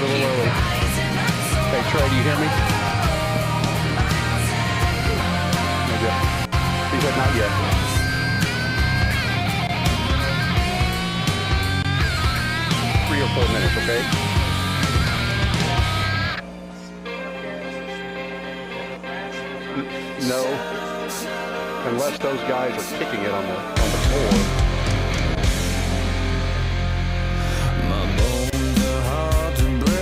started a little early. Hey, Trey, do you hear me? Maybe. He said not yet. Three or 4 minutes, okay? No, unless those guys are kicking it on the floor. My bones are hard to break.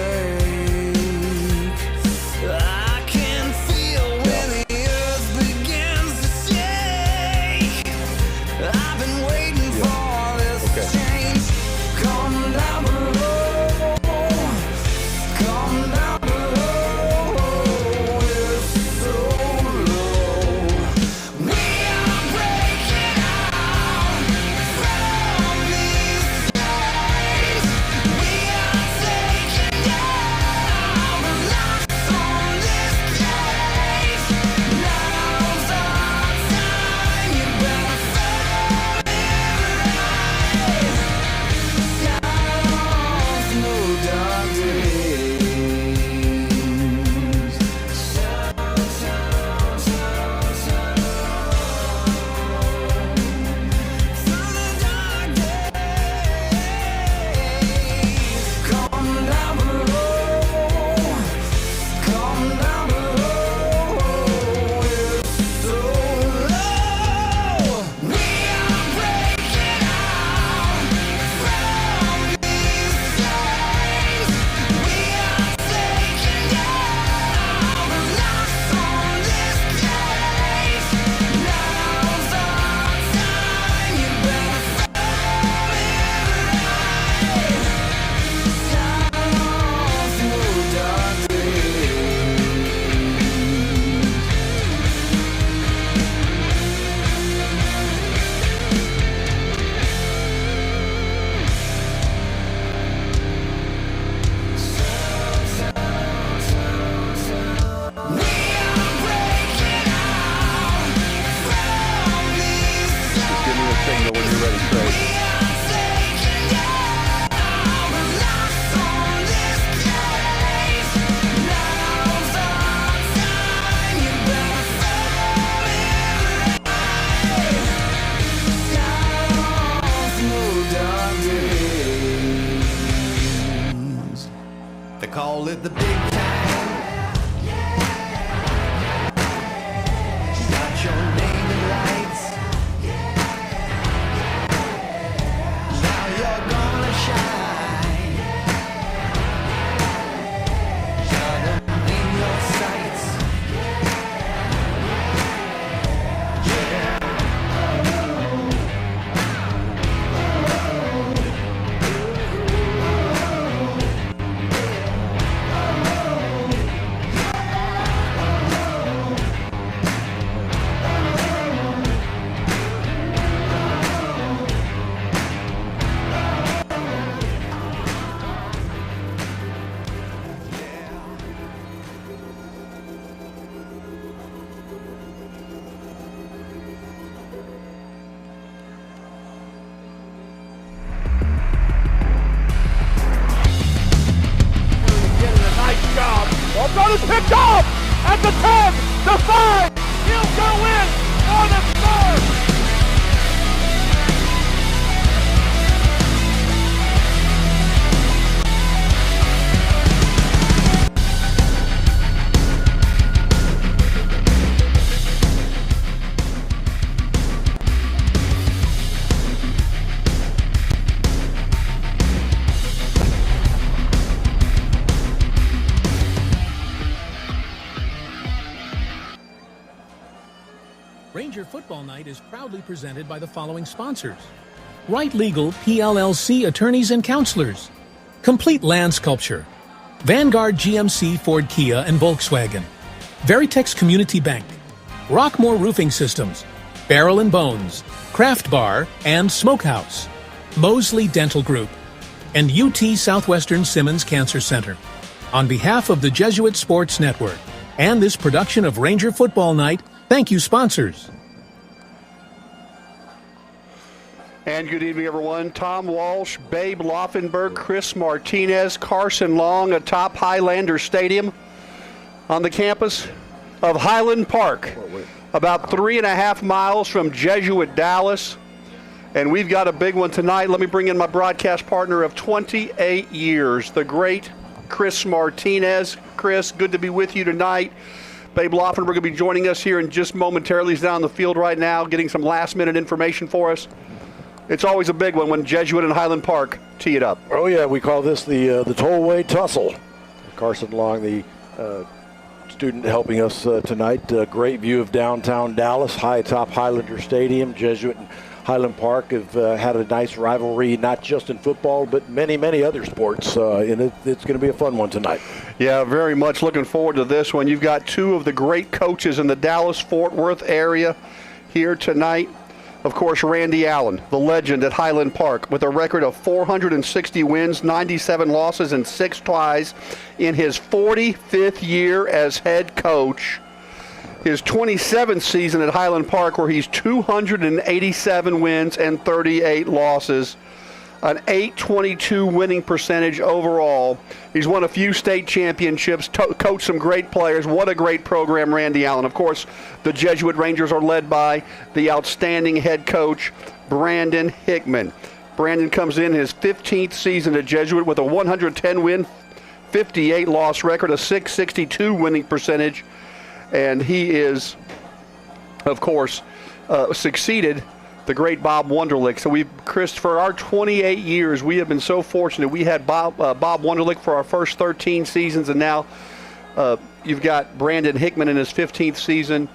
I can feel when the earth begins to shake. I've been waiting for this change. Come down below. Come down below. It's so low. We are breaking out from these days. We are taking down the locks on this cage. Now's our time. You better fall in line. Shadows, no dark days. Through the dark days, come down below, come down below. It's so low. We are breaking out from these days. We are taking down the locks on this cage. Now's our time. You better fall in line. Shadows, no dark days. We are breaking out from these Just give me a signal when you're ready, Trey. We are taking down the locks on this cage. Now's our time. You better fall in line. Shadows, no dark days. They call it the big time. Got your name in lights. Now you're gonna shine. Got 'em in your sights. Getting a nice job. Ball gun is picked off at the 10, the 5. He'll go in for the score. Ranger Football Night is proudly presented by the following sponsors: Right Legal PLLC Attorneys and Counselors, Complete Land Sculpture, Vanguard GMC Ford Kia and Volkswagen, Veritex Community Bank, Rockmore Roofing Systems, Barrel and Bones, Craft Bar and Smokehouse, Mosley Dental Group, and UT Southwestern Simmons Cancer Center. On behalf of the Jesuit Sports Network and this production of Ranger Football Night, thank you, sponsors. And And good evening, everyone. Tom Walsh, Babe Laufenberg, Chris Martinez, Carson Long atop Highlander Stadium on the campus of Highland Park, about 3.5 miles from Jesuit, Dallas. And we've got a big one tonight. Let me bring in my broadcast partner of 28 years, the great Chris Martinez. Chris, good to be with you tonight. Babe Laufenberg will be joining us here in just momentarily. He's down the field right now getting some last-minute information for us. It's always a big one when Jesuit and Highland Park tee it up. Oh, yeah, we call this the tollway tussle. Carson Long, the student helping us tonight. Great view of downtown Dallas, high atop Highlander Stadium. Jesuit and Highland Park have had a nice rivalry, not just in football, but many, many other sports, and it's going to be a fun one tonight. Yeah, very much looking forward to this one. You've got two of the great coaches in the Dallas-Fort Worth area here tonight. Of course, Randy Allen, the legend at Highland Park, with a record of 460 wins, 97 losses, and 6 ties in his 45th year as head coach. His 27th season at Highland Park, where he's 287 wins and 38 losses, an .822 winning percentage overall. He's won a few state championships, coached some great players. What a great program, Randy Allen. Of course, the Jesuit Rangers are led by the outstanding head coach, Brandon Hickman. Brandon comes in his 15th season at Jesuit with a 110-win, 58-loss record, a .662 winning percentage. And he is, of course, succeeded the great Bob Wonderlich. So Chris, for our 28 years, we have been so fortunate. We had Bob Wonderlich for our first 13 seasons, and now you've got Brandon Hickman in his 15th season.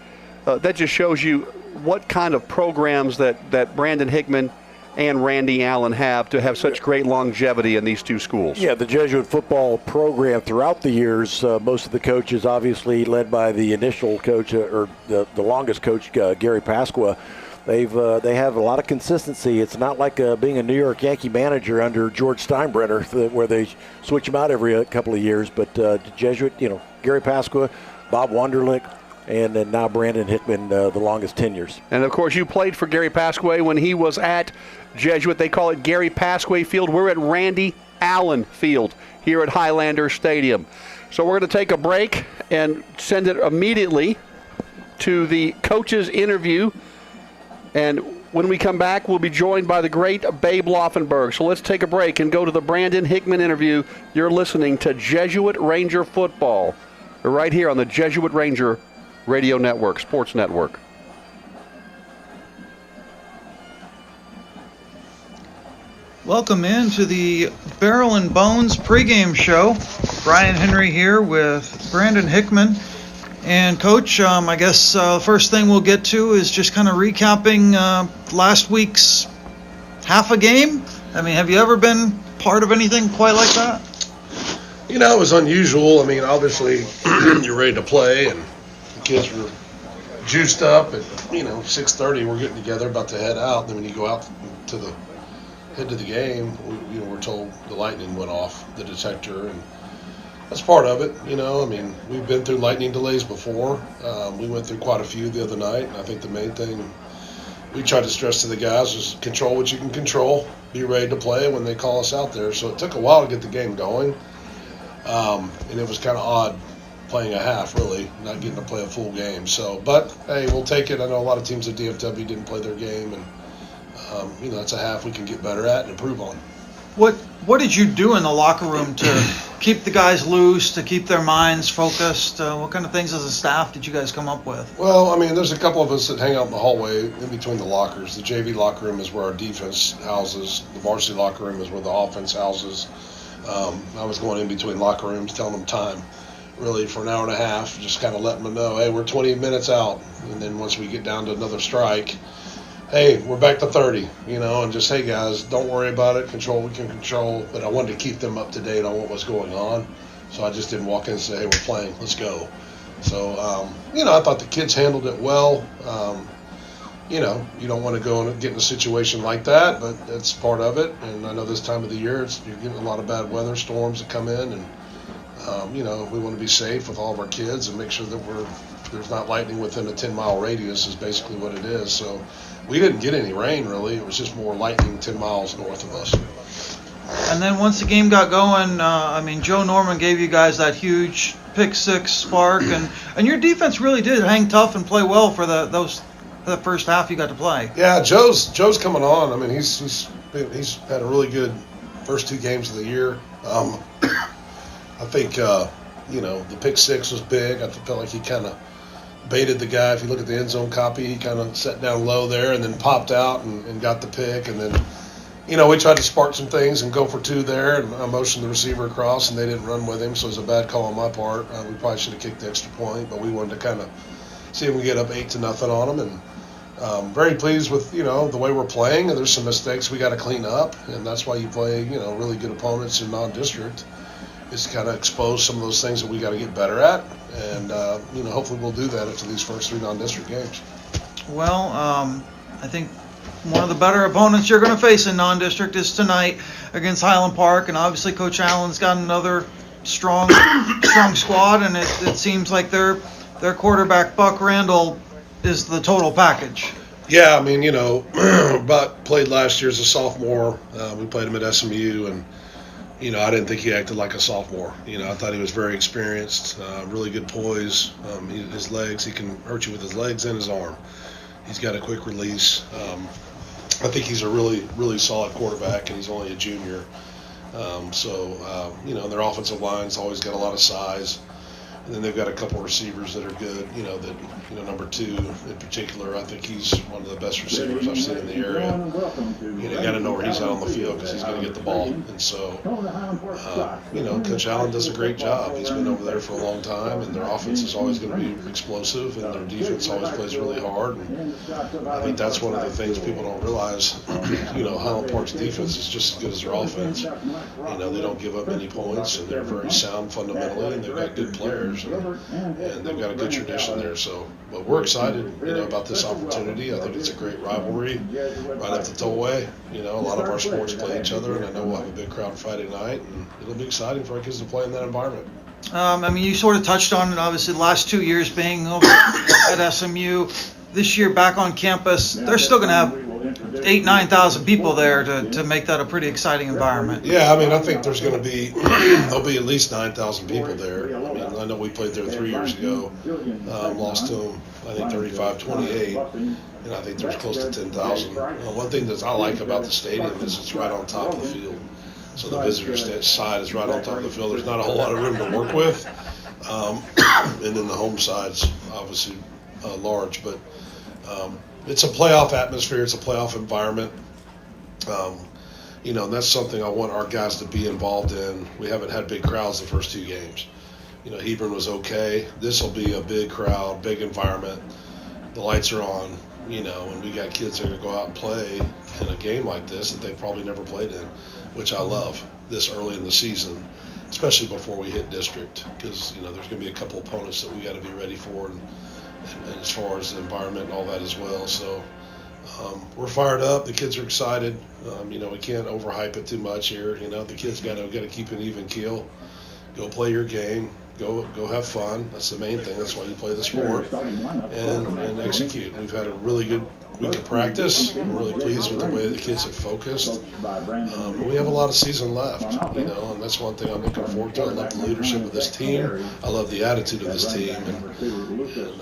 That just shows you what kind of programs that Brandon Hickman and Randy Allen have to have such great longevity in these two schools. Yeah, the Jesuit football program throughout the years, most of the coaches obviously led by the initial coach, or the longest coach, Gary Pasqua. They have a lot of consistency. It's not like being a New York Yankee manager under George Steinbrenner, where they switch them out every couple of years. But Jesuit, Gary Pasqua, Bob Wonderlich, and then now Brandon Hickman, the longest tenures. And, of course, you played for Gary Pasqua when he was at Jesuit. They call it Gary Pasqua Field. We're at Randy Allen Field here at Highlander Stadium. So we're going to take a break and send it immediately to the coaches' interview. And when we come back, we'll be joined by the great Babe Laufenberg. So let's take a break and go to the Brandon Hickman interview. You're listening to Jesuit Ranger Football right here on the Jesuit Ranger Radio Network, Sports Network. Welcome into the Barrel and Bones pregame show. Brian Henry here with Brandon Hickman. And Coach, I guess the first thing we'll get to is just kind of recapping last week's half a game. I mean, have you ever been part of anything quite like that? It was unusual. I mean, obviously, you're ready to play, and the kids were juiced up at, 6:30. We're getting together, about to head out. Then when you go out to head to the game, we're told the lightning went off, the detector, and that's part of it. I mean, we've been through lightning delays before. We went through quite a few the other night, and I think the main thing we tried to stress to the guys was control what you can control, be ready to play when they call us out there. So it took a while to get the game going, and it was kind of odd playing a half, really, not getting to play a full game. So, but, hey, we'll take it. I know a lot of teams at DFW didn't play their game, and, that's a half we can get better at and improve on. What did you do in the locker room to keep the guys loose, to keep their minds focused? What kind of things as a staff did you guys come up with? Well, I mean, there's a couple of us that hang out in the hallway in between the lockers. The JV locker room is where our defense houses. The varsity locker room is where the offense houses. I was going in between locker rooms telling them time, really, for an hour and a half, just kind of letting them know, hey, we're 20 minutes out. And then once we get down to another strike, hey, we're back to 30, and just, hey, guys, don't worry about it. Control what we can control. But I wanted to keep them up to date on what was going on. So I just didn't walk in and say, hey, we're playing. Let's go. So, I thought the kids handled it well. You don't want to go and get in a situation like that, but that's part of it. And I know this time of the year, you're getting a lot of bad weather storms that come in. And, we want to be safe with all of our kids and make sure that we're there's not lightning within a 10-mile radius is basically what it is. So we didn't get any rain, really. It was just more lightning 10 miles north of us. And then once the game got going, Joe Norman gave you guys that huge pick six spark, and your defense really did hang tough and play well for the first half you got to play. Yeah, Joe's coming on. I mean, he's had a really good first 2 games of the year. I think the pick six was big. I felt like he kind of baited the guy. If you look at the end zone copy, he kind of sat down low there and then popped out and got the pick. And then, we tried to spark some things and go for 2 there. And I motioned the receiver across, and they didn't run with him, so it was a bad call on my part. We probably should have kicked the extra point, but we wanted to kind of see if we get up 8-0 on them. And very pleased with, the way we're playing. And there's some mistakes we got to clean up, and that's why you play, really good opponents in non-district. Is to kind of expose some of those things that we got to get better at, and hopefully we'll do that after these first 3 non-district games. Well, I think one of the better opponents you're going to face in non-district is tonight against Highland Park, and obviously Coach Allen's got another strong squad, and it seems like their quarterback Buck Randall is the total package. Yeah, Buck played last year as a sophomore. We played him at SMU, and I didn't think he acted like a sophomore. I thought he was very experienced, really good poise. His legs, he can hurt you with his legs and his arm. He's got a quick release. I think he's a really, really solid quarterback, and he's only a junior. Their offensive line's always got a lot of size. And then they've got a couple of receivers that are good, number 2 in particular, I think he's one of the best receivers I've seen in the area. You got to know where he's at on the field because he's going to get the ball. And so, Coach Allen does a great job. He's been over there for a long time, and their offense is always going to be explosive, and their defense always plays really hard. And I think that's one of the things people don't realize. Highland Park's defense is just as good as their offense. They don't give up any points, and they're very sound fundamentally, and they've got good players. And they've got a good tradition there. But we're excited, about this opportunity. I think it's a great rivalry right up the tollway. A lot of our sports play each other, and I know we'll have a big crowd Friday night, and it'll be exciting for our kids to play in that environment. You sort of touched on it, obviously, the last 2 years being over at SMU. This year back on campus, they're still going to have 8,000-9,000 people there to make that a pretty exciting environment. Yeah, I think there's going to be there'll be at least 9,000 people there. I know we played there 3 years ago, lost to them I think 35-28, and I think there's close to 10,000. One thing that I like about the stadium is it's right on top of the field, so the visitor side is right on top of the field. There's not a whole lot of room to work with, and then the home side's obviously large, but. It's a playoff atmosphere. It's a playoff environment. And that's something I want our guys to be involved in. We haven't had big crowds the first 2 games. Hebron was okay. This will be a big crowd, big environment. The lights are on, and we got kids that are going to go out and play in a game like this that they probably never played in, which I love this early in the season, especially before we hit district, because, there's going to be a couple opponents that we got to be ready for, and as far as the environment and all that as well. So we're fired up. The kids are excited. We can't overhype it too much here. The kids got to keep an even keel. Go play your game. Go have fun. That's the main thing. That's why you play the sport. And execute. We've had a really good week of practice. I'm really pleased with the way the kids have focused. We have a lot of season left, and that's one thing I'm looking forward to. I love the leadership of this team. I love the attitude of this team, and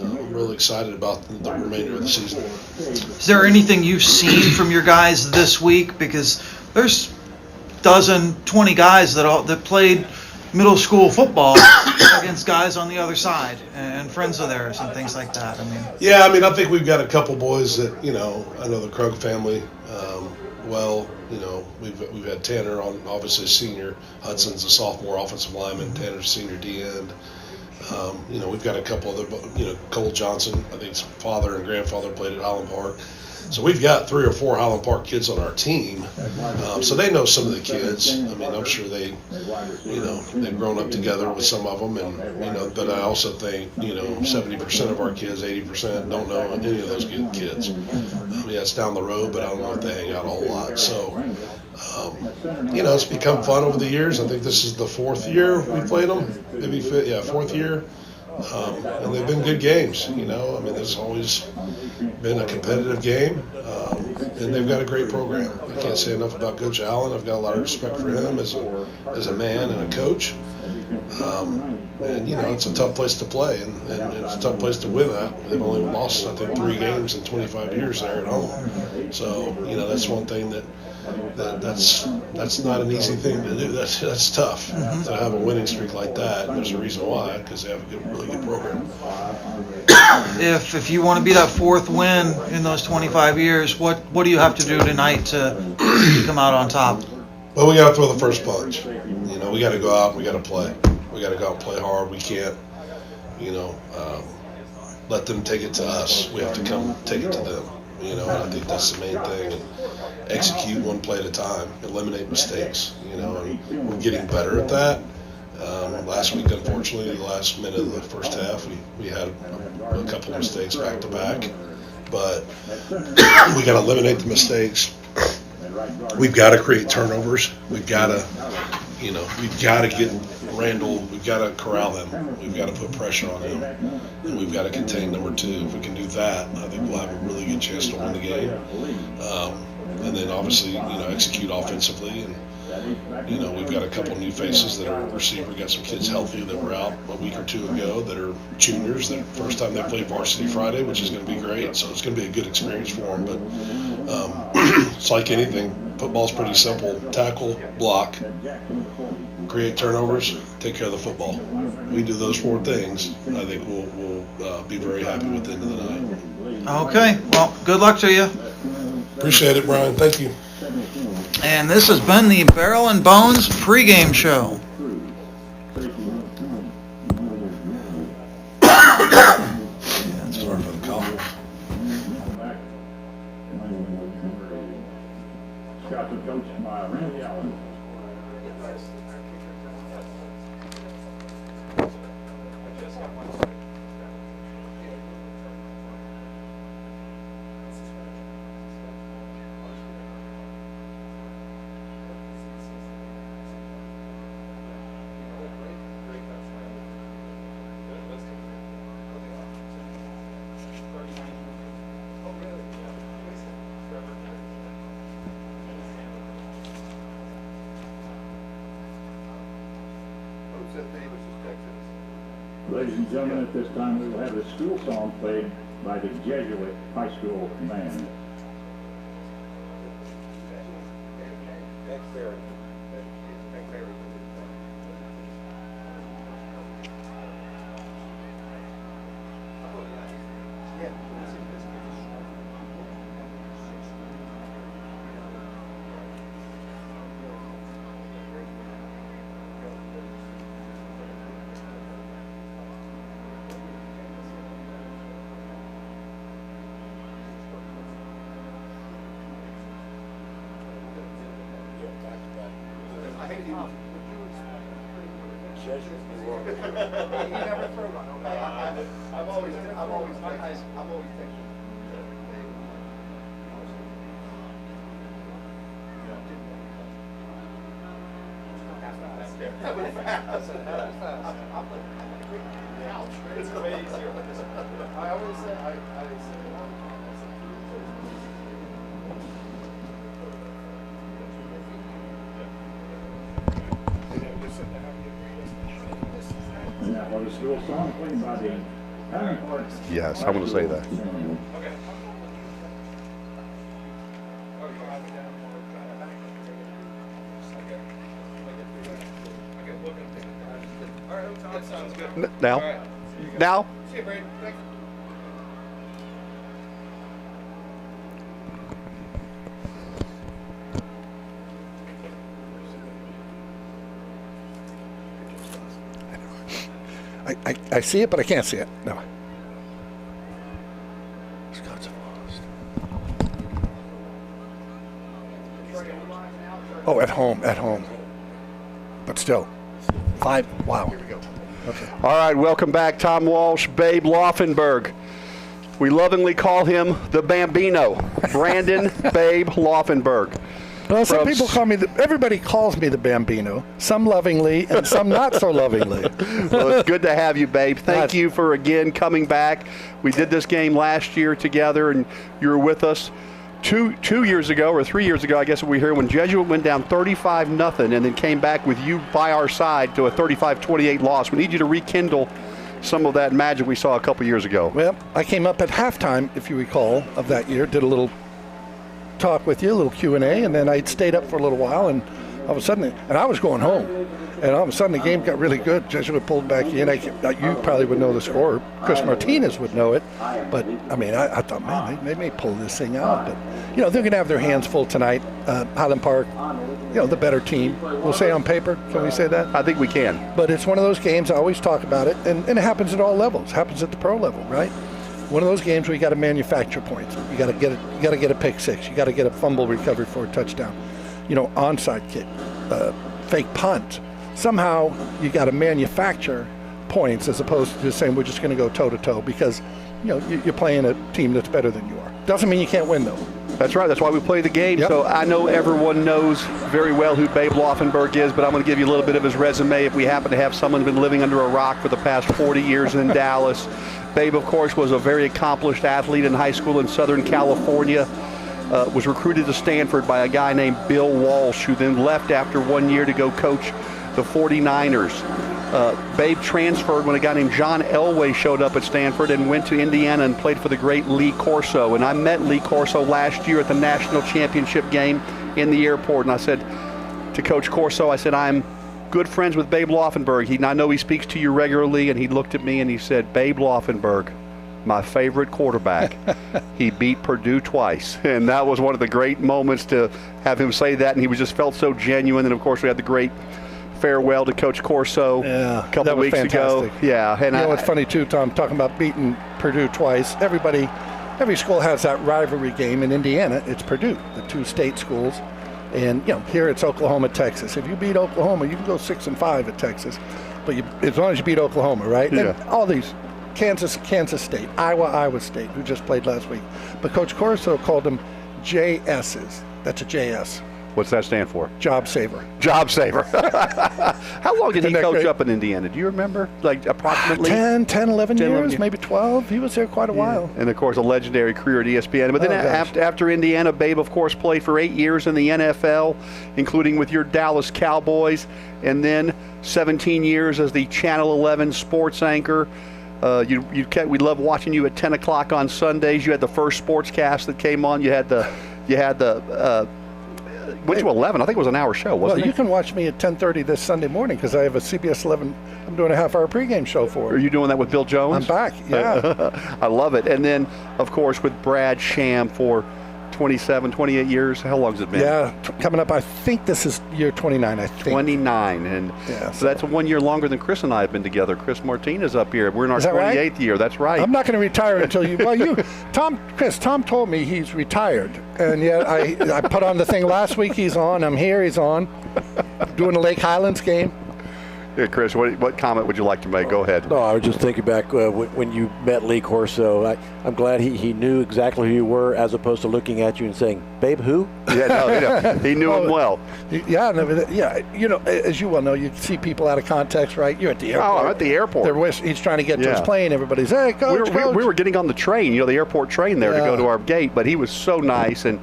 I'm really excited about the remainder of the season. Is there anything you've seen from your guys this week? Because there's 20 guys that played middle school football against guys on the other side and friends of theirs and things like that. I think we've got a couple boys that I know the Krug family well. We've had Tanner on, obviously a senior. Hudson's a sophomore offensive lineman. Tanner's senior D end. We've got a couple other. Cole Johnson, I think his father and grandfather played at Highland Park. So we've got 3 or 4 Highland Park kids on our team, so they know some of the kids. I'm sure they've grown up together with some of them, and but I also think 70% of our kids, 80% don't know any of those good kids. It's down the road, but I don't know if they hang out a whole lot. So it's become fun over the years. I think this is the 4th year we played them, maybe 5th, 4th year. And they've been good games, you know. I mean, there's always been a competitive game, and they've got a great program. I can't say enough about Coach Allen. I've got a lot of respect for him as a man and a coach. And, you know, it's a tough place to play, and it's a tough place to win at. They've only lost, I think, 3 games in 25 years there at home. So, you know, that's one thing that's not an easy thing to do. That's tough to have a winning streak like that. And there's a reason why, because they have a really good program. If you want to be that 4th win in those 25 years, what do you have to do tonight to come out on top? Well, we got to throw the first punch. You know, we got to go out and we got to play. We got to go out and play hard. We can't, you know, let them take it to us. We have to come take it to them. You know, and I think that's the main thing. And execute one play at a time. Eliminate mistakes. You know, and we're getting better at that. Last week, unfortunately, the last minute of the first half, we had a couple of mistakes back to back. But we got to eliminate the mistakes. We've got to create turnovers. We've got to get Randall. We've got to corral him. We've got to put pressure on him, and we've got to contain number 2. If we can do that, I think we'll have a really good chance to win the game. And then obviously, you know, execute offensively. And you know, we've got a couple new faces that are receiver. We've got some kids healthy that were out a week or 2 ago that are juniors. That first time they played varsity Friday, which is going to be great. So it's going to be a good experience for them. But it's like anything. Football's pretty simple. Tackle, block, create turnovers, take care of the football. We do those 4 things. I think we'll be very happy with the end of the night. Okay. Well, good luck to you. Appreciate it, Brian. Thank you. And this has been the Barrel and Bones pregame show. Sorry for the call. Scots are coached by Randy Allen. Ladies and gentlemen, at this time we will have the school song played by the Jesuit High School Band. And that was a school song played by the Highland Park Scots. Yes, I want to say that. Now? I see it, but I can't see it. No. Scots have lost. Oh, at home. But still. 5. Wow. Here we go. Okay. All right, welcome back, Tom Walsh, Babe Laufenberg. We lovingly call him the Bambino, Brandon Babe Laufenberg. Well, some people call me, everybody calls me the Bambino, some lovingly and some not so lovingly. Well, it's good to have you, Babe. Thank you for, again, coming back. We did this game last year together, and you were with us. Two years ago, or 3 years ago, I guess we were here, when Jesuit went down 35-0 and then came back with you by our side to a 35-28 loss. We need you to rekindle some of that magic we saw a couple years ago. Well, I came up at halftime, if you recall, of that year, did a little talk with you, a little Q&A, and then I stayed up for a little while, and all of a sudden, and I was going home. And all of a sudden, the game got really good. Jesuit pulled back in. You probably would know the score. Chris Martinez would know it. But, I mean, I thought, man, they may pull this thing out. But, they're going to have their hands full tonight. Highland Park, the better team. We'll say on paper. Can we say that? I think we can. But it's one of those games, I always talk about it, and it happens at all levels. It happens at the pro level, right? One of those games where you got to manufacture points. You got to get a pick six. You got to get a fumble recovery for a touchdown. Onside kick, fake punt. Somehow you got to manufacture points as opposed to just saying we're just going to go toe-to-toe because you're playing a team that's better than you are. Doesn't mean you can't win, though. That's right. That's why we play the game. Yep. So I know everyone knows very well who Babe Laufenberg is, but I'm going to give you a little bit of his resume if we happen to have someone who's been living under a rock for the past 40 years in Dallas. Babe, of course, was a very accomplished athlete in high school in Southern California. Was recruited to Stanford by a guy named Bill Walsh, who then left after 1 year to go coach the 49ers. Babe transferred when a guy named John Elway showed up at Stanford and went to Indiana and played for the great Lee Corso. And I met Lee Corso last year at the national championship game in the airport. And I said to Coach Corso, I said, I'm good friends with Babe Laufenberg. I know he speaks to you regularly. And he looked at me and he said, Babe Laufenberg, my favorite quarterback. He beat Purdue twice. And that was one of the great moments to have him say that. And he was just felt so genuine. And, of course, we had the great farewell to Coach Corso a couple of weeks ago. Yeah. And it's funny, too, Tom, talking about beating Purdue twice. Every school has that rivalry game. In Indiana, it's Purdue, the two state schools. And, here it's Oklahoma, Texas. If you beat Oklahoma, you can go 6-5 at Texas. But as long as you beat Oklahoma, right? Yeah. And all these, Kansas State, Iowa State, who just played last week. But Coach Corso called them JSs. That's a JS. What's that stand for? Job saver. Job saver. How long did he coach up in Indiana? Do you remember? Like approximately? 10, 11 years, maybe 12. He was there quite a while. And, of course, a legendary career at ESPN. But then after Indiana, Babe, of course, played for 8 years in the NFL, including with your Dallas Cowboys, and then 17 years as the Channel 11 sports anchor. We love watching you at 10 o'clock on Sundays. You had the first sportscast that came on. You had the went to 11. I think it was an hour show, wasn't it? Well, you can watch me at 10:30 this Sunday morning because I have a CBS 11. I'm doing a half-hour pregame show for it. Are you doing that with Bill Jones? I'm back, yeah. I love it. And then, of course, with Brad Sham for 28 years. How long has it been? Yeah, coming up, I think this is year 29, I think. 29. And so that's 1 year longer than Chris and I have been together. Chris Martinez up here. We're in our 28th year. That's right. I'm not going to retire until you. Well, Tom told me he's retired. And yet I put on the thing last week. He's on. I'm here. He's on. Doing the Lake Highlands game. Yeah, Chris, what comment would you like to make? Go ahead. No, I was just thinking back when you met Lee Corso. I'm glad he knew exactly who you were as opposed to looking at you and saying, Babe, who? Yeah, he knew him well. Yeah, as you well know, you see people out of context, right? You're at the airport. Oh, I'm at the airport. He's trying to get to his plane. Everybody's, hey, coach, coach. We were getting on the train, the airport train there to go to our gate, but he was so nice. And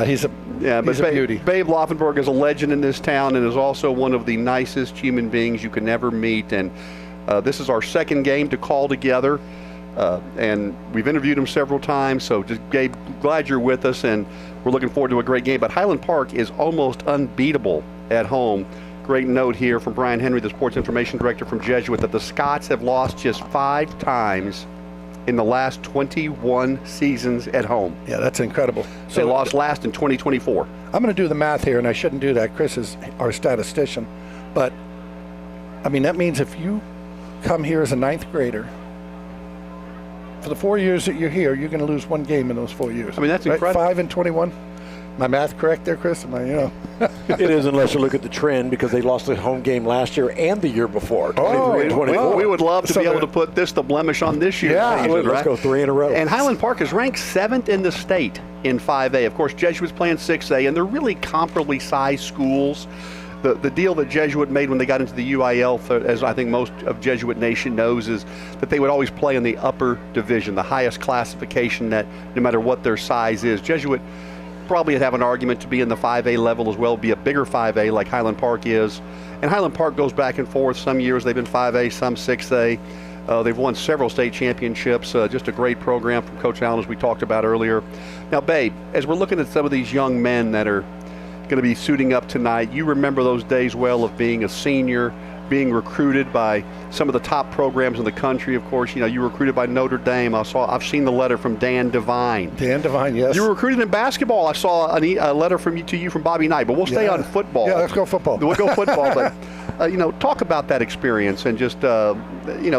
he's a beauty. Babe Laufenberg is a legend in this town and is also one of the nicest human beings you can ever meet. And this is our second game to call together. And we've interviewed him several times, so just Gabe, glad you're with us, and we're looking forward to a great game. But Highland Park is almost unbeatable at home. Great note here from Brian Henry, the sports information director from Jesuit, that the Scots have lost just 5 times in the last 21 seasons at home. Yeah, that's incredible. So they lost last in 2024. I'm going to do the math here, and I shouldn't do that. Chris is our statistician. But, I mean, that means if you come here as a 9th grader, for the 4 years that you're here, you're going to lose 1 game in those 4 years. I mean, that's incredible. 5 and 21. My math correct there, Chris? It is, unless you look at the trend, because they lost the home game last year and the year before. We would would love to be able to put the blemish on this year's season, right? Let's go 3 in a row. And Highland Park is ranked 7th in the state in 5A. Of course, Jesuit's playing 6A, and they're really comparably sized schools. The deal that Jesuit made when they got into the UIL, as I think most of Jesuit Nation knows, is that they would always play in the upper division, the highest classification, that no matter what their size is. Jesuit probably would have an argument to be in the 5A level as well, be a bigger 5A like Highland Park is. And Highland Park goes back and forth. Some years they've been 5A, some 6A. They've won several state championships. Just a great program from Coach Allen, as we talked about earlier. Now, Babe, as we're looking at some of these young men that are going to be suiting up tonight, you remember those days well of being a senior, being recruited by some of the top programs in the country. Of course, you were recruited by Notre Dame. I've seen the letter from Dan Devine. Dan Devine, yes. You were recruited in basketball. I saw a letter to you from Bobby Knight, but we'll stay on football. Yeah, let's go football. We'll go football, but talk about that experience and just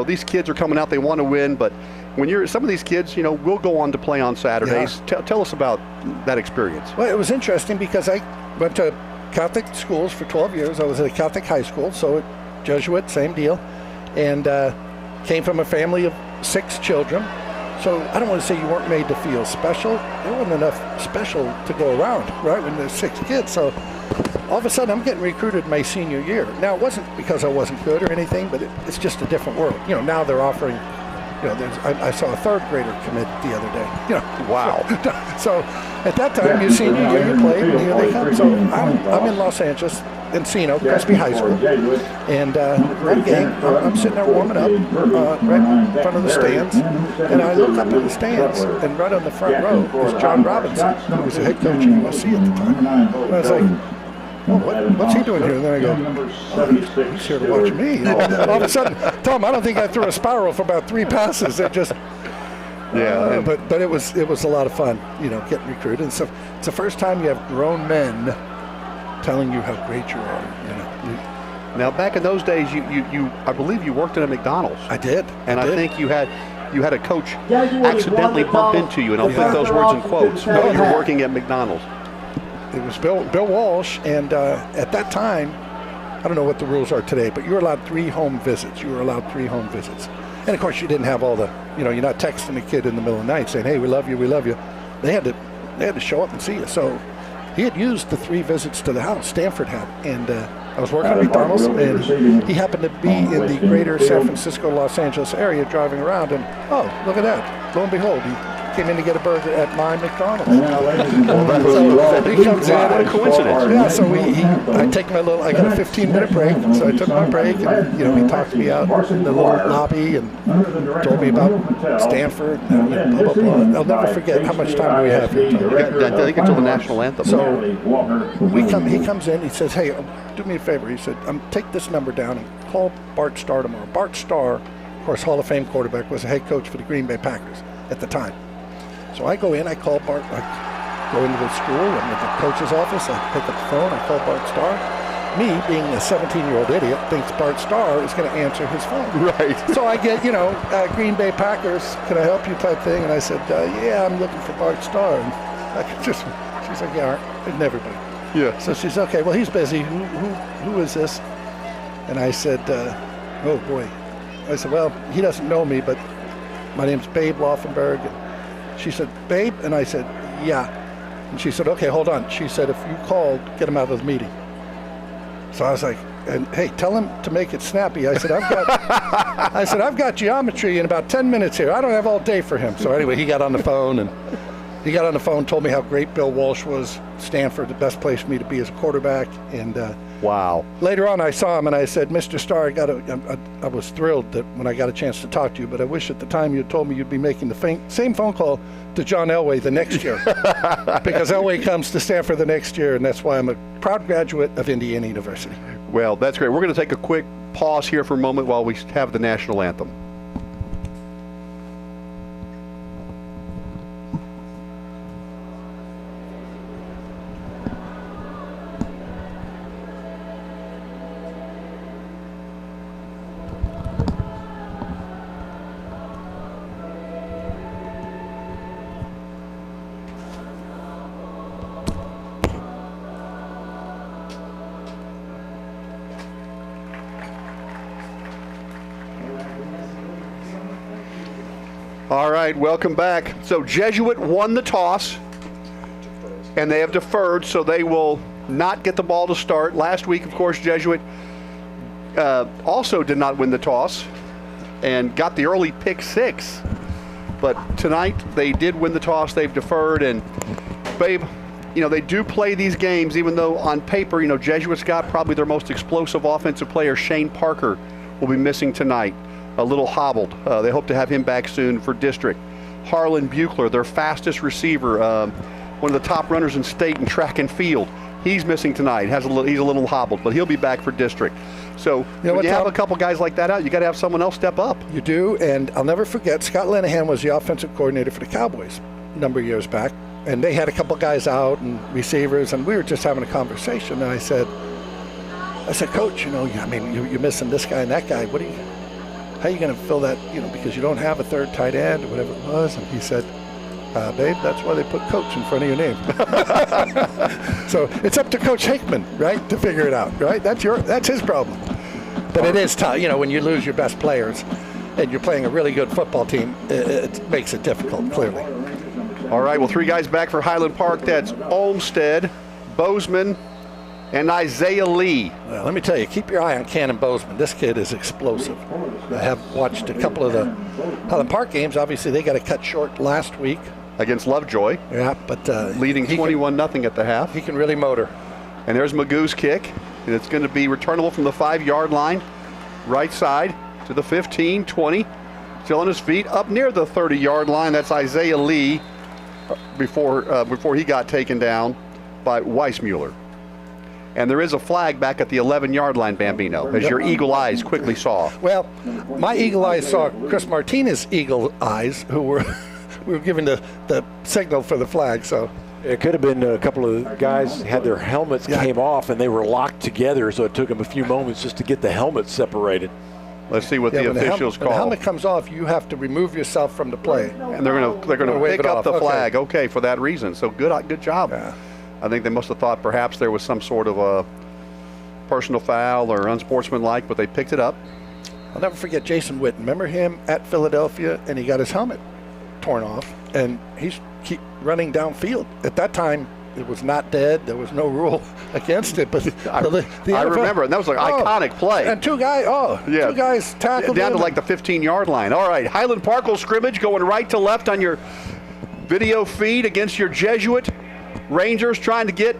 these kids are coming out, they want to win, but when some of these kids, will go on to play on Saturdays. Yeah. Tell us about that experience. Well, it was interesting because I went to Catholic schools for 12 years. I was at a Catholic high school, so Jesuit, same deal, and came from a family of 6 children. So I don't want to say you weren't made to feel special. There wasn't enough special to go around, right, when there's 6 kids. So all of a sudden I'm getting recruited my senior year. Now, it wasn't because I wasn't good or anything, but it's just a different world. Now they're offering, I saw a 3rd grader commit the other day. Wow. So at that time, your senior year, you played, and here they come. So I'm in Los Angeles, Encino, Crespi High School, and one game, I'm sitting there warming up right in front of the stands, and I look up at the stands, and right on the front row is John Robinson, who was the head coach of USC at the time. And I was like, what's he doing here? And then I go, he's here to watch me. All of a sudden, Tom, I don't think I threw a spiral for about 3 passes. It just, but it was a lot of fun, getting recruited. And so it's the first time you have grown men telling you how great you are. Now, back in those days, I believe you worked at a McDonald's. I did. And I think you had a coach accidentally bump into you, and I'll put those words in quotes. While you're working at McDonald's. It was Bill Walsh, and at that time, I don't know what the rules are today, but you were allowed 3 home visits. And of course, you didn't have all the, you're not texting a kid in the middle of the night saying, hey, we love you. They had to show up and see you. So he had used the 3 visits to the house, Stanford had, and I was working at McDonald's, and he happened to be in the greater San Francisco, Los Angeles area driving around, and look at that. Lo and behold, he came in to get a burger at my McDonald's. So he comes in. What a coincidence. Yeah, so I got a 15-minute break, so I took my break, and he talked me out in the little lobby and told me about Stanford, and blah, blah, blah. I'll never forget how much time we have here. I think until the national anthem. So he comes in, he says, hey, do me a favor. He said, take this number down and call Bart Starr tomorrow. Bart Starr, of course, Hall of Fame quarterback, was the head coach for the Green Bay Packers at the time. So I go in, I call Bart, I go into the school, I'm at the coach's office, I pick up the phone, I call Bart Starr. Me, being a 17-year-old idiot, thinks Bart Starr is going to answer his phone. Right. So I get, Green Bay Packers, can I help you type thing? And I said, yeah, I'm looking for Bart Starr. And she's like, yeah, and everybody. Yeah. So she's, okay, well, he's busy. Who is this? And I said, oh, boy. I said, well, he doesn't know me, but my name's Babe Laufenberg. She said, Babe? And I said, yeah. And she said, okay, hold on. She said, if you called, get him out of the meeting. So I was like, and hey, tell him to make it snappy. I said, I've got geometry in about 10 minutes here. I don't have all day for him. So anyway, he got on the phone, told me how great Bill Walsh was. Stanford, the best place for me to be as a quarterback. And wow. Later on, I saw him and I said, Mr. Starr, I was thrilled that when I got a chance to talk to you, but I wish at the time you had told me you'd be making the same phone call to John Elway the next year. Because Elway comes to Stanford the next year, and that's why I'm a proud graduate of Indiana University. Well, that's great. We're going to take a quick pause here for a moment while we have the national anthem. All right, welcome back. So Jesuit won the toss, and they have deferred, so they will not get the ball to start. Last week, of course, Jesuit also did not win the toss and got the early pick 6. But tonight, they did win the toss. They've deferred, and, babe, you know, they do play these games, even though on paper, you know, Jesuit's got probably their most explosive offensive player, Shane Parker, will be missing tonight, a little hobbled. They hope to have him back soon for district. Harlan Buechler, their fastest receiver, one of the top runners in state in track and field, he's missing tonight. He's a little hobbled, but he'll be back for district. So when you have a couple guys like that out, you got to have someone else step up. You do, and I'll never forget, Scott Linehan was the offensive coordinator for the Cowboys a number of years back, and they had a couple guys out and receivers, and we were just having a conversation, and I said, Coach, you know, I mean, you're missing this guy and that guy. How are you going to fill that, you know, because you don't have a third tight end or whatever it was? And he said, babe, that's why they put coach in front of your name. So it's up to Coach Hickman, right, to figure it out, right? That's his problem. But it is tough, you know, when you lose your best players and you're playing a really good football team, it makes it difficult, clearly. All right, well, 3 guys back for Highland Park. That's Olmsted, Bozeman, and Isaiah Lee. Well, let me tell you, keep your eye on Cannon Bozeman. This kid is explosive. I have watched a couple of the Highland Park games. Obviously, they got it cut short last week. Against Lovejoy. Yeah, but leading 21-0 at the half. He can really motor. And there's Magoo's kick, and it's going to be returnable from the 5-yard line, right side to the 15, 20. Still on his feet, up near the 30-yard line. That's Isaiah Lee before he got taken down by Weissmuller. And there is a flag back at the 11-yard line, Bambino, as your eagle eyes quickly saw. Well, my eagle eyes saw Chris Martinez's eagle eyes, who were giving the signal for the flag. So it could have been a couple of guys had their helmets came off and they were locked together, so it took them a few moments just to get the helmets separated. Let's see what the officials call. When the helmet comes off, you have to remove yourself from the play. And they're going to pick up the flag. Okay, for that reason. So good job. Yeah. I think they must have thought perhaps there was some sort of a personal foul or unsportsmanlike, but they picked it up. I'll never forget Jason Witten. Remember him at Philadelphia, and he got his helmet torn off, and he's keep running downfield. At that time, it was not dead. There was no rule against it, but I remember, and that was an iconic play. And two guys tackled down him. To like the 15-yard line. All right, Highland Park will scrimmage, going right to left on your video feed against your Jesuit Rangers, trying to get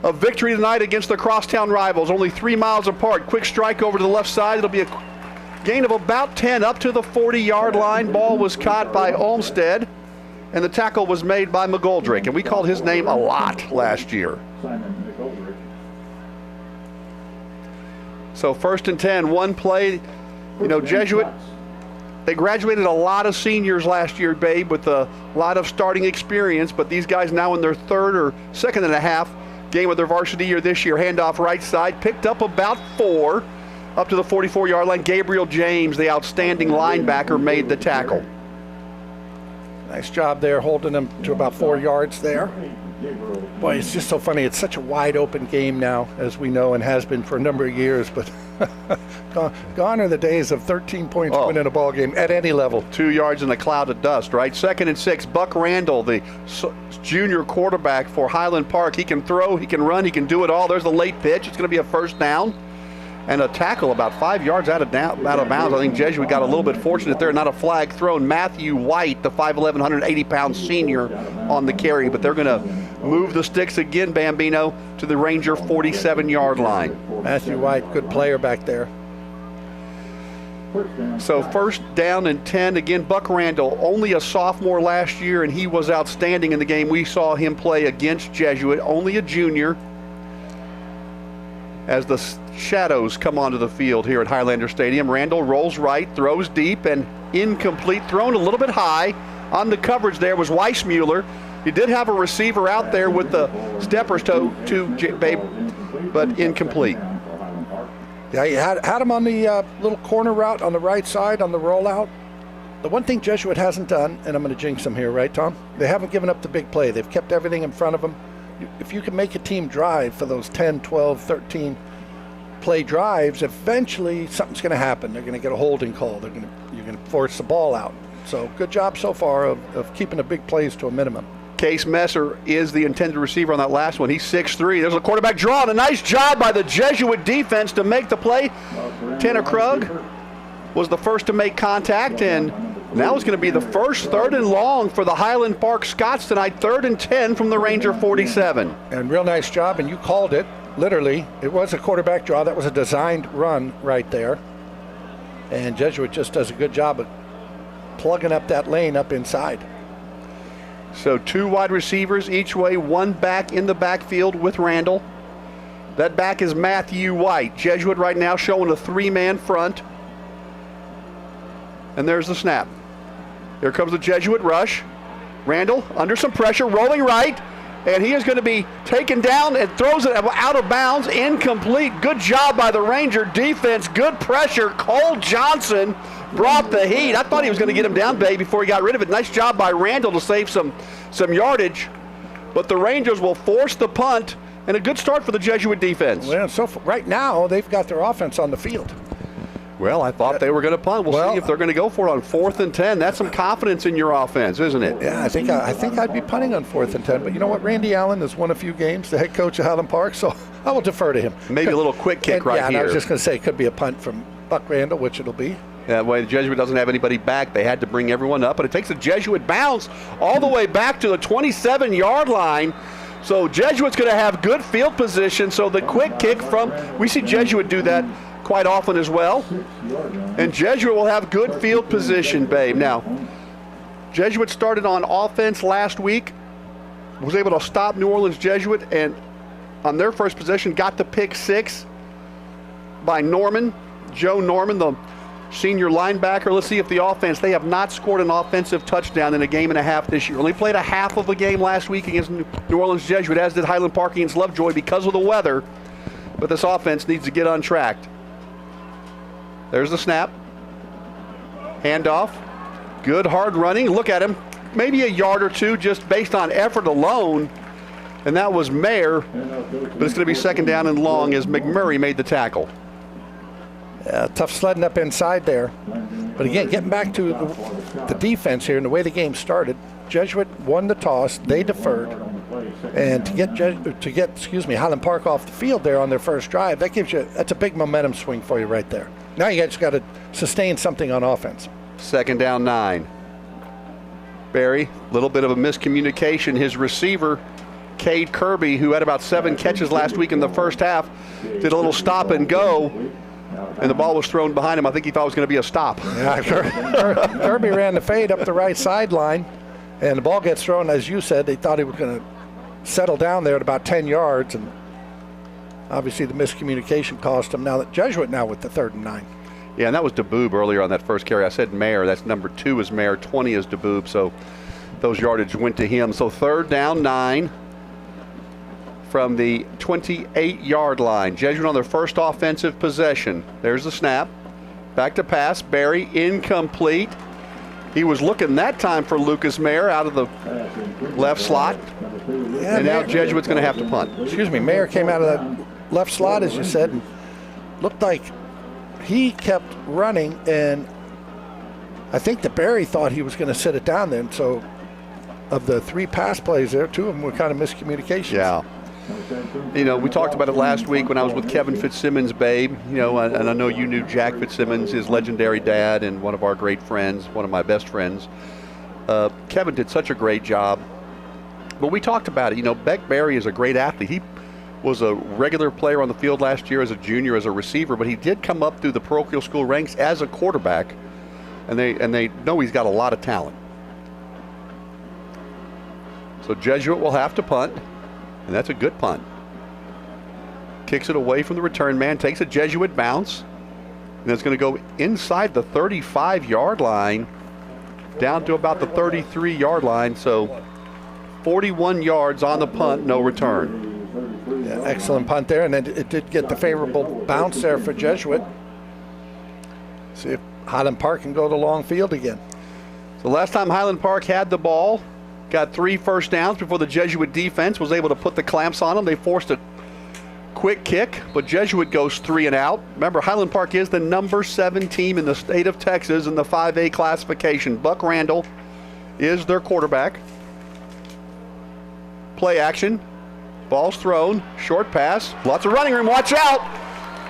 a victory tonight against their crosstown rivals. Only 3 miles apart. Quick strike over to the left side. It'll be a gain of about 10 up to the 40-yard line. Ball was caught by Olmsted, and the tackle was made by McGoldrick, and we called his name a lot last year. So 1st and 10, one play. You know, Jesuit, they graduated a lot of seniors last year, babe, with a lot of starting experience, but these guys now in their 3rd or 2nd and a half game of their varsity year this year. Handoff right side, picked up about 4 up to the 44-yard line. Gabriel James, the outstanding linebacker, made the tackle. Nice job there, holding them to about 4 yards there. Boy, it's just so funny. It's such a wide open game now, as we know, and has been for a number of years, but gone are the days of 13 points winning a ball game at any level. 2 yards in a cloud of dust, right? 2nd and 6, Buck Randall, the junior quarterback for Highland Park. He can throw, he can run, he can do it all. There's a late pitch. It's going to be a first down. And a tackle about 5 yards out of bounds. I think Jesuit got a little bit fortunate there. Not a flag thrown. Matthew White, the 5'11", 180-pound senior, on the carry. But they're going to move the sticks again, Bambino, to the Ranger 47-yard line. Matthew White, good player back there. So 1st down and 10. Again, Buck Randall, only a sophomore last year, and he was outstanding in the game we saw him play against Jesuit. Only a junior. As the shadows come onto the field here at Highlander Stadium, Randall rolls right, throws deep, and incomplete. Thrown a little bit high. On the coverage there was Weissmuller. He did have a receiver out there with the stepper's toe babe, but incomplete. Yeah, he had him on the little corner route on the right side on the rollout. The one thing Jesuit hasn't done, and I'm going to jinx them here, right, Tom? They haven't given up the big play. They've kept everything in front of them. If you can make a team drive for those 10, 12, 13 play drives, eventually something's going to happen. They're going to get a holding call. You're going to force the ball out. So good job so far of keeping the big plays to a minimum. Case Messer is the intended receiver on that last one. He's 6'3". There's a quarterback draw, and a nice job by the Jesuit defense to make the play. Tanner Krug was the first to make contact, and now it's going to be the first 3rd and long for the Highland Park Scots tonight, 3rd and 10 from the Ranger 47. And real nice job, and you called it, literally. It was a quarterback draw. That was a designed run right there. And Jesuit just does a good job of plugging up that lane up inside. So 2 wide receivers each way, 1 back in the backfield with Randall. That back is Matthew White. Jesuit right now showing a 3-man front. And there's the snap. Here comes the Jesuit rush. Randall under some pressure, rolling right. And he is going to be taken down and throws it out of bounds, incomplete. Good job by the Ranger defense. Good pressure. Cole Johnson brought the heat. I thought he was going to get him down, Bay, before he got rid of it. Nice job by Randall to save some yardage. But the Rangers will force the punt, and a good start for the Jesuit defense. Well, so right now, they've got their offense on the field. Well, I thought they were going to punt. We'll see if they're going to go for it on 4th and 10. That's some confidence in your offense, isn't it? Yeah, I think I'd be punting on 4th and 10. But you know what? Randy Allen has won a few games, the head coach of Highland Park, so I will defer to him. Maybe a little quick kick right here. here. I was just going to say it could be a punt from Buck Randall, which it'll be. That way the Jesuit doesn't have anybody back. They had to bring everyone up, but it takes a Jesuit bounce all the way back to the 27-yard line. So Jesuit's going to have good field position. So the quick kick we see Jesuit do that quite often as well. And Jesuit will have good field position, Babe. Now, Jesuit started on offense last week, was able to stop New Orleans Jesuit, and on their first possession got the pick 6 by Joe Norman, the senior linebacker. Let's see if the offense, they have not scored an offensive touchdown in a game and a half this year. Only played a half of a game last week against New Orleans Jesuit, as did Highland Park against Lovejoy because of the weather. But this offense needs to get untracked. There's the snap. Handoff. Good hard running. Look at him. Maybe a yard or two just based on effort alone. And that was Mayer. But it's going to be 2nd down and long as McMurray made the tackle. Tough sledding up inside there. But again, getting back to the defense here and the way the game started, Jesuit won the toss. They deferred. And to get Highland Park off the field there on their first drive, that's a big momentum swing for you right there. Now you guys got to sustain something on offense. 2nd down 9. Barry, a little bit of a miscommunication. His receiver, Cade Kirby, who had about 7 catches last week in the first half, did a little stop and go, and the ball was thrown behind him. I think he thought it was going to be a stop. Yeah, Kirby ran the fade up the right sideline, and the ball gets thrown. As you said, they thought he was going to settle down there at about 10 yards, and obviously the miscommunication cost him. Now that Jesuit with the 3rd and 9. Yeah, and that was DeBoob earlier on that first carry. I said Mayer. That's number 2 is Mayer, 20 is DeBoob. So those yardage went to him. So 3rd down 9 from the 28-yard line. Jesuit on their first offensive possession. There's the snap. Back to pass. Barry incomplete. He was looking that time for Lucas Mayer out of the left slot. Yeah, and now Jesuit's going to have to punt. Mayer came out of that left slot, as you said, and looked like he kept running, and I think that Barry thought he was going to sit it down then. So of the 3 pass plays there, 2 of them were kind of miscommunications. Yeah. You know, we talked about it last week when I was with Kevin Fitzsimmons, Babe. You know, and I know you knew Jack Fitzsimmons, his legendary dad, and one of our great friends, one of my best friends. Kevin did such a great job. But we talked about it. You know, Beck Barry is a great athlete. He was a regular player on the field last year as a junior, as a receiver, but he did come up through the parochial school ranks as a quarterback, and they know he's got a lot of talent. So Jesuit will have to punt, and that's a good punt. Kicks it away from the return man, takes a Jesuit bounce, and it's going to go inside the 35-yard line down to about the 33-yard line. So 41 yards on the punt, no return. Yeah, excellent punt there, and it did get the favorable bounce there for Jesuit. See if Highland Park can go the long field again. So last time Highland Park had the ball, got 3 first downs before the Jesuit defense was able to put the clamps on them. They forced a quick kick, but Jesuit goes 3 and out. Remember, Highland Park is the number 7 team in the state of Texas in the 5A classification. Buck Randall is their quarterback. Play action. Ball's thrown. Short pass. Lots of running room. Watch out.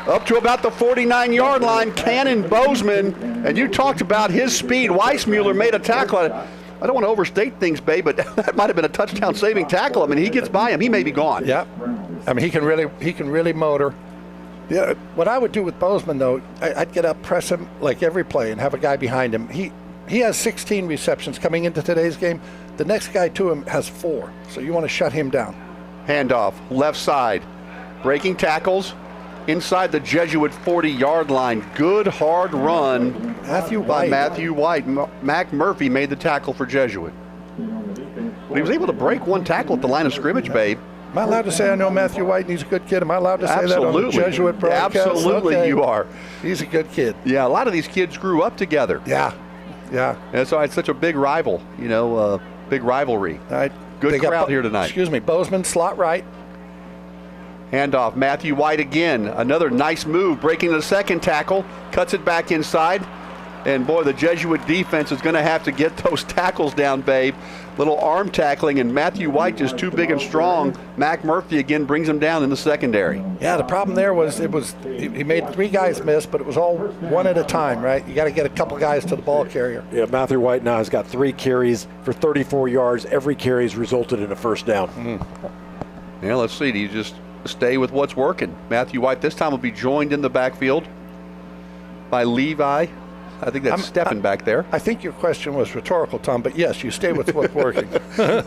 Up to about the 49-yard line. Cannon Bozeman. And you talked about his speed. Weissmuller made a tackle. I don't want to overstate things, Babe, but that might have been a touchdown-saving tackle. I mean, he gets by him, he may be gone. Yeah. I mean, he can really motor. Yeah. What I would do with Bozeman, though, I'd get up, press him like every play, and have a guy behind him. He has 16 receptions coming into today's game. The next guy to him has 4, so you want to shut him down. Handoff, left side. Breaking tackles inside the Jesuit 40-yard line. Good hard run by Matthew White. Mac Murphy made the tackle for Jesuit. But he was able to break one tackle at the line of scrimmage, Babe. Am I allowed to say I know Matthew White and he's a good kid? Am I allowed to say that on the Jesuit broadcast? Absolutely, okay. You are. He's a good kid. Yeah, a lot of these kids grew up together. Yeah. And so it's such a big rival, big rivalry. All right. Good crowd here tonight. Excuse me, Bozeman, slot right. Handoff, Matthew White again. Another nice move, breaking the second tackle, cuts it back inside. And boy, the Jesuit defense is going to have to get those tackles down, Babe. Little arm tackling, and Matthew White just too big and strong. Mac Murphy again brings him down in the secondary. Yeah, the problem there was he made 3 guys miss, but it was all one at a time, right? You got to get a couple guys to the ball carrier. Yeah, Matthew White now has got 3 carries for 34 yards. Every carry has resulted in a first down. Yeah, let's see. Do you just stay with what's working? Matthew White this time will be joined in the backfield by Levi. I think that's Steffen back there. I think your question was rhetorical, Tom, but yes, you stay with what's working.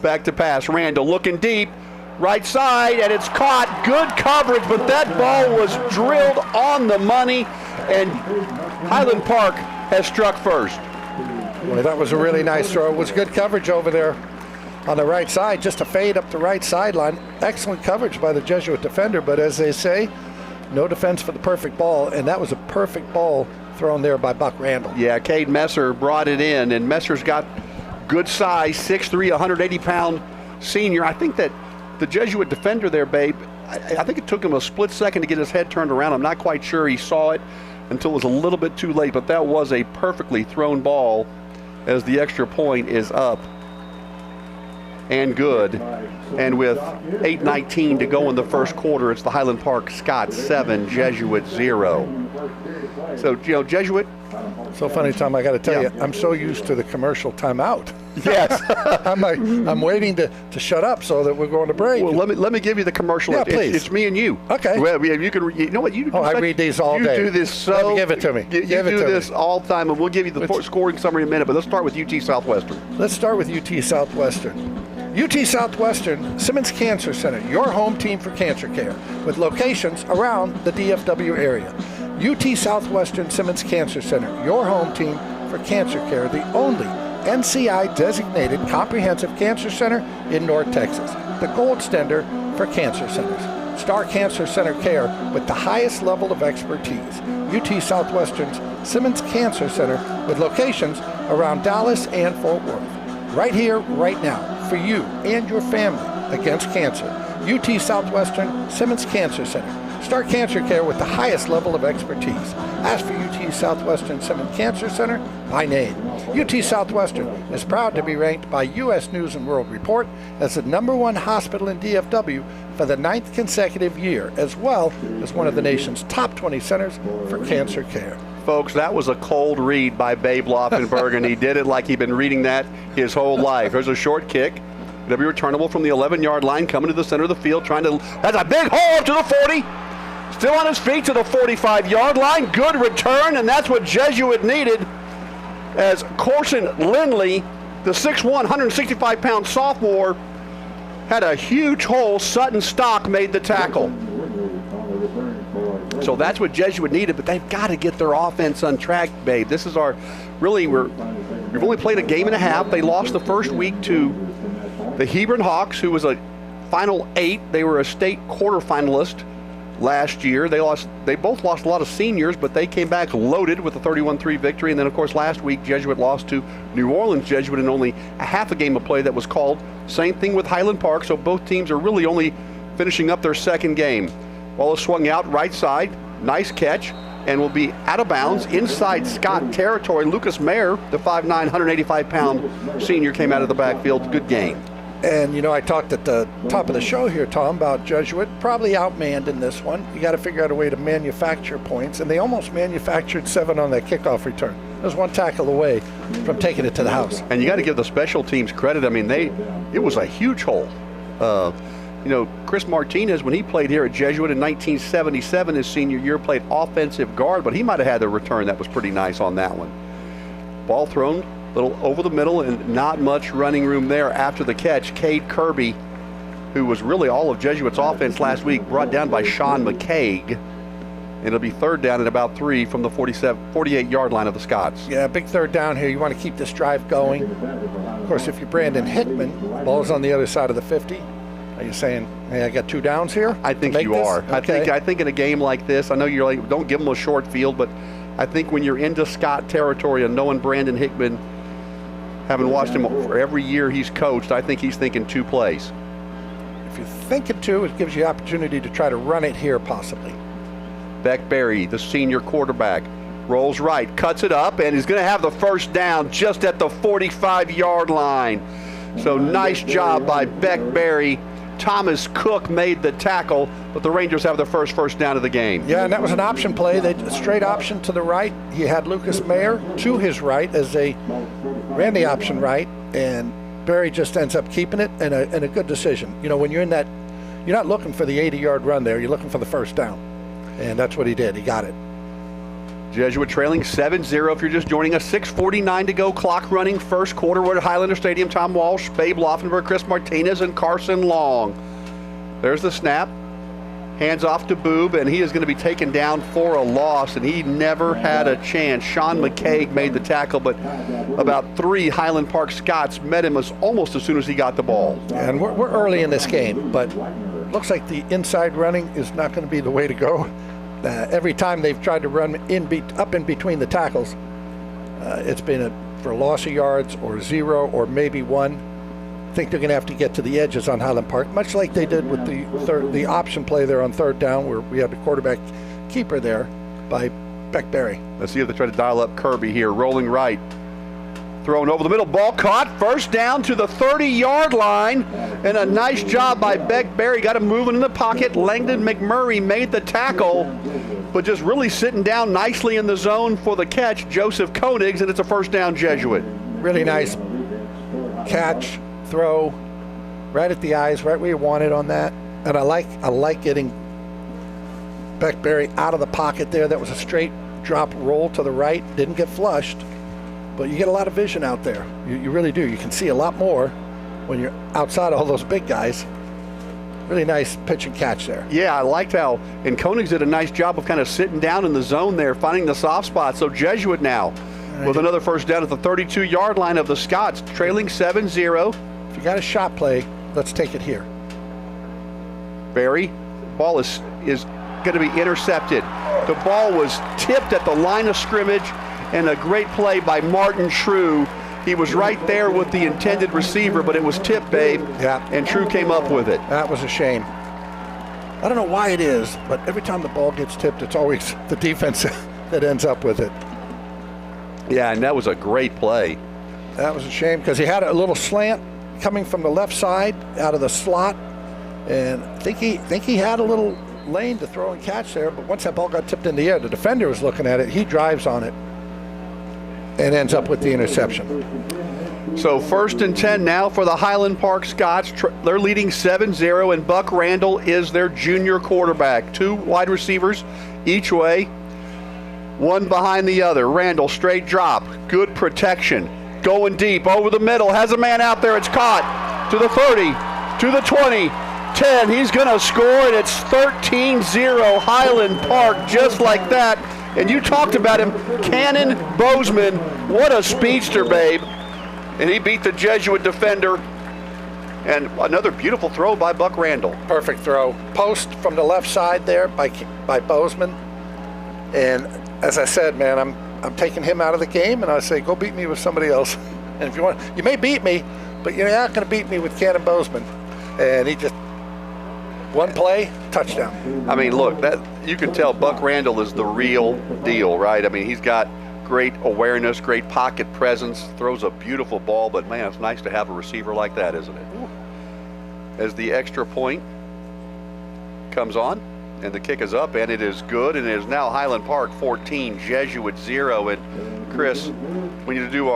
Back to pass. Randall looking deep. Right side, and it's caught. Good coverage, but that ball was drilled on the money, and Highland Park has struck first. Boy, that was a really nice throw. It was good coverage over there on the right side, just a fade up the right sideline. Excellent coverage by the Jesuit defender, but as they say, no defense for the perfect ball, and that was a perfect ball thrown there by Buck Randall. Yeah, Cade Messer brought it in, and Messer's got good size, 6'3", 180-pound senior. I think that the Jesuit defender there, Babe, I think it took him a split second to get his head turned around. I'm not quite sure he saw it until it was a little bit too late, but that was a perfectly thrown ball as the extra point is up and good. And with 8:19 to go in the first quarter, it's the Highland Park Scots 7, Jesuit 0. So, Jesuit. So funny, Tom, I got to tell you, I'm so used to the commercial timeout. Yes. I'm waiting to shut up so that we're going to break. Well, let me give you the commercial. Yeah, please. It's me and you. Okay. Well, you can. You know what? I read these all day. You do this so. Let me give it to me. You do this all the time, and we'll give you the scoring summary in a minute. But let's start with UT Southwestern. Let's start with UT Southwestern. UT Southwestern, Simmons Cancer Center, your home team for cancer care, with locations around the DFW area. UT Southwestern Simmons Cancer Center, your home team for cancer care, the only NCI-designated comprehensive cancer center in North Texas, the gold standard for cancer centers. Star Cancer Center care with the highest level of expertise. UT Southwestern's Simmons Cancer Center with locations around Dallas and Fort Worth. Right here, right now, for you and your family against cancer. UT Southwestern Simmons Cancer Center. Start cancer care with the highest level of expertise. Ask for UT Southwestern Simmons Cancer Center by name. UT Southwestern is proud to be ranked by U.S. News and World Report as the #1 hospital in DFW for the 9th consecutive year, as well as one of the nation's top 20 centers for cancer care. Folks, that was a cold read by Babe Laufenberg, and he did it like he'd been reading that his whole life. There's a short kick. It'll be returnable from the 11-yard line, coming to the center of the field, that's a big hole up to the 40. Still on his feet to the 45-yard line. Good return, and that's what Jesuit needed as Corson Lindley, the 6'1", 165-pound sophomore, had a huge hole. Sutton Stock made the tackle. So that's what Jesuit needed, but they've got to get their offense on track, Babe. This is we've only played a game and a half. They lost the first week to the Hebron Hawks, who was a Final 8. They were a state quarterfinalist last year. They both lost a lot of seniors, but they came back loaded with a 31-3 victory. And then, of course, last week, Jesuit lost to New Orleans Jesuit in only a half a game of play that was called. Same thing with Highland Park, so both teams are really only finishing up their second game. Ball is swung out right side. Nice catch. And will be out of bounds inside Scott territory. Lucas Mayer, the 5'9", 185-pound senior, came out of the backfield. Good game. And, you know, I talked at the top of the show here, Tom, about Jesuit. Probably outmanned in this one. You got to figure out a way to manufacture points. And they almost manufactured 7 on that kickoff return. It was one tackle away from taking it to the house. And you got to give the special teams credit. I mean, it was a huge hole. You know, Chris Martinez, when he played here at Jesuit in 1977, his senior year, played offensive guard, but he might have had the return that was pretty nice on that one. Ball thrown a little over the middle and not much running room there after the catch. Cade Kirby, who was really all of Jesuit's offense last week, brought down by Sean McCaig. It'll be third down at about 3 from the 48-yard line of the Scots. Yeah, big third down here. You want to keep this drive going. Of course, if you're Brandon Hickman, ball's on the other side of the 50. Are you saying, hey, I got 2 downs here? I think you are. Okay. I think in a game like this, I know you're like, don't give them a short field, but I think when you're into Scott territory and knowing Brandon Hickman, having watched him for every year he's coached, I think he's thinking 2 plays. If you're thinking 2, it gives you opportunity to try to run it here possibly. Beck Berry, the senior quarterback, rolls right, cuts it up, and is going to have the first down just at the 45-yard line. So nice job by Beck Berry. Thomas Cook made the tackle, but the Rangers have their first down of the game. Yeah, and that was an option play. They straight option to the right. He had Lucas Mayer to his right as they ran the option right, and Berry just ends up keeping it, and a good decision. You know, when you're in that, you're not looking for the 80-yard run there. You're looking for the first down, and that's what he did. He got it. Jesuit trailing 7-0 if you're just joining us. 6:49 to go, clock running, first quarter. We're at Highlander Stadium. Tom Walsh, Babe Laufenberg, Chris Martinez, and Carson Long. There's the snap. Hands off to Boob, and he is going to be taken down for a loss, and he never had a chance. Sean McCaig made the tackle, but about 3 Highland Park Scots met him almost as soon as he got the ball. And we're early in this game, but looks like the inside running is not going to be the way to go. Every time they've tried to run up in between the tackles, it's been for a loss of yards or 0 or maybe 1. I think they're going to have to get to the edges on Highland Park, much like they did with the option play there on third down, where we had the quarterback keeper there by Beck Berry. Let's see if they try to dial up Kirby here, rolling right. Thrown over the middle, ball caught, first down to the 30-yard line, and a nice job by Beck Berry. Got him moving in the pocket. Langdon McMurray made the tackle, but just really sitting down nicely in the zone for the catch, Joseph Koenigs, and it's a first down Jesuit. Really nice catch, throw, right at the eyes, right where you want it on that. And I like getting Beck Berry out of the pocket there. That was a straight drop roll to the right, didn't get flushed. But you get a lot of vision out there. You really do. You can see a lot more when you're outside all those big guys. Really nice pitch and catch there. Yeah, I liked how, and Koenigs did a nice job of kind of sitting down in the zone there, finding the soft spot. So Jesuit now with another first down at the 32-yard line of the Scots, trailing 7-0. If you got a shot play, let's take it here. Berry, ball is going to be intercepted. The ball was tipped at the line of scrimmage, and a great play by Martin True. He was right there with the intended receiver, but it was tipped, Babe. Yeah. And True came up with it. That was a shame. I don't know why it is, but every time the ball gets tipped, it's always the defense that ends up with it. Yeah, and that was a great play. That was a shame because he had a little slant coming from the left side out of the slot, and I think he had a little lane to throw and catch there, but once that ball got tipped in the air, the defender was looking at it, he drives on it and ends up with the interception. So 1st and 10 now for the Highland Park Scots. They're leading 7-0, and Buck Randall is their junior quarterback. 2 wide receivers each way, one behind the other. Randall, straight drop, good protection, going deep, over the middle, has a man out there, it's caught, to the 30, to the 20, 10, he's going to score, and it's 13-0 Highland Park, just like that. And you talked about him, Cannon Bozeman. What a speedster, Babe. And he beat the Jesuit defender. And another beautiful throw by Buck Randall. Perfect throw. Post from the left side there by Bozeman. And as I said, man, I'm taking him out of the game, and I say, go beat me with somebody else. And if you want, you may beat me, but you're not going to beat me with Cannon Bozeman. And he just One play, touchdown. I mean, look, that you can tell Buck Randall is the real deal, right? I mean, he's got great awareness, great pocket presence, throws a beautiful ball, but man, it's nice to have a receiver like that, isn't it? As the extra point comes on, and the kick is up, and it is good, and it is now Highland Park 14, Jesuit 0. And Chris, we need to do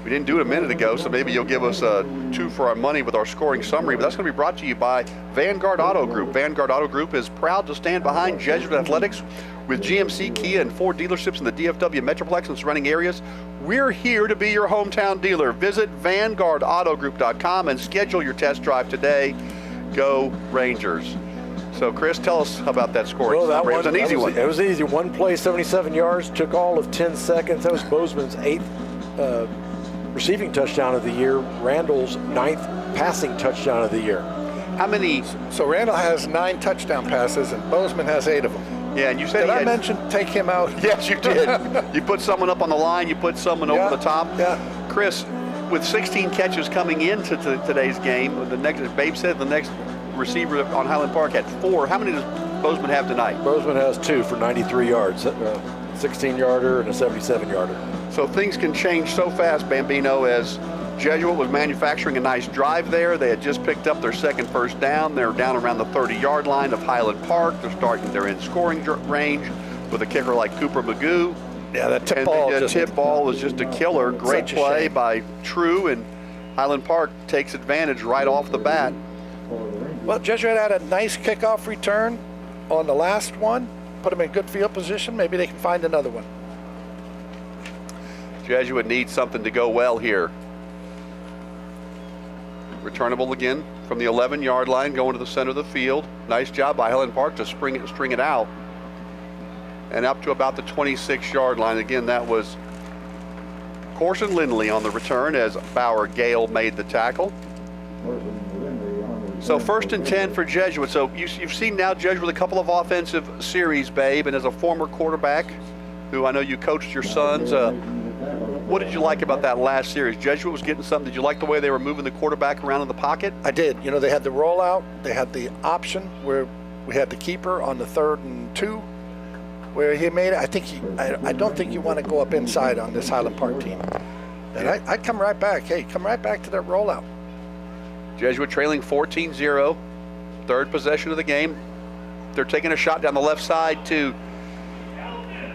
we didn't do it a minute ago, so maybe you'll give us a 2 for our money with our scoring summary, but that's going to be brought to you by Vanguard Auto Group. Vanguard Auto Group is proud to stand behind Jesuit Athletics with GMC, Kia, and Ford dealerships in the DFW Metroplex and surrounding areas. We're here to be your hometown dealer. Visit VanguardAutoGroup.com and schedule your test drive today. Go Rangers. So, Chris, tell us about that scoring summary. It was an easy one. It was easy. One play, 77 yards, took all of 10 seconds. That was Bozeman's 8th receiving touchdown of the year, Randall's 9th passing touchdown of the year. How many? So Randall has 9 touchdown passes, and Bozeman has 8 of them. Yeah, and you said Did I mention take him out? Yes, you did. You put someone up on the line, you put someone over the top. Yeah. Chris, with 16 catches coming into today's game, Babe said the next receiver on Highland Park had 4. How many does Bozeman have tonight? Bozeman has 2 for 93 yards, 16-yarder and a 77-yarder. So things can change so fast, Bambino, as Jesuit was manufacturing a nice drive there. They had just picked up their second first down. They're down around the 30-yard line of Highland Park. They're in scoring range with a kicker like Cooper Magoo. Yeah, that tip ball. The tip ball was just a killer. Great play by True, and Highland Park takes advantage right off the bat. Well, Jesuit had a nice kickoff return on the last one. Put them in good field position. Maybe they can find another one. Jesuit needs something to go well here. Returnable again from the 11-yard line, going to the center of the field. Nice job by Highland Park to string it out. And up to about the 26-yard line. Again, that was Corson Lindley on the return as Bauer Gale made the tackle. So 1st and 10 for Jesuit. So you've seen now Jesuit with a couple of offensive series, Babe, and as a former quarterback who I know you coached your sons, what did you like about that last series? Jesuit was getting something. Did you like the way they were moving the quarterback around in the pocket? I did. You know, they had the rollout. They had the option where we had the keeper on the 3rd and 2, where he made it. I don't think you want to go up inside on this Highland Park team. And I'd come right back. Hey, come right back to that rollout. Jesuit trailing 14-0, 3rd possession of the game. They're taking a shot down the left side to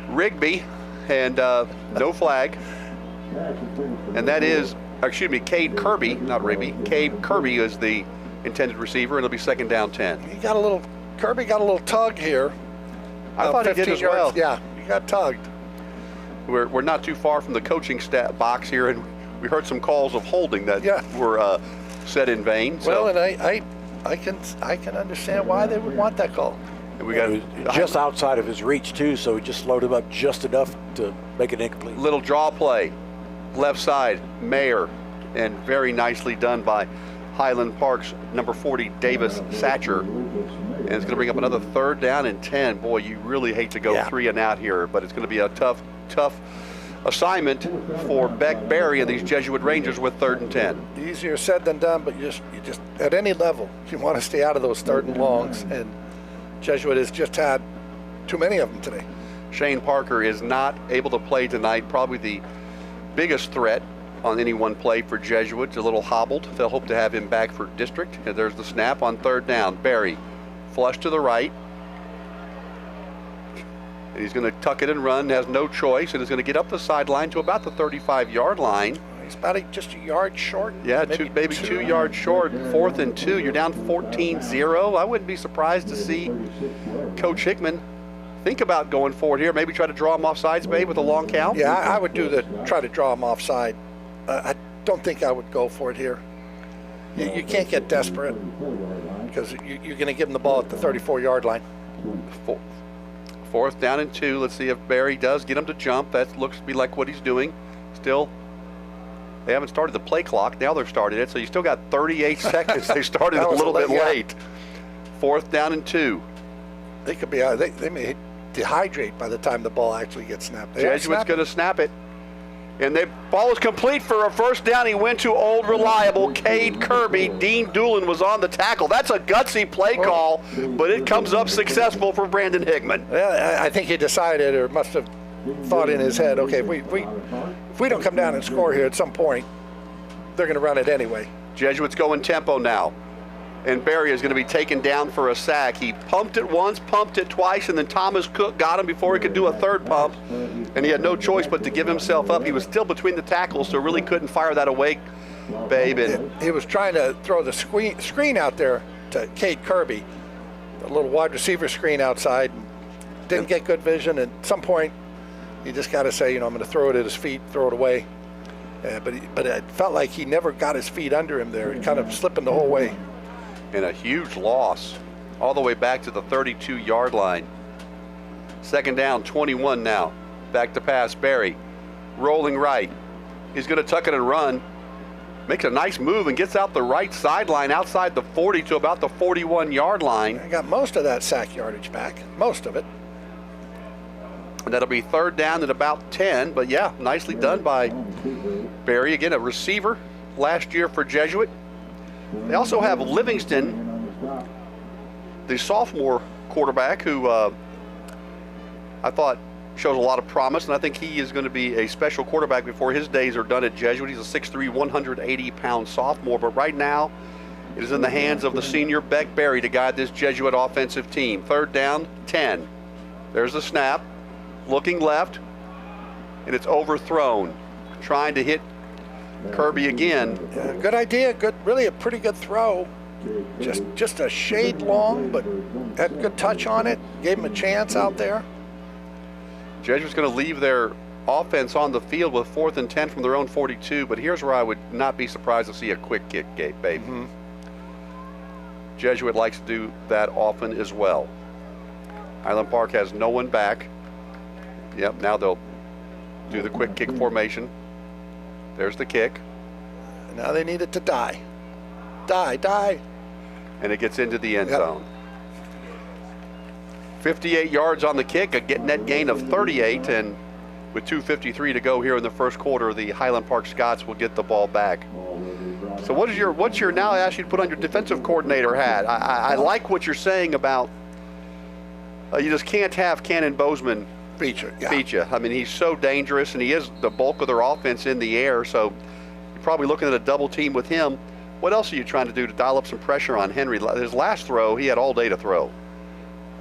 Rigby, and no flag. And that is, Cade Kirby, not Rigby. Cade Kirby is the intended receiver, and it'll be 2nd down 10. Kirby got a little tug here. I thought he did as well. Yeah, he got tugged. We're not too far from the coaching box here, and we heard some calls of holding that were said in vain. Well, and I can understand why they would want that call. And we got just outside of his reach too, so he just slowed him up just enough to make it incomplete. Little draw play, left side, Mayer, and very nicely done by Highland Park's number 40, Davis Satcher. And it's going to bring up another 3rd down and 10. Boy, you really hate to go 3 and out here, but it's going to be a tough assignment for Beck Berry and these Jesuit Rangers with 3rd and 10. Easier said than done, but you just at any level, you want to stay out of those 3rd and longs, and Jesuit has just had too many of them today. Shane Parker is not able to play tonight, probably the biggest threat on any one play for Jesuit. It's a little hobbled. They'll hope to have him back for district. And there's the snap on 3rd down. Berry, flush to the right. And he's going to tuck it and run, has no choice, and is going to get up the sideline to about the 35-yard line. He's about just a yard short. Yeah, maybe 2 yards short. 4th and 2. You're down 14-0. I wouldn't be surprised to see Coach Hickman think about going forward here. Maybe try to draw him off sides, Babe, with a long count. Yeah, I would try to draw him offside. I don't think I would go for it here. You can't get desperate because you're going to give him the ball at the 34-yard line. 4th down and 2. Let's see if Barry does get him to jump. That looks to be like what he's doing. Still, they haven't started the play clock. Now they've started it, so you still got 38 seconds. They started a little bit late. 4th down and 2. They could be they may dehydrate by the time the ball actually gets snapped. Jesuit's going to snap it. And the ball is complete for a first down. He went to old reliable Cade Kirby. Dean Doolin was on the tackle. That's a gutsy play call, but it comes up successful for Brandon Hickman. Yeah, I think he decided, or must have thought in his head, okay, if we don't come down and score here at some point, they're going to run it anyway. Jesuits go in tempo now. And Barry is going to be taken down for a sack. He pumped it once, pumped it twice, and then Thomas Cook got him before he could do a third pump. And he had no choice but to give himself up. He was still between the tackles, so really couldn't fire that away, Babe. And he was trying to throw the screen out there to Cade Kirby, the little wide receiver screen outside. Didn't get good vision. At some point, you just got to say, I'm going to throw it at his feet, throw it away. But it felt like he never got his feet under him there, kind of slipping the whole way. And a huge loss all the way back to the 32-yard line. Second down, 21 now. Back to pass, Barry. Rolling right. He's going to tuck it and run. Makes a nice move and gets out the right sideline outside the 40 to about the 41-yard line. I got most of that sack yardage back, most of it. And that'll be third down at about 10. But, yeah, nicely done by Barry. Again, a receiver last year for Jesuit. They also have Livingston, the sophomore quarterback, who I thought shows a lot of promise, and I think he is going to be a special quarterback before his days are done at Jesuit. He's a 6'3", 180-pound sophomore, but right now it is in the hands of the senior Beck Barry to guide this Jesuit offensive team. Third down, 10. There's the snap, looking left, and it's overthrown, trying to hit Kirby again. Yeah, good idea. Good, really a pretty good throw. Just a shade long, but had a good touch on it. Gave him a chance out there. Jesuit's going to leave their offense on the field with 4th and 10 from their own 42, but here's where I would not be surprised to see a quick kick, Babe. Mm-hmm. Jesuit likes to do that often as well. Highland Park has no one back. Yep, now they'll do the quick kick formation. There's the kick. Now they need it to die. Die. And it gets into the end zone. 58 yards on the kick, a net gain of 38, and with 2:53 to go here in the first quarter, the Highland Park Scots will get the ball back. So what's your now I ask you to put on your defensive coordinator hat. I like what you're saying about you just can't have Cannon Bozeman beat you. I mean, he's so dangerous, and he is the bulk of their offense in the air, so you're probably looking at a double team with him. What else are you trying to do to dial up some pressure on Henry? His last throw, he had all day to throw.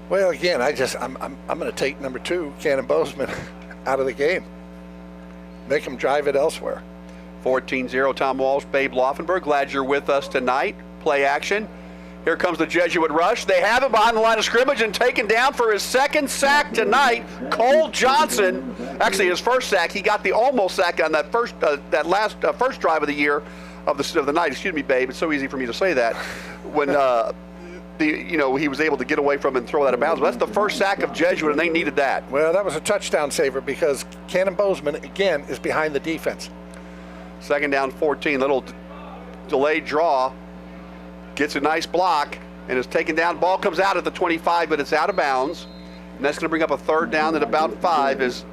Well, again, I'm going to take number 2, Cannon Bozeman, out of the game. Make him drive it elsewhere. 14-0, Tom Walsh, Babe Laufenberg. Glad you're with us tonight. Play action. Here comes the Jesuit rush. They have him behind the line of scrimmage and taken down for his second sack tonight. Cole Johnson, actually his first sack. He got the almost sack on that first drive of the year of the night. Excuse me, Babe. It's so easy for me to say that. When he was able to get away from it and throw that out of bounds. But that's the first sack of Jesuit, and they needed that. Well, that was a touchdown saver because Cannon Bozeman again is behind the defense. Second down, 14. Little delayed draw. Gets a nice block and is taken down. Ball comes out at the 25, but it's out of bounds. And that's going to bring up a third down at about 5. It'll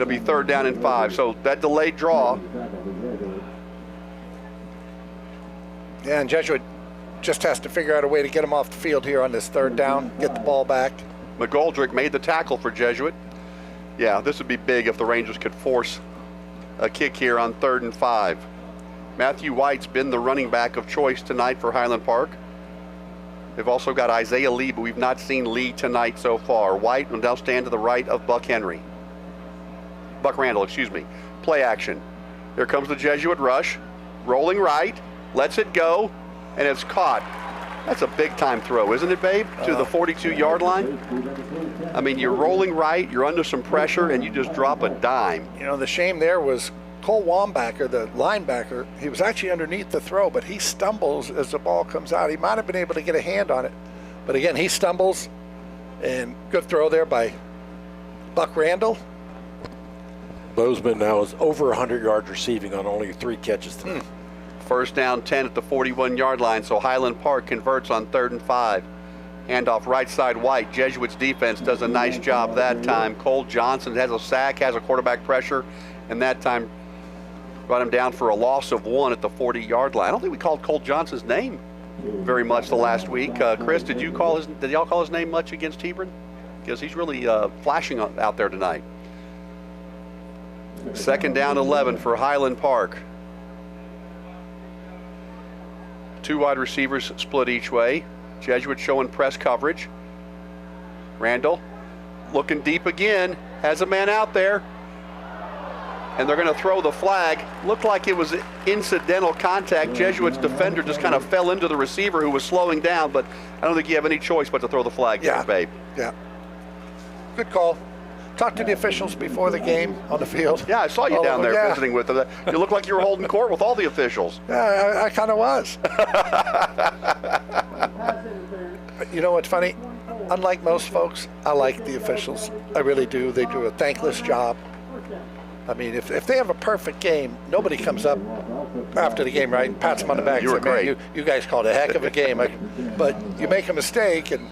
be third down and 5. So that delayed draw. Yeah, and Jesuit just has to figure out a way to get him off the field here on this third down, get the ball back. McGoldrick made the tackle for Jesuit. Yeah, this would be big if the Rangers could force a kick here on 3rd and 5. Matthew White's been the running back of choice tonight for Highland Park. They've also got Isaiah Lee, but we've not seen Lee tonight so far. White will now stand to the right of Buck Randall, excuse me. Play action. Here comes the Jesuit rush. Rolling right, lets it go, and it's caught. That's a big-time throw, isn't it, Babe? To the 42-yard line? I mean, you're rolling right, you're under some pressure, and you just drop a dime. The shame there was Cole Wambacher, the linebacker. He was actually underneath the throw, but he stumbles as the ball comes out. He might have been able to get a hand on it. But again, he stumbles, and good throw there by Buck Randall. Bozeman now is over 100 yards receiving on only 3 catches tonight. First down, 10 at the 41-yard line, so Highland Park converts on 3rd and 5. Handoff right side White. Jesuits defense does a nice job that time. Cole Johnson has a sack, has a quarterback pressure, and that time brought him down for a loss of 1 at the 40-yard line. I don't think we called Cole Johnson's name very much the last week. Chris, did y'all call his name much against Hebron? Because he's really flashing out there tonight. 2nd down 11 for Highland Park. 2 wide receivers split each way. Jesuit showing press coverage. Randall looking deep again, has a man out there, and they're going to throw the flag. Looked like it was incidental contact. Jesuit's defender just kind of fell into the receiver who was slowing down, but I don't think you have any choice but to throw the flag there, babe. Yeah. Good call. Talk to the officials before the game on the field. Yeah, I saw you down there visiting with them. You looked like you were holding court with all the officials. Yeah, I kind of was. You know what's funny? Unlike most folks, I like the officials. I really do. They do a thankless job. I mean, if they have a perfect game, nobody comes up after the game, right, and pats them on the back. You were great. Man, you guys called a heck of a game. But you make a mistake, and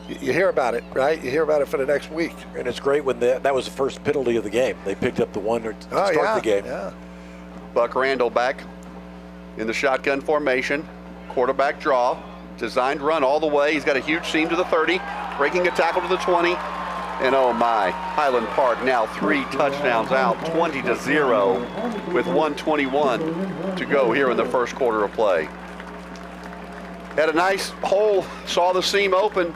you hear about it, right? You hear about it for the next week. And it's great when that was the first penalty of the game. They picked up the one to start the game. Yeah. Buck Randall back in the shotgun formation. Quarterback draw. Designed run all the way. He's got a huge seam to the 30. Breaking a tackle to the 20. And oh my, Highland Park now 3 touchdowns out, 20-0 with 1:21 to go here in the first quarter of play. Had a nice hole, saw the seam open,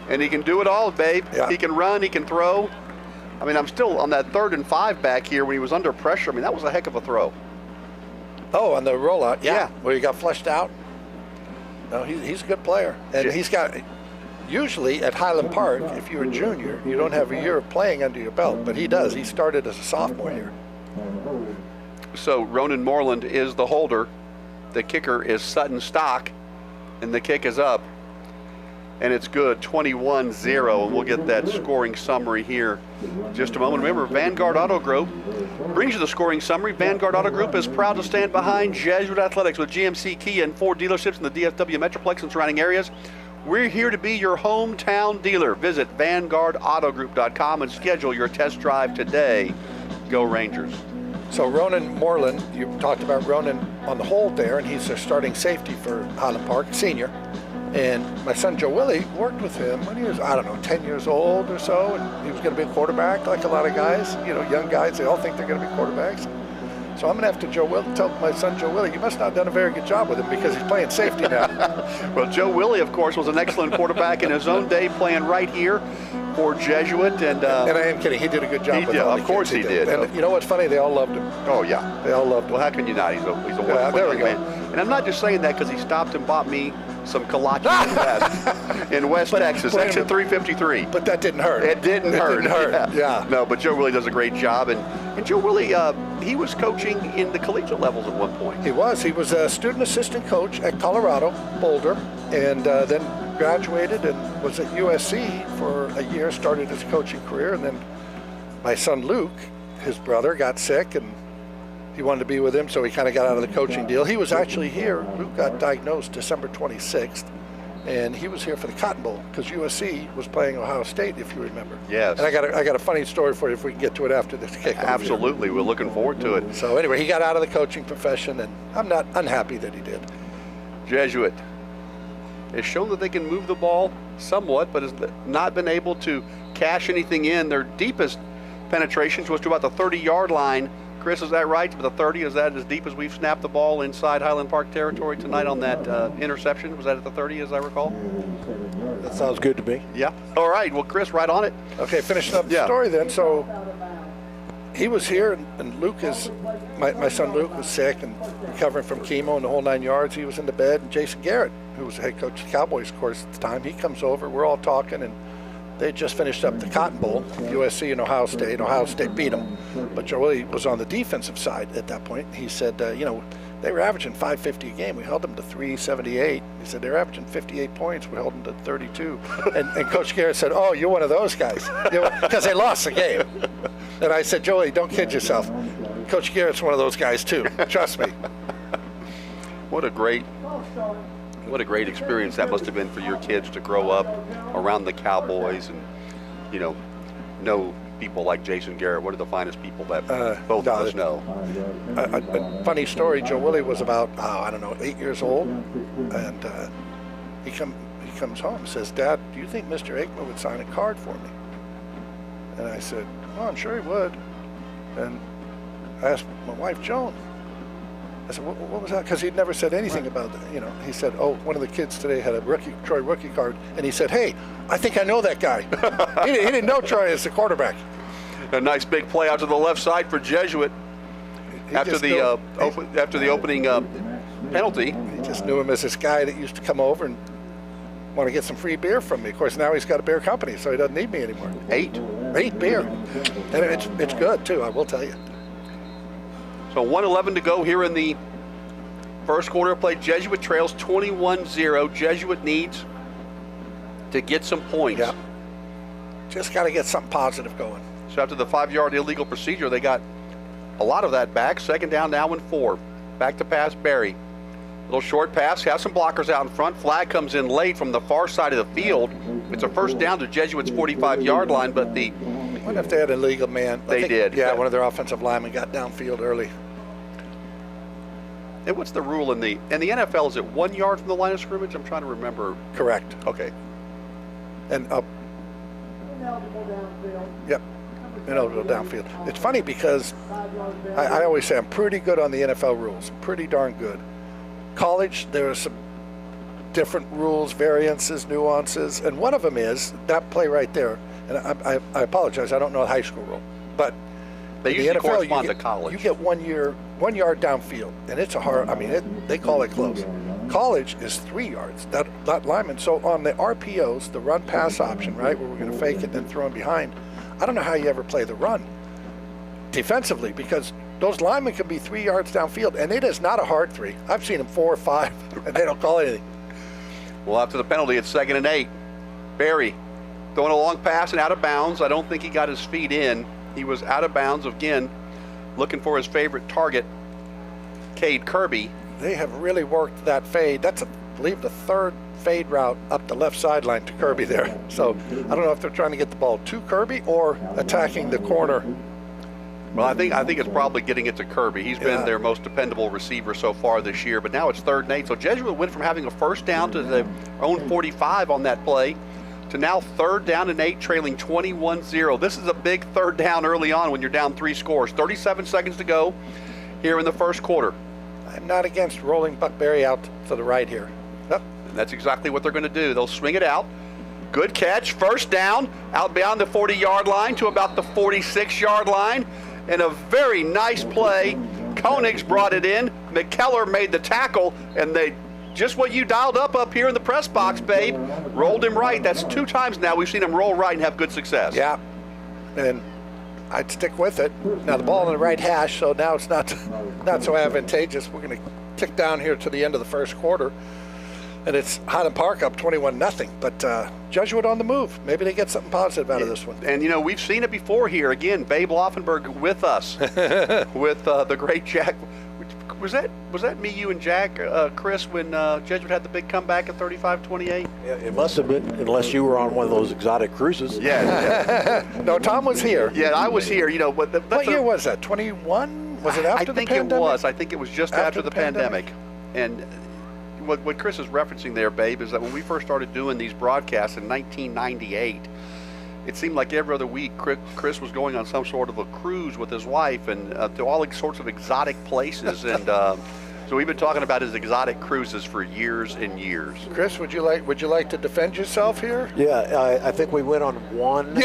and he can do it all, babe. Yeah. He can run, he can throw. I mean, I'm still on that 3rd and 5 back here when he was under pressure. I mean, that was a heck of a throw. Oh, on the rollout, Yeah. where he got flushed out. No, he's a good player, and he's got. Usually at Highland Park, if you're a junior, you don't have a year of playing under your belt, but he does. He started as a sophomore here. So Ronan Moreland is the holder. The kicker is Sutton Stock, and the kick is up. And it's good, 21-0, and we'll get that scoring summary here in just a moment. Remember, Vanguard Auto Group brings you the scoring summary. Vanguard Auto Group is proud to stand behind Jesuit Athletics with GMC, Kia, and Ford dealerships in the DFW Metroplex and surrounding areas. We're here to be your hometown dealer. Visit VanguardAutoGroup.com and schedule your test drive today. Go Rangers. So Ronan Moreland, you talked about Ronan on the hold there, and he's a starting safety for Highland Park, senior. And my son Joe Willie worked with him when he was, 10 years old or so, and he was going to be a quarterback like a lot of guys. You know, young guys, they all think they're going to be quarterbacks. So I'm going to have to tell my son Joe Willie, you must not have done a very good job with him because he's playing safety now. Well, Joe Willie, of course, was an excellent quarterback in his own day, playing right here for Jesuit. And I am kidding. He did a good job with him. all Of course he did. And you know what's funny? They all loved him. Oh, yeah. They all loved him. Well, how can you not? He's a wonderful there we go. man. And I'm not just saying that because he stopped and bought me some kolache in West Texas, exit 353. But that didn't hurt. It didn't hurt. Yeah. No, but Joe Willie does a great job. And Joe Willie, he was coaching in the collegiate levels at one point. He was. He was a student assistant coach at Colorado, Boulder, and then graduated and was at USC for a year, started his coaching career. And then my son Luke, his brother, got sick, and he wanted to be with him, so he kind of got out of the coaching deal. He was actually here. Luke got diagnosed December 26th, and he was here for the Cotton Bowl because USC was playing Ohio State, if you remember. Yes. And I got a funny story for you if we can get to it after this kickoff. Absolutely. We're looking forward to it. So anyway, he got out of the coaching profession, and I'm not unhappy that he did. Jesuit has shown that they can move the ball somewhat, but has not been able to cash anything in. Their deepest penetrations was to about the 30-yard line. Chris, is that right? The 30, is that as deep as we've snapped the ball inside Highland Park territory tonight on that interception? Was that at the 30, as I recall? That sounds good to me. Yeah. All right. Well, Chris, right on it. Okay, finishing up the story then. So he was here, and Luke is, my son Luke was sick and recovering from chemo and the whole 9 yards. He was in the bed, and Jason Garrett, who was the head coach of the Cowboys, of course, at the time, he comes over. We're all talking, and they just finished up the Cotton Bowl, USC and Ohio State. Ohio State beat them, but Joe Willie was on the defensive side at that point. He said, they were averaging 550 a game. We held them to 378. He said, they're averaging 58 points. We held them to 32. And Coach Garrett said, oh, you're one of those guys, because they lost the game. And I said, Joey, don't kid yourself. Coach Garrett's one of those guys, too. Trust me. What a great What a great experience that must have been for your kids to grow up around the Cowboys and, know people like Jason Garrett. What are the finest people that both of us know? A funny story, Joe Willie was about, 8 years old, and he comes home and says, "Dad, do you think Mr. Aikman would sign a card for me?" And I said, "Oh, I'm sure he would." And I asked my wife, Joan, I said, what was that? Because he'd never said anything about that. He said, "Oh, one of the kids today had a Troy rookie card," and he said, "Hey, I think I know that guy." he didn't know Troy as the quarterback. A nice big play out to the left side for Jesuit after the opening penalty. He just knew him as this guy that used to come over and want to get some free beer from me. Of course, now he's got a beer company, so he doesn't need me anymore. 8 beer, and it's good too, I will tell you. So 1:11 to go here in the first quarter of play. Jesuit trails 21-0. Jesuit needs to get some points. Yeah. Just got to get something positive going. So after the 5-yard illegal procedure, they got a lot of that back. Second down now and 4. Back to pass, Barry. Little short pass, have some blockers out in front. Flag comes in late from the far side of the field. It's a first down to Jesuit's 45-yard line, but I wonder if they had an illegal man. They did. Yeah, one of their offensive linemen got downfield early. And what's the rule in the NFL? Is it 1 yard from the line of scrimmage? I'm trying to remember. Correct. Okay. And up. Yep. Ineligible downfield. It's funny because I always say I'm pretty good on the NFL rules. Pretty darn good. College, there are some different rules, variances, nuances, and one of them is that play right there. And I apologize, I don't know the high school rule, but they usually NFL, correspond to college. You get 1 yard downfield, and it's a hard. They call it close. College is 3 yards. That lineman. So on the RPOs, the run pass option, right, where we're going to fake it and then throw him behind. I don't know how you ever play the run defensively because those linemen can be 3 yards downfield, and it is not a hard 3. I've seen them 4 or 5, and they don't call anything. Well, after the penalty, it's 2nd and 8. Barry throwing a long pass and out of bounds. I don't think he got his feet in. He was out of bounds again, looking for his favorite target, Cade Kirby. They have really worked that fade. That's, I believe, the 3rd fade route up the left sideline to Kirby there. So I don't know if they're trying to get the ball to Kirby or attacking the corner. Well, I think it's probably getting it to Kirby. He's been their most dependable receiver so far this year, but now it's 3rd and 8. So Jesuit went from having a first down to their own 45 on that play to now 3rd down and 8, trailing 21-0. This is a big 3rd down early on when you're down 3 scores. 37 seconds to go here in the first quarter. I'm not against rolling Buck Berry out to the right here. Yep. And that's exactly what they're going to do. They'll swing it out. Good catch. First down, out beyond the 40-yard line to about the 46-yard line. And a very nice play. Koenig's brought it in. McKellar made the tackle, and they just what you dialed up here in the press box, babe. Rolled him right. That's 2 times now we've seen him roll right and have good success. Yeah, and I'd stick with it. Now the ball in the right hash, so now it's not so advantageous. We're going to tick down here to the end of the first quarter, and it's Highland Park up 21-0. But Jesuit on the move. Maybe they get something positive out of this one. And we've seen it before here. Again, Babe Laufenberg with us, with the great Jack. Was that me, you, and Jack, Chris, when Jesuit had the big comeback at 35-28? Yeah, it must have been, unless you were on one of those exotic cruises. Yeah. No, Tom was here. Yeah, I was here. But what year was that? 21? Was it after the pandemic? I think it was just after the pandemic. And what Chris is referencing there, Babe, is that when we first started doing these broadcasts in 1998, it seemed like every other week Chris was going on some sort of a cruise with his wife and to all sorts of exotic places. And so we've been talking about his exotic cruises for years and years. Chris, would you like to defend yourself here? Yeah, I think we went on one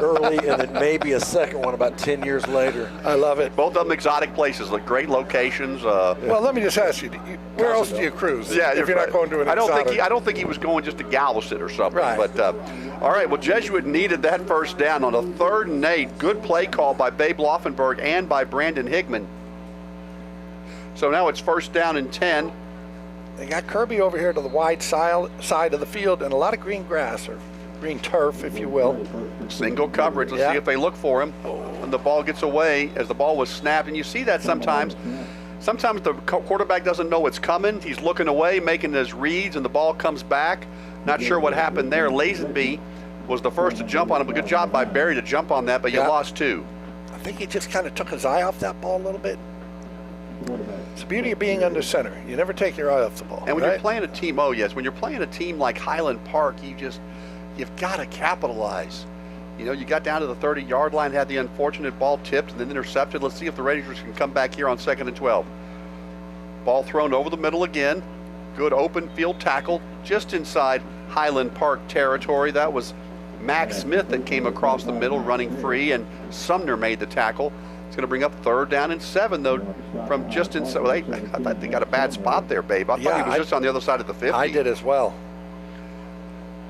early and then maybe a second one about 10 years later. I love it. Both of them exotic places, like great locations. Well, let me just ask you, where else do you cruise? Yeah, if you're not going to an exotic. I don't think he was going just to Galveston or something. Right. But all right, well, Jesuit needed that first down on a 3rd and 8. Good play call by Babe Laufenberg and by Brandon Hickman. So now it's 1st down and 10. They got Kirby over here to the wide side of the field and a lot of green grass, or green turf, if you will. Single coverage. Let's see if they look for him. And the ball gets away as the ball was snapped. And you see that sometimes sometimes the quarterback doesn't know it's coming. He's looking away, making his reads, and the ball comes back. Not sure what happened there. Lazenby was the first to jump on him. A good job by Barry to jump on that, but you lost 2. I think he just kind of took his eye off that ball a little bit. It's the beauty of being under center. You never take your eye off the ball. And when you're playing a team, when you're playing a team like Highland Park, you've got to capitalize. You know, you got down to the 30-yard line, had the unfortunate ball tipped and then intercepted. Let's see if the Rangers can come back here on 2nd and 12. Ball thrown over the middle again. Good open field tackle just inside Highland Park territory. That was Max Smith that came across the middle running free, and Sumner made the tackle. It's going to bring up 3rd down and 7, though, from just inside. Well, I thought they got a bad spot there, babe. I thought he was just on the other side of the 50. I did as well.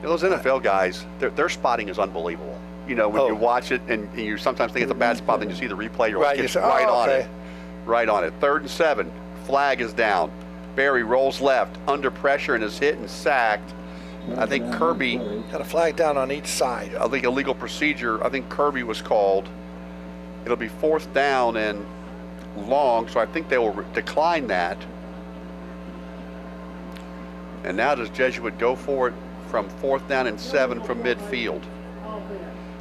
You know, those NFL guys, their spotting is unbelievable. You know, when you watch it and you sometimes think it's a bad spot, then you see the replay, you're right on it. Right on it. 3rd and 7. Flag is down. Barry rolls left, under pressure, and is hit and sacked. I think Kirby got a flag down on each side. I think illegal procedure. I think Kirby was called. It'll be 4th down and long, so I think they will decline that. And now does Jesuit go for it from 4th down and 7 from midfield?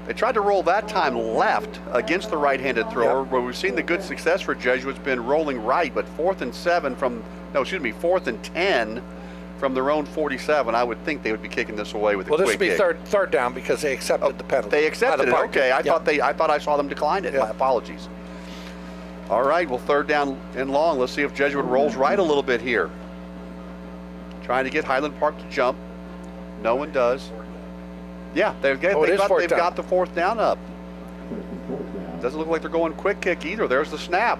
They tried to roll that time left against the right-handed thrower, where we've seen the good success for Jesuit's been rolling right, but 4th and 10 from their own 47. I would think they would be kicking this away with a quick kick. Well, this would be third down because they accepted the penalty. They accepted it. Okay, I thought I saw them decline it. My apologies. All right, well, 3rd down and long. Let's see if Jesuit rolls right a little bit here. Trying to get Highland Park to jump. No one does. Yeah, they've got the 4th down up. Doesn't look like they're going quick kick either. There's the snap.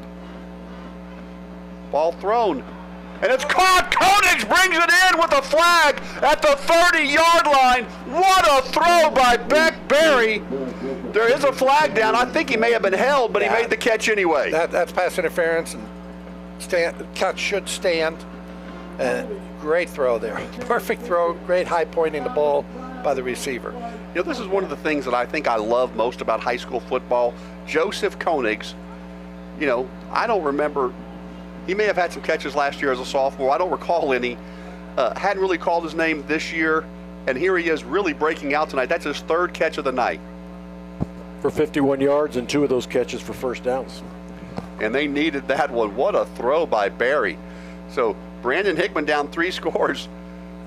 Ball thrown. And it's caught. Koenigs brings it in with a flag at the 30-yard line. What a throw by Beck Berry. There is a flag down. I think he may have been held, but he made the catch anyway. That's pass interference, and catch should stand. Great throw there. Perfect throw. Great high pointing the ball by the receiver. You know, this is one of the things that I think I love most about high school football. Joseph Koenigs, you know, I don't remember. He may have had some catches last year as a sophomore. I don't recall any. Hadn't really called his name this year, and here he is really breaking out tonight. That's his 3rd catch of the night. For 51 yards and 2 of those catches for 1st downs. And they needed that one. What a throw by Barry. So Brandon Hickman down 3 scores,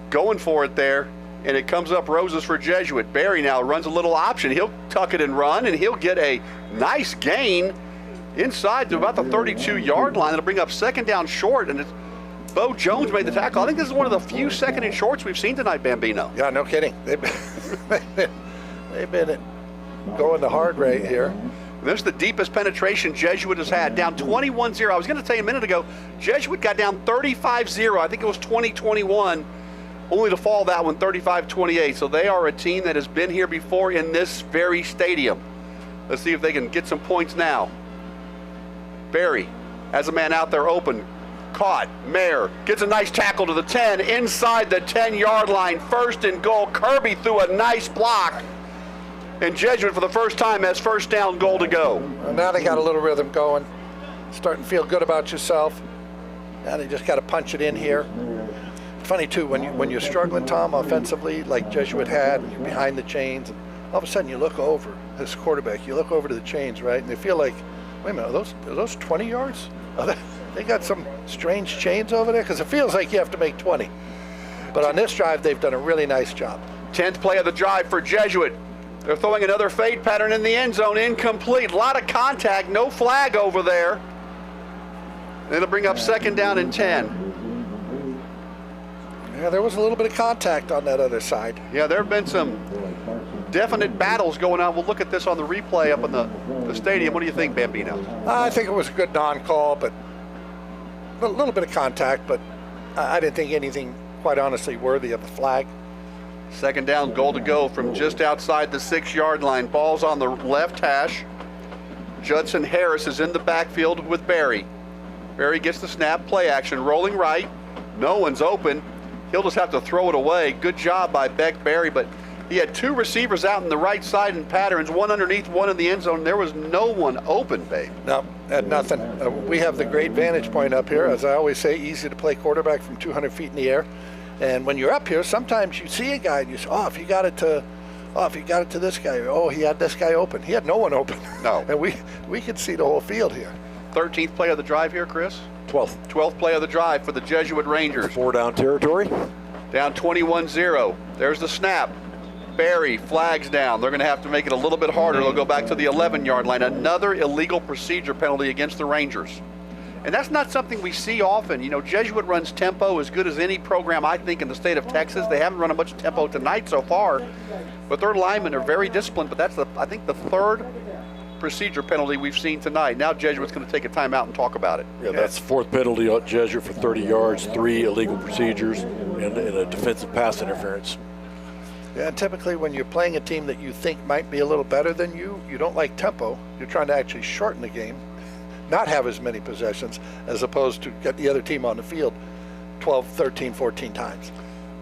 going for it there, and it comes up roses for Jesuit. Barry now runs a little option. He'll tuck it and run, and he'll get a nice gain inside to about the 32-yard line. It'll bring up 2nd down short, and Bo Jones made the tackle. I think this is one of the few 2nd and shorts we've seen tonight, Bambino. Yeah, no kidding. They've been going the hard right here. This is the deepest penetration Jesuit has had, down 21-0. I was going to tell you a minute ago, Jesuit got down 35-0. I think it was 2021, only to fall that one 35-28. So they are a team that has been here before in this very stadium. Let's see if they can get some points now. Barry has a man out there open. Caught. Mayer gets a nice tackle to the 10, inside the 10-yard line. 1st and goal. Kirby threw a nice block. And Jesuit, for the first time, has 1st down goal to go. Well, now they got a little rhythm going. Starting to feel good about yourself. Now they just got to punch it in here. Funny, too, when you're struggling, Tom, offensively, like Jesuit had, and you're behind the chains, and all of a sudden you look over, this quarterback, you look over to the chains, right? And they feel like, wait a minute, are those 20 yards? They got some strange chains over there? Because it feels like you have to make 20. But on this drive, they've done a really nice job. 10th play of the drive for Jesuit. They're throwing another fade pattern in the end zone, incomplete. A lot of contact, no flag over there. It'll bring up 2nd down and 10. Yeah, there was a little bit of contact on that other side. Yeah, there have been some definite battles going on. We'll look at this on the replay up in the stadium. What do you think, Bambino? I think it was a good non-call, but a little bit of contact, but I didn't think anything, quite honestly, worthy of a flag. 2nd down, goal to go from just outside the 6-yard line. Ball's on the left hash. Judson Harris is in the backfield with Barry. Barry gets the snap, play action, rolling right. No one's open. He'll just have to throw it away. Good job by Beck Barry, but He had 2 receivers out in the right side in patterns, one underneath, one in the end zone. There was no one open, Babe. No, had nothing. We have the great vantage point up here. As I always say, easy to play quarterback from 200 feet in the air. And when you're up here, sometimes you see a guy and you say, if he got it to this guy, he had this guy open. He had no one open. No. And we could see the whole field here. 13th play of the drive here, Chris? 12th. 12th play of the drive for the Jesuit Rangers. 4 down territory. Down 21-0. There's the snap. Barry flags down. They're going to have to make it a little bit harder. They'll go back to the 11-yard line. Another illegal procedure penalty against the Rangers. And that's not something we see often. You know, Jesuit runs tempo as good as any program, I think, in the state of Texas. They haven't run a much tempo tonight so far, but their linemen are very disciplined. But that's, I think, the 3rd procedure penalty we've seen tonight. Now Jesuit's going to take a timeout and talk about it. Yeah, that's 4th penalty on Jesuit for 30 yards, 3 illegal procedures, and a defensive pass interference. Yeah, and typically when you're playing a team that you think might be a little better than you don't like tempo. You're trying to actually shorten the game, not have as many possessions, as opposed to get the other team on the field 12, 13, 14 times.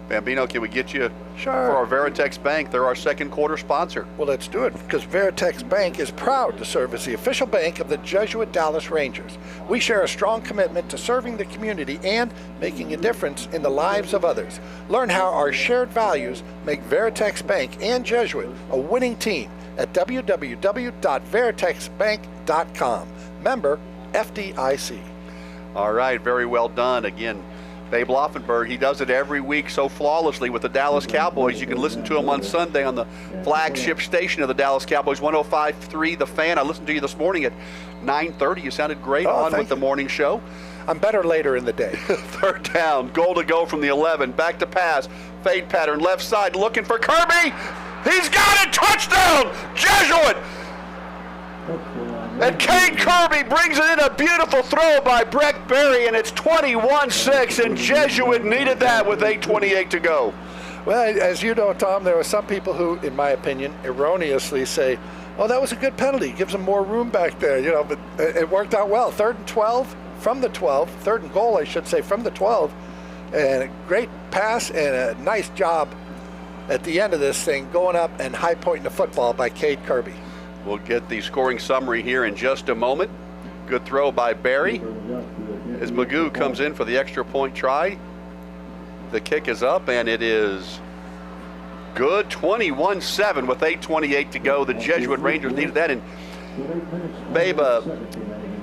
Bambino, can we get you Sure. for our Veritex Bank? They're our 2nd quarter sponsor. Well, let's do it, because Veritex Bank is proud to serve as the official bank of the Jesuit Dallas Rangers. We share a strong commitment to serving the community and making a difference in the lives of others. Learn how our shared values make Veritex Bank and Jesuit a winning team at www.veritexbank.com. Member FDIC. All right, very well done. Again, Babe Laufenberg, he does it every week so flawlessly with the Dallas Cowboys. You can listen to him on Sunday on the flagship station of the Dallas Cowboys, 105.3 The Fan. I listened to you this morning at 9:30. You sounded great with the morning show. I'm better later in the day. 3rd down, goal to go from the 11. Back to pass, fade pattern, left side, looking for Kirby. He's got it, touchdown, Jesuit! And Cade Kirby brings it in, a beautiful throw by Breck Berry, and it's 21-6, and Jesuit needed that with 8:28 to go. Well, as you know, Tom, there are some people who, in my opinion, erroneously say, that was a good penalty. Gives them more room back there, but it worked out well. 3rd and 12 from the 12, 3rd and goal, I should say, from the 12, and a great pass and a nice job at the end of this thing, going up and high-pointing the football by Cade Kirby. We'll get the scoring summary here in just a moment. Good throw by Barry as Magoo comes in for the extra point try. The kick is up, and it is good. 21-7 with 8:28 to go. The Jesuit Rangers needed that. And Babe,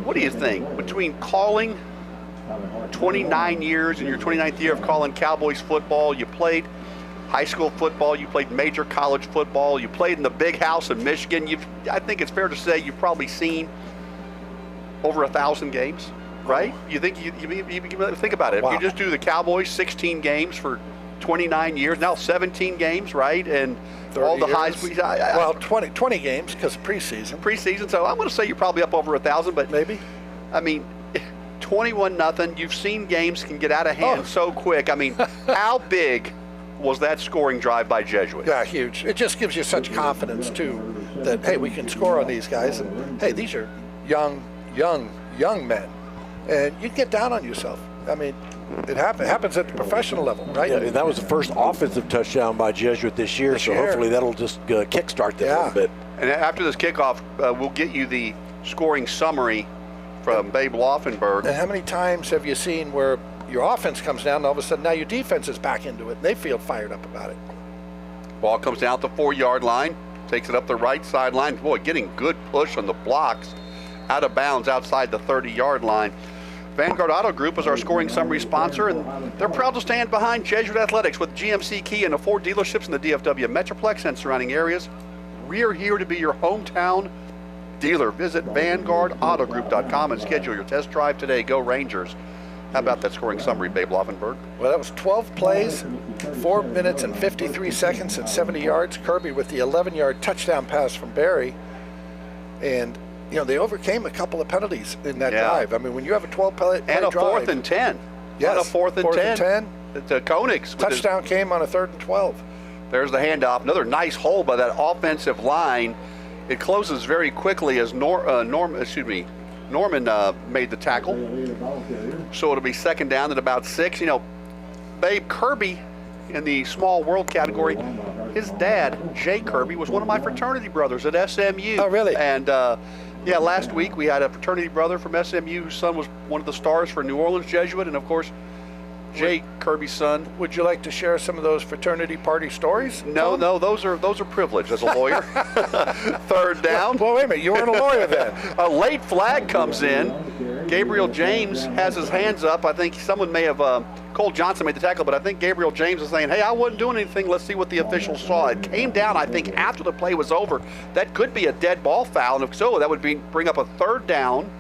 what do you think? Between calling 29 years and your 29th year of calling Cowboys football, you played high school football, you played major college football, you played in the big house in Michigan. I think it's fair to say you've probably seen over 1,000 games, right? You think you think about it. Wow. If you just do the Cowboys, 16 games for 29 years, now 17 games, right? And all the highs. 20 games because of preseason. Preseason, so I'm going to say you're probably up over 1,000, but maybe. I mean, 21-0. You've seen games can get out of hand so quick. I mean, how big was that scoring drive by Jesuit? Yeah, huge. It just gives you such confidence too that hey, we can score on these guys, and hey, these are young men, and you get down on yourself. I mean, it happens at the professional level, right? Yeah, and that was the first offensive touchdown by Jesuit this year, hopefully that'll just kickstart that a little bit. And after this kickoff, we'll get you the scoring summary from Babe Laufenberg. And how many times have you seen where your offense comes down and all of a sudden now your defense is back into it and they feel fired up about it? Ball comes down at the 4-yard line, takes it up the right sideline. Boy, getting good push on the blocks, out of bounds outside the 30-yard line. Vanguard Auto Group is our scoring summary sponsor, and they're proud to stand behind Jesuit Athletics with GMC, Kia, and the 4 dealerships in the DFW Metroplex and surrounding areas. We're here to be your hometown dealer. Visit VanguardAutoGroup.com and schedule your test drive today. Go Rangers. How about that scoring summary, Babe Laufenberg? Well, that was 12 plays, 4 minutes and 53 seconds and 70 yards. Kirby with the 11-yard touchdown pass from Barry. And, you know, they overcame a couple of penalties in that drive. I mean, when you have a 12-play drive. And a 4th and 10. Yes, and a 4th and 10. To Koenig's. Touchdown came on a 3rd and 12. There's the handoff. Another nice hole by that offensive line. It closes very quickly as Norman made the tackle. So it'll be 2nd down at about 6. You know, Babe, Kirby in the small world category. His dad, Jay Kirby, was one of my fraternity brothers at SMU. Oh, really? And yeah, last week we had a fraternity brother from SMU whose son was one of the stars for New Orleans Jesuit, and of course, Jay Kirby's son. Would you like to share some of those fraternity party stories? No, those are privileged as a lawyer. Third down. Well, wait a minute. You weren't a lawyer then. A late flag comes in. Gabriel James has his hands up. I think someone may have, Cole Johnson made the tackle, but I think Gabriel James is saying, hey, I wasn't doing anything. Let's see what the officials saw. It came down, I think, after the play was over. That could be a dead ball foul, and if so, that would bring up a third down.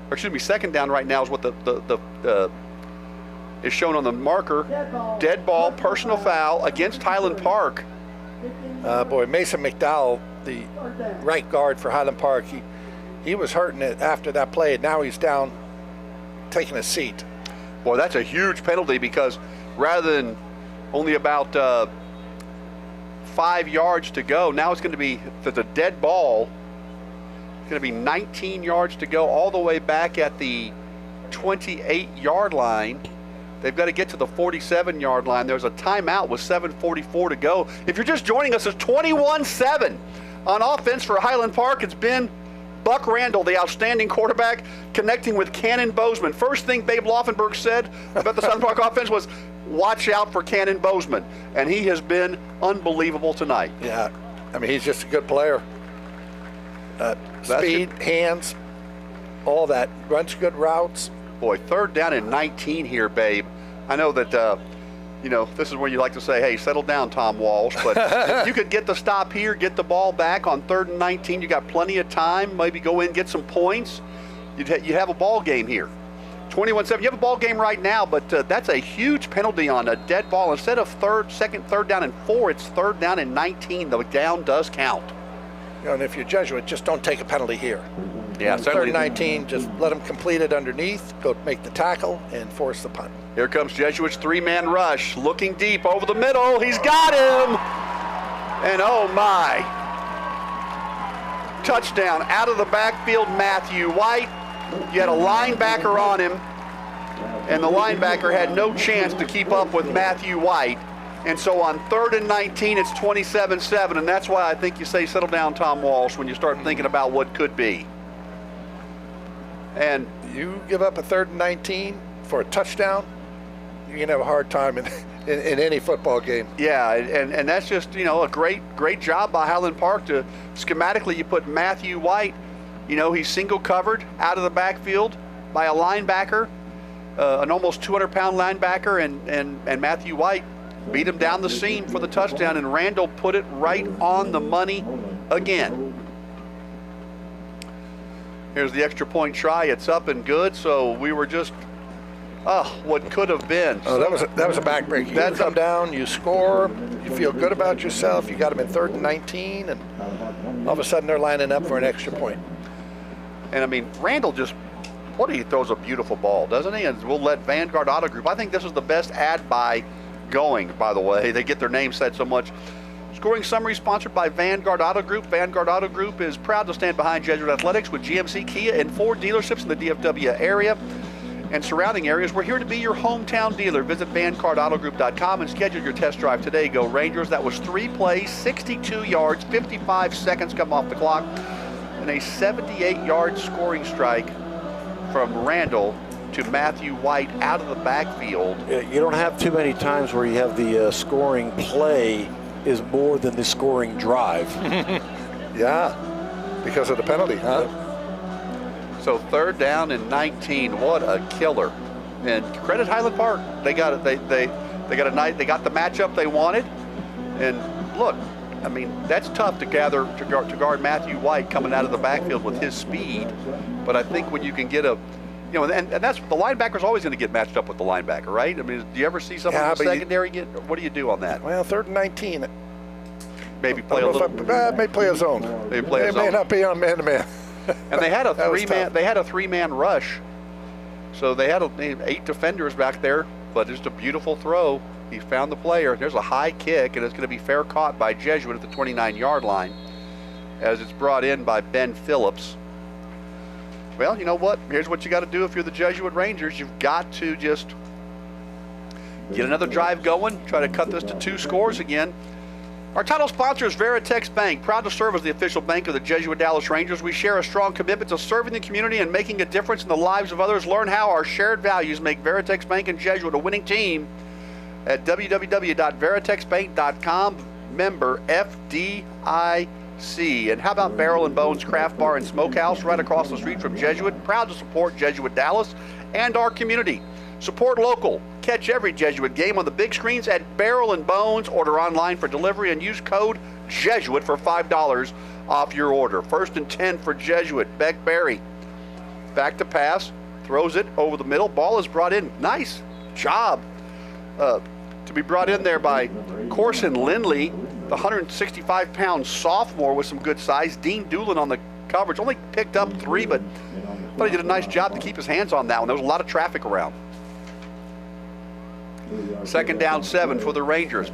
Or excuse me, second down right now is what the is shown on the marker. Dead ball, personal foul against Highland Park. Boy, Mason McDowell, the right guard for Highland Park, he was hurting it after that play, and now he's down taking a seat. Boy, that's a huge penalty, because rather than only about 5 yards to go, now it's going to be, if it's a dead ball, it's going to be 19 yards to go all the way back at the 28-yard line. They've got to get to the 47-yard line. There's a timeout with 7:44 to go. If you're just joining us, it's 21-7 on offense for Highland Park. It's been Buck Randall, the outstanding quarterback, connecting with Cannon Bozeman. First thing Babe Laufenberg said about the Southern Park offense was, watch out for Cannon Bozeman. And he has been unbelievable tonight. Yeah, I mean, he's just a good player. Speed, hands, all that. Runs good routes. Boy, third down and 19 here, Babe. I know that, you know, this is where you like to say, hey, settle down, Tom Walsh. But if you could get the stop here, get the ball back on 3rd and 19, you got plenty of time. Maybe go in, get some points. You have a ball game here. 21-7. You have a ball game right now, but that's a huge penalty on a dead ball. Instead of third down and 4, it's 3rd down and 19. The down does count. You know, and if you're Jesuit, just don't take a penalty here. Yeah, certainly. 3rd and 19, just let them complete it underneath, go make the tackle, and force the punt. Here comes Jesuit's 3-man rush, looking deep over the middle. He's got him! And oh my. Touchdown out of the backfield, Matthew White. You had a linebacker on him, and the linebacker had no chance to keep up with Matthew White. And so on 3rd and 19, it's 27-7, and that's why I think you say settle down, Tom Walsh, when you start thinking about what could be. And you give up a 3rd and 19 for a touchdown, you're going to have a hard time in any football game. Yeah, and that's just, you know, a great job by Highland Park to schematically you put Matthew White, you know, he's single covered out of the backfield by a linebacker, an almost 200-pound linebacker, and Matthew White beat him down the seam for the touchdown, and Randall put it right on the money again. Here's the extra point try. It's up and good. So we were just, what could have been. Oh, that was a backbreaker. You come down, you score, you feel good about yourself. You got them in 3rd and 19, and all of a sudden they're lining up for an extra point. And I mean, Randall just, he throws a beautiful ball, doesn't he? And we'll let Vanguard Auto Group. I think this is the best ad buy going, by the way. They get their name said so much. Scoring summary sponsored by Vanguard Auto Group. Vanguard Auto Group is proud to stand behind Jesuit Athletics with GMC, Kia, and Ford dealerships in the DFW area and surrounding areas. We're here to be your hometown dealer. Visit VanguardAutoGroup.com and schedule your test drive today. Go Rangers. That was 3 plays, 62 yards, 55 seconds come off the clock, and a 78-yard scoring strike from Randall to Matthew White out of the backfield. You don't have too many times where you have the scoring play is more than the scoring drive. Yeah, because of the penalty, huh? So 3rd down and 19. What a killer! And credit Highland Park. They got it. They got a night. They got the matchup they wanted. And look, I mean, that's tough to guard Matthew White coming out of the backfield with his speed. But I think when you can get you know, and that's the linebacker's always going to get matched up with the linebacker, right? I mean, do you ever see something in the secondary get? What do you do on that? Well, 3rd and 19. Maybe play a little. May play a zone. Maybe play a zone. May not be on man-to-man. And they had a 3-man. They had a 3-man rush, so they had 8 defenders back there. But just a beautiful throw. He found the player. There's a high kick, and it's going to be fair caught by Jesuit at the 29-yard line, as it's brought in by Ben Phillips. Well, you know what? Here's what you got to do if you're the Jesuit Rangers. You've got to just get another drive going, try to cut this to 2 scores again. Our title sponsor is Veritex Bank, proud to serve as the official bank of the Jesuit Dallas Rangers. We share a strong commitment to serving the community and making a difference in the lives of others. Learn how our shared values make Veritex Bank and Jesuit a winning team at www.veritexbank.com, member FDIC. And how about Barrel and Bones Craft Bar and Smokehouse right across the street from Jesuit? Proud to support Jesuit Dallas and our community. Support local. Catch every Jesuit game on the big screens at Barrel and Bones. Order online for delivery and use code Jesuit for $5 off your order. 1st and 10 for Jesuit. Beck Berry. Back to pass. Throws it over the middle. Ball is brought in. Nice job to be brought in there by Corson Lindley, the 165-pound sophomore with some good size. Dean Doolin on the coverage. Only picked up 3, but I thought he did a nice job to keep his hands on that one. There was a lot of traffic around. 2nd down 7 for the Rangers.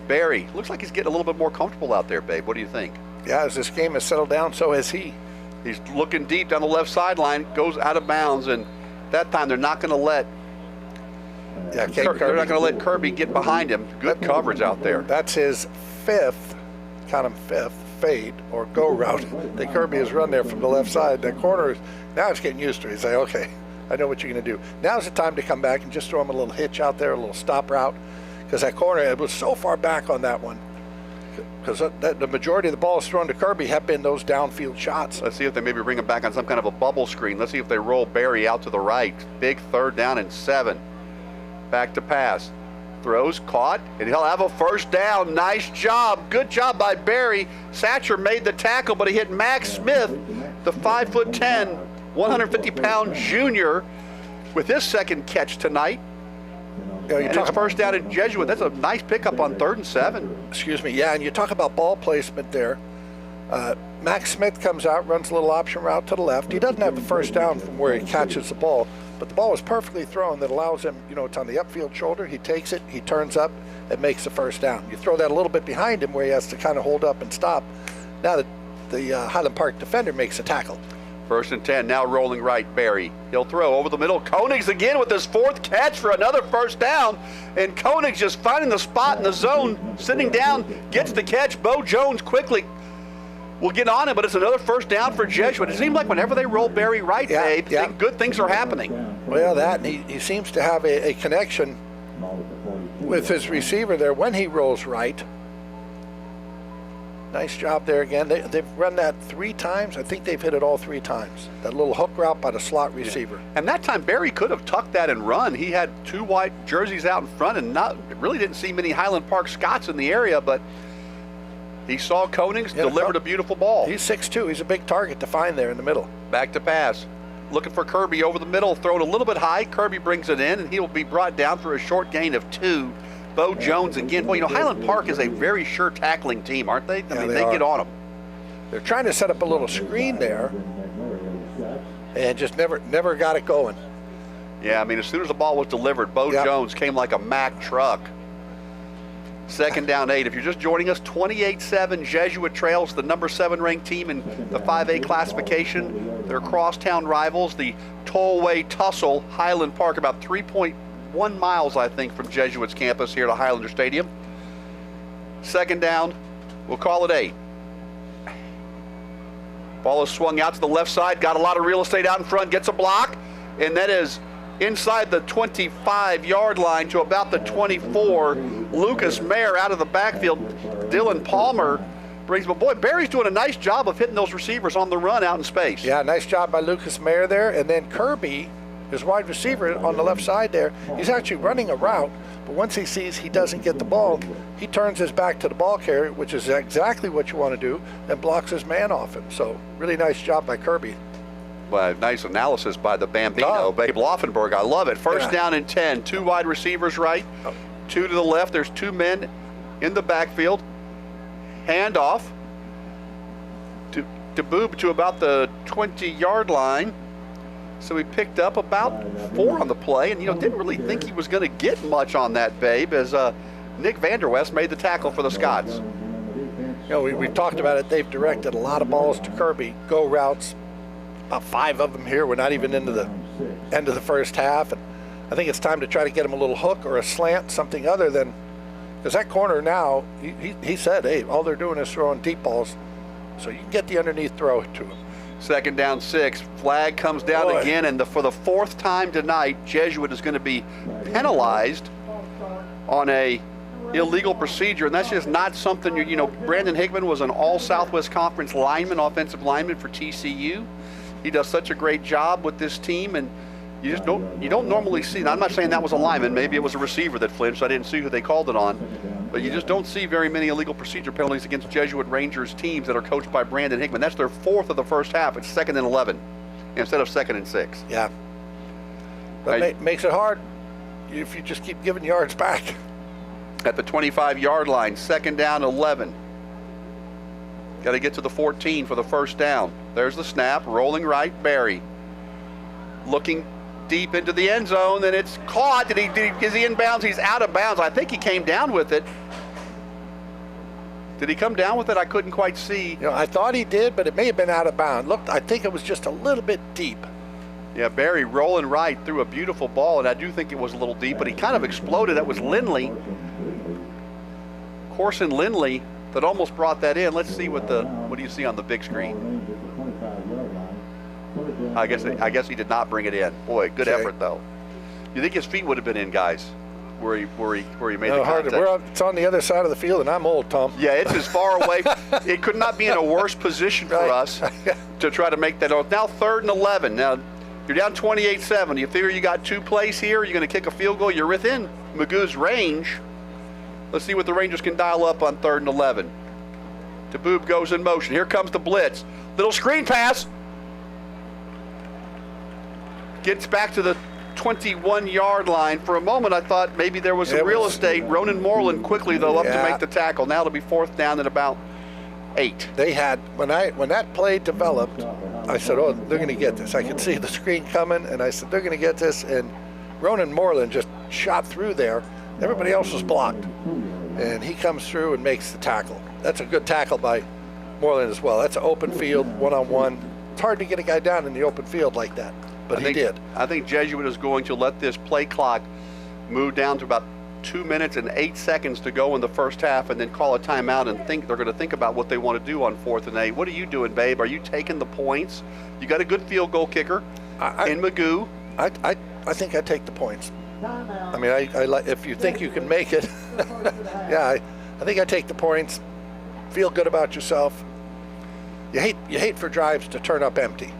Barry, looks like he's getting a little bit more comfortable out there, babe. What do you think? Yeah, as this game has settled down, so has he. He's looking deep down the left sideline, goes out of bounds, and that time they're not going to let they're not going to let Kirby get behind him. Good coverage out there. That's his 5th, count him 5th, fade or go route that Kirby has run there from the left side. The corner, now he's getting used to it. He's like, okay, I know what you're going to do. Now's the time to come back and just throw him a little hitch out there, a little stop route, because that corner, it was so far back on that one. Because the majority of the balls thrown to Kirby have been those downfield shots. Let's see if they maybe bring him back on some kind of a bubble screen. Let's see if they roll Barry out to the right. Big 3rd down and 7. Back to pass. Throws, caught, and he'll have a 1st down. Nice job. Good job by Barry. Satcher made the tackle, but he hit Max Smith, the 5'10", 150-pound junior, with his 2nd catch tonight. And his 1st down in Jesuit. That's a nice pickup on 3rd and 7. Excuse me. Yeah, and you talk about ball placement there. Max Smith comes out, runs a little option route to the left. He doesn't have the 1st down from where he catches the ball, but the ball is perfectly thrown that allows him, it's on the upfield shoulder. He takes it, he turns up, and makes the 1st down. You throw that a little bit behind him where he has to kind of hold up and stop. Now that the Highland Park defender makes a tackle. 1st and 10, now rolling right, Barry. He'll throw over the middle. Koenig's again with his 4th catch for another 1st down. And Koenig's just finding the spot in the zone, sitting down, gets the catch. Bo Jones quickly will get on it, but it's another 1st down for Jesuit. It seems like whenever they roll Barry right, Babe, good things are happening. Well, that, and he seems to have a connection with his receiver there when he rolls right. Nice job there again. They've run that 3 times. I think they've hit it all 3 times. That little hook route by the slot receiver. Yeah. And that time Barry could have tucked that and run. He had 2 white jerseys out in front and really didn't see many Highland Park Scots in the area, but he saw Koenig's, delivered a beautiful ball. He's 6'2". He's a big target to find there in the middle. Back to pass. Looking for Kirby over the middle, thrown a little bit high. Kirby brings it in, and he will be brought down for a short gain of 2. Bo Jones again. Well, Highland Park is a very sure tackling team, aren't they? I mean, they get on them. They're trying to set up a little screen there, and just never got it going. Yeah, I mean, as soon as the ball was delivered, Bo Jones came like a Mack truck. 2nd down 8. If you're just joining us, 28-7 Jesuit trails the number 7 ranked team in the 5A classification. They're crosstown rivals. The tollway tussle, Highland Park, about 3.1 miles, I think, from Jesuit's campus here to Highlander Stadium. 2nd down, we'll call it 8. Ball is swung out to the left side, got a lot of real estate out in front, gets a block, and that is inside the 25-yard line to about the 24. Lucas Mayer out of the backfield. Dylan Palmer brings, but boy, Barry's doing a nice job of hitting those receivers on the run out in space. Yeah, nice job by Lucas Mayer there. And then Kirby, his wide receiver on the left side there, he's actually running a route, but once he sees he doesn't get the ball, he turns his back to the ball carrier, which is exactly what you want to do, and blocks his man off him. So really nice job by Kirby. Well, nice analysis by the Bambino, Babe Laufenberg. I love it. 1st down and 10. 2 wide receivers right, 2 to the left. There's 2 men in the backfield. Handoff to Boob to about the 20-yard line. So he picked up about 4 on the play, and didn't really think he was going to get much on that, Babe, as Nick Vanderwest made the tackle for the Scots. We've talked about it. They've directed a lot of balls to Kirby, go routes. About 5 of them here. We're not even into the end of the first half. And I think it's time to try to get him a little hook or a slant, something other than, because that corner now, he said, hey, all they're doing is throwing deep balls, so you can get the underneath throw to him. 2nd down 6. Flag comes down Boy. again, and for the 4th time tonight, Jesuit is going to be penalized on a illegal procedure, and that's just not something you know. Brandon Hickman was an all Southwest Conference lineman, offensive lineman for TCU. He does such a great job with this team, and you don't normally see. Now, I'm not saying that was a lineman. Maybe it was a receiver that flinched. I didn't see who they called it on, but you just don't see very many illegal procedure penalties against Jesuit Rangers teams that are coached by Brandon Hickman. That's their 4th of the first half. It's 2nd and 11 instead of 2nd and 6. Yeah. That makes it hard if you just keep giving yards back. At the 25-yard line, 2nd down 11. Got to get to the 14 for the first down. There's the snap, rolling right, Barry. Looking deep into the end zone, and it's caught. Is he inbounds? He's out of bounds. I think he came down with it. Did he come down with it? I couldn't quite see. You know, I thought he did, but it may have been out of bounds. Look, I think it was just a little bit deep. Yeah, Barry rolling right through a beautiful ball, and I do think it was a little deep, but he kind of exploded. That was Lindley. Corson Lindley that almost brought that in. Let's see what do you see on the big screen? I guess he did not bring it in. Boy, good effort though. You think his feet would have been in, guys, where he made the contact? It's on the other side of the field, and I'm old, Tom. Yeah, it's as far away. It could not be in a worse position for us to try to make that. Now 3rd and 11. Now you're down 28-7. You figure you got 2 plays here. You're going to kick a field goal. You're within Magoo's range. Let's see what the Rangers can dial up on 3rd and 11. Taboob goes in motion. Here comes the blitz. Little screen pass. Gets back to the 21-yard line. For a moment, I thought maybe there was some real estate. Ronan Moreland quickly, though, up to make the tackle. Now it'll be 4th down at about 8. They had, when that play developed, I said, oh, they're going to get this. I could see the screen coming, and I said, they're going to get this. And Ronan Moreland just shot through there. Everybody else was blocked. And he comes through and makes the tackle. That's a good tackle by Moreland as well. That's an open field, one-on-one. It's hard to get a guy down in the open field like that, but he did. I think Jesuit is going to let this play clock move down to about 2 minutes and 8 seconds to go in the first half, and then call a timeout and they're going to think about what they want to do on 4th and 8. What are you doing, babe? Are you taking the points? You got a good field goal kicker in Magoo. I think I take the points. I mean, if you think you can make it, yeah, I think I take the points. Feel good about yourself. You hate for drives to turn up empty.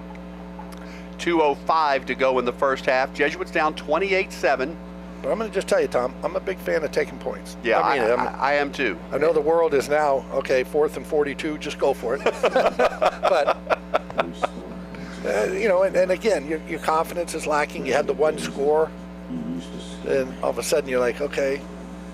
2:05 to go in the first half. Jesuits down 28-7. But I'm going to just tell you, Tom, I'm a big fan of taking points. Yeah, I am too. I know the world is now, okay, 4th and 42, just go for it. But, and again, your confidence is lacking. You had the one score, and all of a sudden you're like, okay.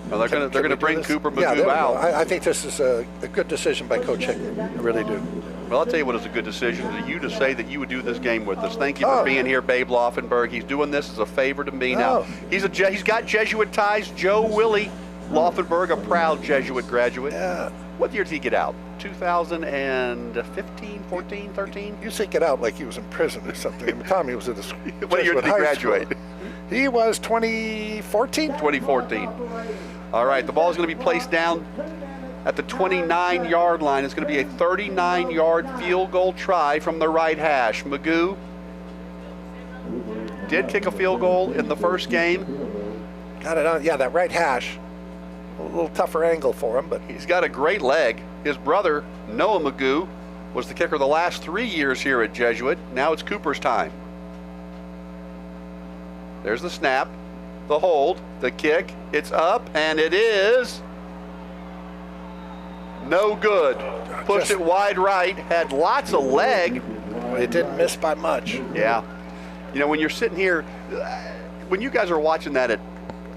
Well, they're going to bring Cooper Magoo out. I think this is a good decision by Coach Hickman. I really do. Well, I'll tell you what is a good decision to you to say that you would do this game with us. Thank you for being here, Babe Laufenberg. He's doing this as a favor to me now. He's got Jesuit ties. Joe Willie Laufenberg, a proud Jesuit graduate. Yeah. What year did he get out? 2015, 14, 13? You say get out like he was in prison or something. At the time he was at the What year did he graduate? He was 2014. 2014. All right, the ball is going to be placed down at the 29-yard line. It's going to be a 39-yard field goal try from the right hash. Magoo did kick a field goal in the first game. Got it on, yeah, that right hash. A little tougher angle for him, but he's got a great leg. His brother, Noah Magoo, was the kicker the last 3 years here at Jesuit. Now it's Cooper's time. There's the snap, the hold, the kick. It's up, and it is no good. Pushed it wide right, had lots of leg. It didn't miss by much. Yeah. You know, when you're sitting here, when you guys are watching that at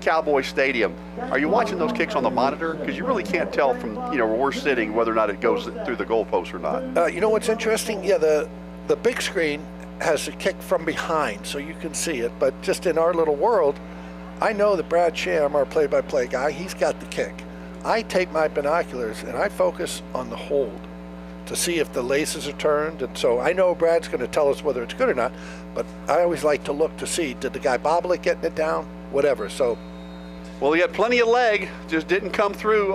Cowboy Stadium, are you watching those kicks on the monitor? Because you really can't tell from, where we're sitting whether or not it goes through the goalpost or not. You know what's interesting? Yeah, the big screen has a kick from behind, so you can see it. But just in our little world, I know that Brad Sham, our play-by-play guy, he's got the kick. I take my binoculars and I focus on the hold to see if the laces are turned. And so I know Brad's going to tell us whether it's good or not. But I always like to look to see, did the guy bobble it getting it down? Whatever. So, well, he had plenty of leg, just didn't come through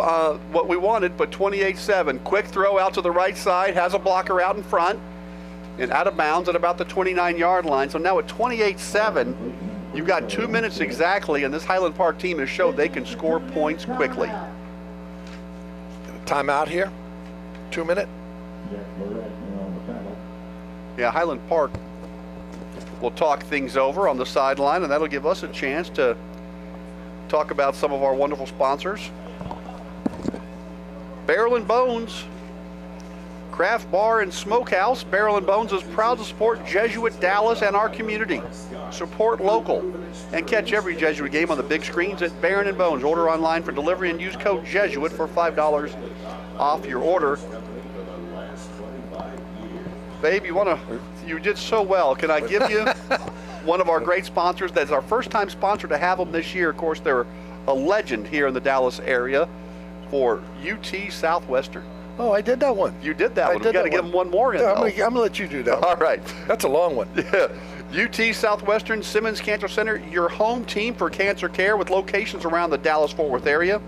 what we wanted, but 28-7. Quick throw out to the right side, has a blocker out in front, and out of bounds at about the 29-yard line. So now at 28-7, you've got 2 minutes exactly, and this Highland Park team has showed they can score points quickly. Timeout here, 2 minute. Yeah, Highland Park will talk things over on the sideline, and that'll give us a chance to talk about some of our wonderful sponsors. Barrel and Bones, Craft Bar and Smokehouse. Barrel and Bones is proud to support Jesuit Dallas and our community. Support local and catch every Jesuit game on the big screens at Barrel and Bones. Order online for delivery and use code Jesuit for $5 off your order. Babe, you did so well. Can I give you one of our great sponsors? That's our first time sponsor to have them this year. Of course, they're a legend here in the Dallas area for UT Southwestern. Oh, I did that one. You did that one. We got to give them one more in. Yeah, I'm going to let you do that one. All right. That's a long one. Yeah. UT Southwestern Simmons Cancer Center, your home team for cancer care with locations around the Dallas-Fort Worth area.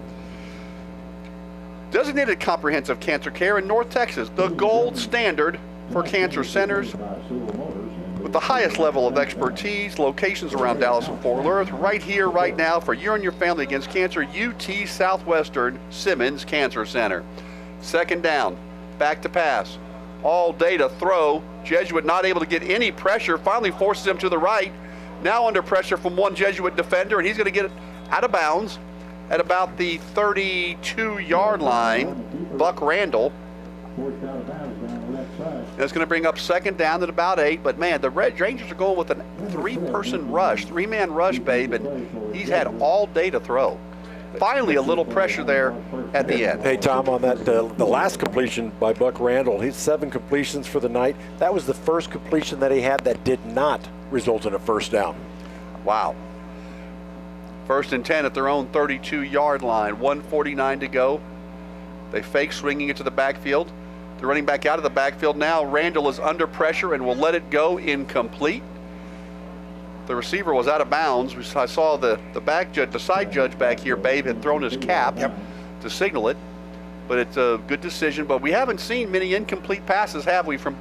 Designated comprehensive cancer care in North Texas, the gold standard for cancer centers with the highest level of expertise, locations around Dallas and Fort Worth, right here, right now, for you and your family against cancer. UT Southwestern Simmons Cancer Center. Second down, back to pass, all day to throw. Jesuit not able to get any pressure, finally forces him to the right. Now under pressure from one Jesuit defender, and he's going to get it out of bounds at about the 32-yard line. Buck Randall. That's going to bring up second down at about 8. But, man, the Red Rangers are going with a three-person rush, three-man rush, babe, and he's had all day to throw. Finally, a little pressure there at the end. Hey, Tom, on that the last completion by Buck Randall, he's 7 completions for the night. That was the first completion that he had that did not result in a first down. Wow. First and 10 at their own 32-yard line. 1:49 to go. They fake swinging it to the backfield. They're running back out of the backfield now. Randall is under pressure and will let it go incomplete. The receiver was out of bounds. I saw the side judge back here, Babe, had thrown his cap to signal it. But it's a good decision. But we haven't seen many incomplete passes, have we, from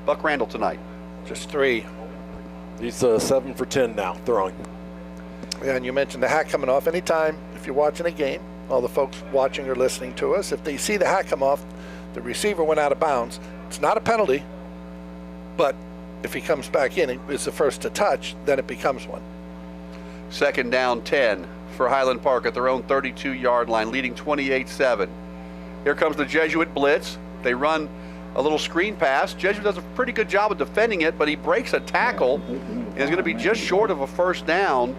Buck Randall tonight? Just 3. He's 7 for 10 now, throwing. Yeah, and you mentioned the hat coming off. Anytime, if you're watching a game, all the folks watching or listening to us, if they see the hat come off, the receiver went out of bounds. It's not a penalty, but if he comes back in, it's the first to touch, then it becomes one. Second down 10 for Highland Park at their own 32-yard line, leading 28-7. Here comes the Jesuit blitz. They run a little screen pass. Jesuit does a pretty good job of defending it, but he breaks a tackle and is going to be just short of a first down.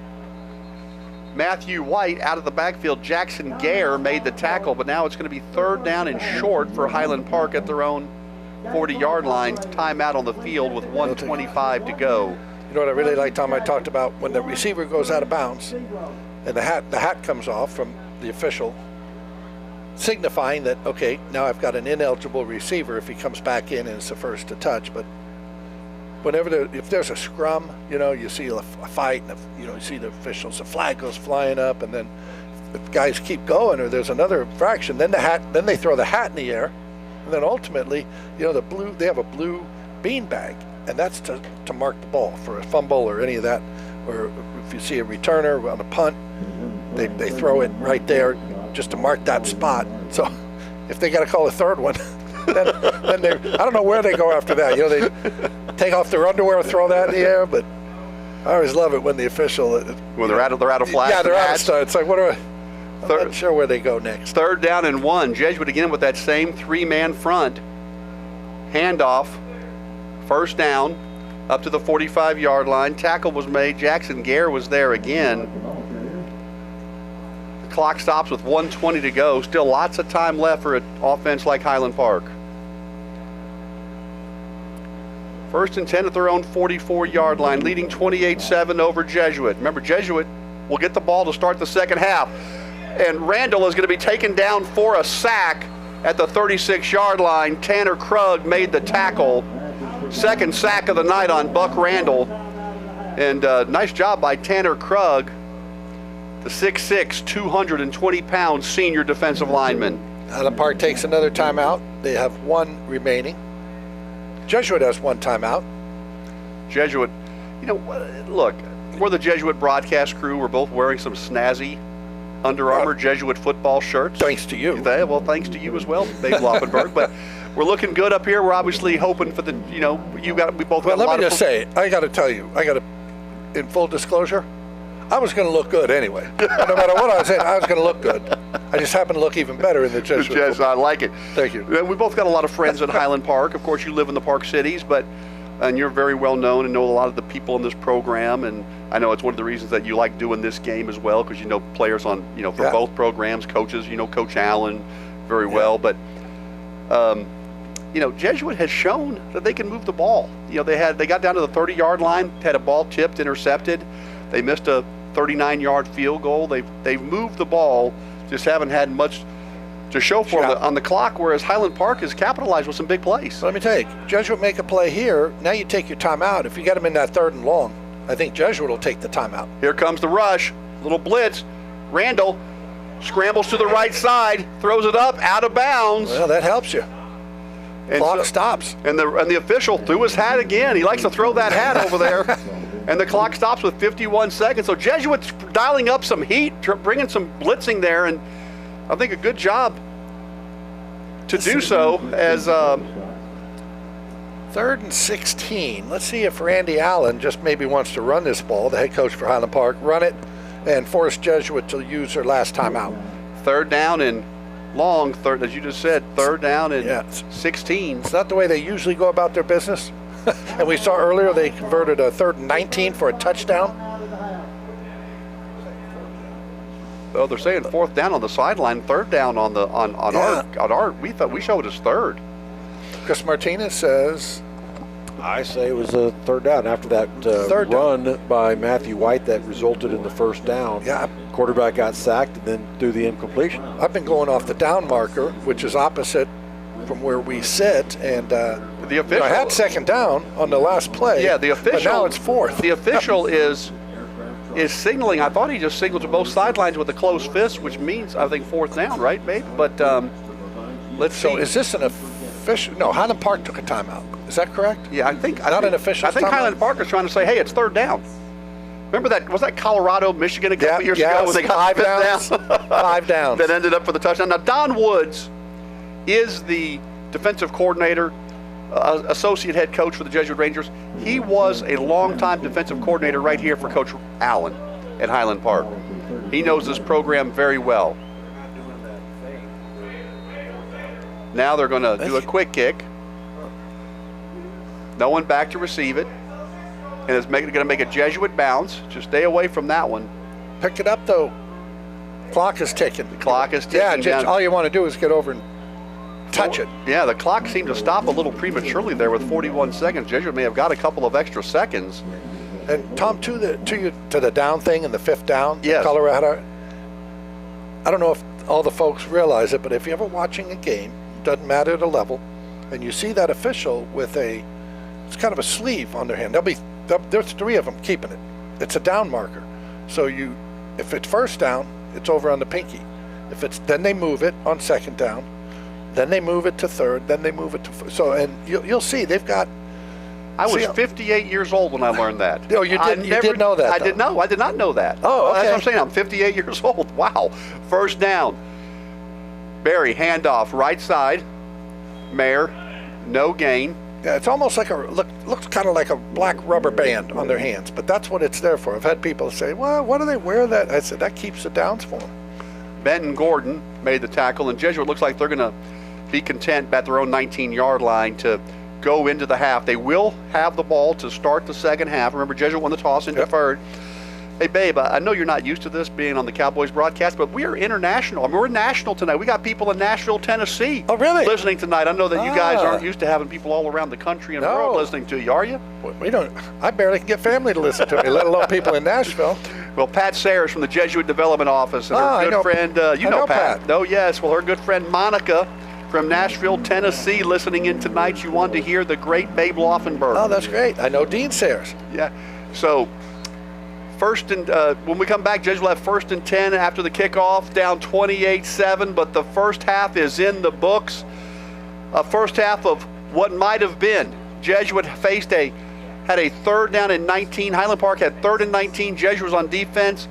Matthew White out of the backfield. Jackson Gare made the tackle, but now it's going to be third down and short for Highland Park at their own 40-yard line. Timeout on the field with 1:25 to go. You know what I really like, Tom? I talked about when the receiver goes out of bounds and the hat comes off from the official, signifying that, okay, now I've got an ineligible receiver if he comes back in and it's the first to touch. But whenever if there's a scrum, you see a fight, and you see the officials, the flag goes flying up, and then if guys keep going or there's another infraction, then they throw the hat in the air, and then ultimately, they have a blue bean bag, and that's to mark the ball for a fumble or any of that, or if you see a returner on a punt, they throw it right there just to mark that spot. So if they got to call a third one, then I don't know where they go after that. They take off their underwear, throw that in the air. But I always love it when the official when they're out of flag. Yeah, they're out of start. It's like I'm not sure where they go next. Third down and 1. Jesuit again with that same 3-man front. Handoff. First down up to the 45-yard line. Tackle was made. Jackson Gare was there again. Clock stops with 1:20 to go. Still lots of time left for an offense like Highland Park. First and 10 at their own 44-yard line, leading 28-7 over Jesuit. Remember, Jesuit will get the ball to start the second half. And Randall is going to be taken down for a sack at the 36-yard line. Tanner Krug made the tackle. Second sack of the night on Buck Randall. And nice job by Tanner Krug, the 6'6", 220-pound senior defensive lineman. Highland Park takes another timeout. They have one remaining. Jesuit has one timeout. Jesuit, look, we're the Jesuit broadcast crew. We're both wearing some snazzy Under Armour Jesuit football shirts. Thanks to you. Well, thanks to you as well, Dave Laufenberg. But we're looking good up here. We're obviously hoping for the, we both got a lot of... Well, let me just say, I got to tell you, in full disclosure, I was going to look good anyway. No matter what I was saying, I was going to look good. I just happen to look even better in the Jesuit. Yes, I like it. Thank you. We both got a lot of friends in Highland Park. Of course, you live in the Park Cities, and you're very well known and know a lot of the people in this program. And I know it's one of the reasons that you like doing this game as well, because you know players on, for both programs, coaches. You know Coach Allen very well. But Jesuit has shown that they can move the ball. They got down to the 30-yard line, had a ball tipped, intercepted. They missed a 39-yard field goal. They've moved the ball, just haven't had much to show for them on the clock, whereas Highland Park has capitalized with some big plays. Let me tell you, Jesuit make a play here. Now you take your timeout. If you get them in that 3rd and long, I think Jesuit will take the timeout. Here comes the rush. Little blitz. Randall scrambles to the right side, throws it up, out of bounds. Well, that helps you. And clock stops. And the official threw his hat again. He likes to throw that hat over there. And the clock stops with 51 seconds. So Jesuit's dialing up some heat, bringing some blitzing there, and I think a good job to do so as 3rd and 16. Let's see if Randy Allen just maybe wants to run this ball, the head coach for Highland Park, run it and force Jesuit to use their last timeout. 3rd down and long, as you just said, 3rd down and 16. It's not the way they usually go about their business. And we saw earlier they converted a 3rd and 19 for a touchdown. Oh, they're saying 4th down on the sideline, 3rd down on our. We thought we showed us 3rd. Chris Martinez says, I say it was a 3rd down after that run by Matthew White that resulted in the 1st down. Yeah, quarterback got sacked and then threw the incompletion. I've been going off the down marker, which is opposite from where we sit, and the official, I had 2nd down on the last play. Yeah, the official. But now it's 4th. The official is signaling. I thought he just signaled to both sidelines with a closed fist, which means I think 4th down, right, babe? But let's see. So is this an official? No, Highland Park took a timeout. Is that correct? Yeah, I think an official. I think timeout? Highland Park is trying to say, hey, it's 3rd down. Remember that? Was that Colorado, Michigan a couple years ago when they got 5 downs? 5 downs. That ended up for the touchdown. Now Don Woods is the defensive coordinator, associate head coach for the Jesuit Rangers. He was a longtime defensive coordinator right here for Coach Allen at Highland Park. He knows this program very well. Now they're going to do a quick kick. No one back to receive it. And it's going to make a Jesuit bounce. Just stay away from that one. Pick it up, though. Clock is ticking. The clock is ticking. Yeah, just all you want to do is get over and touch it. Yeah, the clock seemed to stop a little prematurely there with 41 seconds. Jesuit may have got a couple of extra seconds. And Tom, to the down thing and the 5th down, yes. Colorado, I don't know if all the folks realize it, but if you're ever watching a game, doesn't matter the level, and you see that official with it's kind of a sleeve on their hand. There's 3 of them keeping it. It's a down marker. So if it's 1st down, it's over on the pinky. Then they move it on 2nd down. Then they move it to 3rd. Then they move it to 4th. So, and you'll see they've got. I was 58 years old when I learned that. No, you did know that. I did not know that. Oh, okay. That's what I'm saying. I'm 58 years old. Wow. 1st down. Barry, handoff, right side. Mayer, no gain. Yeah, it's almost like looks kind of like a black rubber band on their hands, but that's what it's there for. I've had people say, well, why do they wear that? I said, that keeps the downs for them. Benton Gordon made the tackle, and Jesuit looks like they're going to be content at their own 19-yard line to go into the half. They will have the ball to start the 2nd half. Remember, Jesuit won the toss and deferred. Hey, babe, I know you're not used to this being on the Cowboys broadcast, but we are international. I mean, we're national tonight. We got people in Nashville, Tennessee. Oh, really? Listening tonight. I know that you guys aren't used to having people all around the country and world listening to you, are you? We don't. I barely can get family to listen to me, let alone people in Nashville. Well, Pat Sayers from the Jesuit Development Office and her good friend, you know Pat. Oh, yes. Well, her good friend Monica from Nashville, Tennessee, listening in tonight. You wanted to hear the great Babe Laufenberg. Oh, that's great. I know Dean Sayers. Yeah. So when we come back, Jesuit will have 1st and 10 after the kickoff, down 28-7, but the first half is in the books. A first half of what might have been. Jesuit had a 3rd down and 19. Highland Park had 3rd and 19. Jesuit was on defense.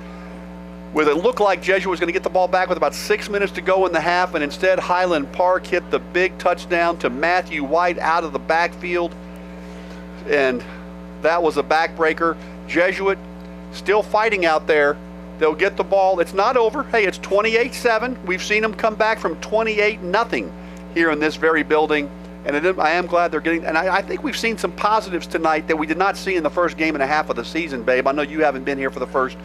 With it looked like Jesuit was going to get the ball back with about 6 minutes to go in the half, and instead Highland Park hit the big touchdown to Matthew White out of the backfield, and that was a backbreaker. Jesuit still fighting out there. They'll get the ball. It's not over. Hey, it's 28-7. We've seen them come back from 28-0 here in this very building, and I am glad they're getting. And I think we've seen some positives tonight that we did not see in the first game and a half of the season, Babe. I know you haven't been here for the first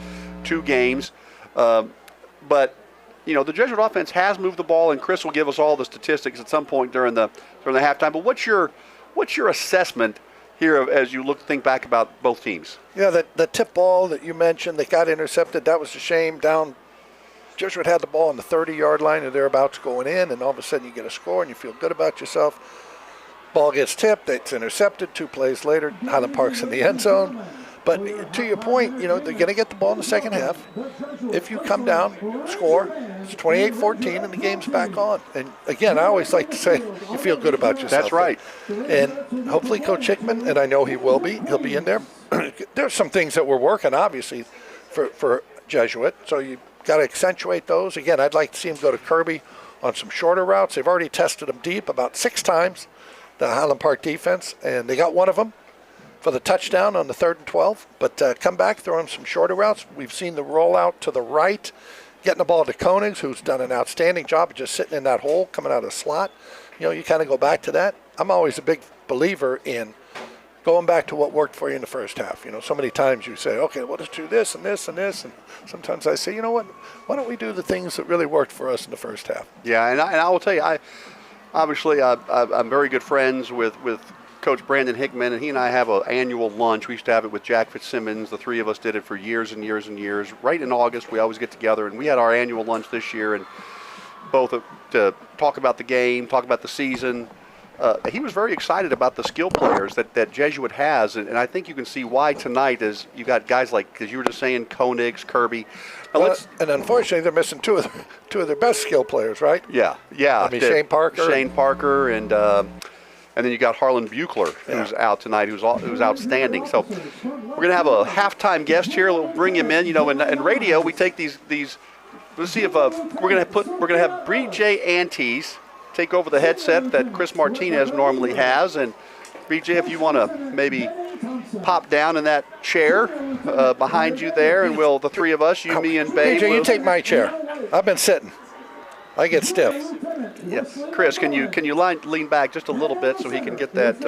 2 games. But the Jesuit offense has moved the ball, and Chris will give us all the statistics at some point during the halftime. But what's your assessment here as you think back about both teams? Yeah, the tip ball that you mentioned that got intercepted, that was a shame. Jesuit had the ball on the 30-yard line or thereabouts going in, and all of a sudden you get a score and you feel good about yourself. Ball gets tipped, it's intercepted. 2 plays later, Highland Park's in the end zone. But to your point, they're going to get the ball in the second half. If you come down, score, it's 28-14, and the game's back on. And again, I always like to say, you feel good about yourself. That's right. And hopefully Coach Hickman, and I know he'll be in there. There's some things that we're working, obviously, for Jesuit. So you got to accentuate those. Again, I'd like to see him go to Kirby on some shorter routes. They've already tested him deep about 6 times, the Highland Park defense, and they got one of them for the touchdown on the 3rd and 12. But come back, throw him some shorter routes. We've seen the rollout to the right, getting the ball to Koenigs, who's done an outstanding job of just sitting in that hole, coming out of the slot. You kind of go back to that. I'm always a big believer in going back to what worked for you in the first half. So many times you say, okay, well, let's do this and this and this. And sometimes I say, you know what, why don't we do the things that really worked for us in the first half? Yeah, and I will tell you, I'm very good friends with Coach Brandon Hickman, and he and I have an annual lunch. We used to have it with Jack Fitzsimmons. The 3 of us did it for years and years and years. Right in August, we always get together, and we had our annual lunch this year, and both to talk about the game, talk about the season. He was very excited about the skill players that Jesuit has, and I think you can see why tonight is you got guys like, as you were just saying, Koenigs, Kirby. And unfortunately, they're missing two of their best skill players, right? Yeah. I mean, Shane Parker, and then you got Harlan Buechler, who's out tonight, who's outstanding. So we're going to have a halftime guest here. We'll bring him in. In radio, we take these. Let's see if we're going to have BJ Antes take over the headset that Chris Martinez normally has. And BJ, if you want to maybe pop down in that chair behind you there, and the 3 of us, you, me, and Babe. BJ, you take my chair. I've been sitting. I get stiff. Yes, Chris, can you lean back just a little bit so he can get that?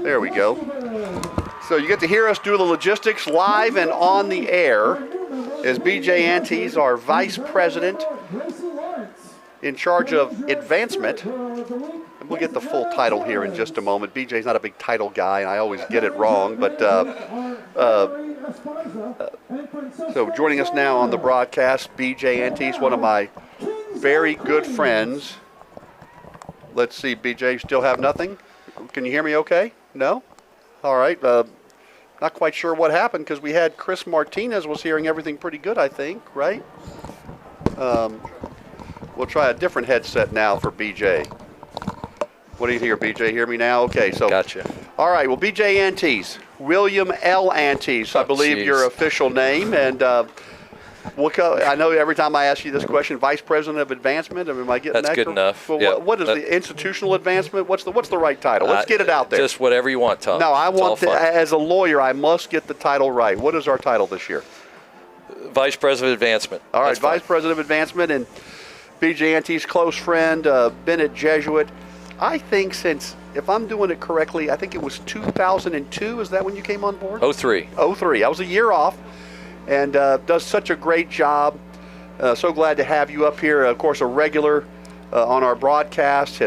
There we go. So you get to hear us do the logistics live and on the air as BJ Antes, our vice president in charge of advancement. And we'll get the full title here in just a moment. BJ's not a big title guy, and I always get it wrong. But so joining us now on the broadcast, BJ Antes, one of my very good friends. Let's see, BJ, you still have nothing? Can you hear me okay? No? All right. Not quite sure what happened because we had Chris Martinez was hearing everything pretty good, I think, right? We'll try a different headset now for BJ. What do you hear, BJ? Hear me now? Okay, so. Gotcha. All right, well, BJ Antes, William L. Antes, I believe your official name, and I know every time I ask you this question, Vice President of Advancement. Am I getting that? That's good enough. Well, yeah. What is the institutional advancement? What's the right title? Let's get it out there. Just whatever you want, Tom. No, I want as a lawyer, I must get the title right. What is our title this year? Vice President of Advancement. All right, Vice President of Advancement, and BJ Antes, close friend, been at Jesuit. I think since, if I'm doing it correctly, I think it was 2002. Is that when you came on board? 03. I was a year off. And does such a great job. So glad to have you up here. Of course, a regular on our broadcast.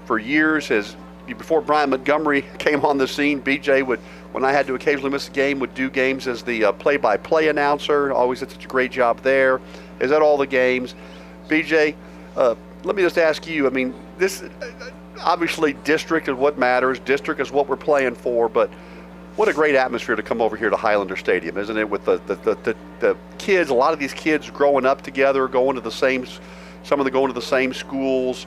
For years, before Brian Montgomery came on the scene, BJ would, when I had to occasionally miss a game, would do games as the play-by-play announcer. Always did such a great job there. Is at all the games. BJ, let me just ask you, I mean, this obviously district is what matters. District is what we're playing for, but What a great atmosphere to come over here to Highlander Stadium, isn't it? With the kids, a lot of these kids growing up together, some of them going to the same schools,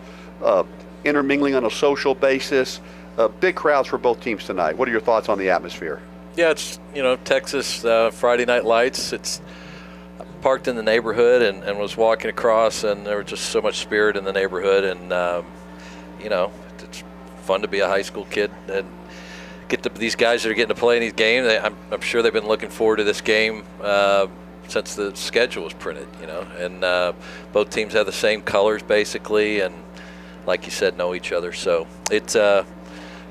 intermingling on a social basis. Big crowds for both teams tonight. What are your thoughts on the atmosphere? Yeah, it's, Texas Friday Night Lights. It's parked in the neighborhood and was walking across, and there was just so much spirit in the neighborhood. And, it's fun to be a high school kid and get these guys that are getting to play in these games. I'm sure they've been looking forward to this game since the schedule was printed, and both teams have the same colors basically, and like you said, know each other. So it's a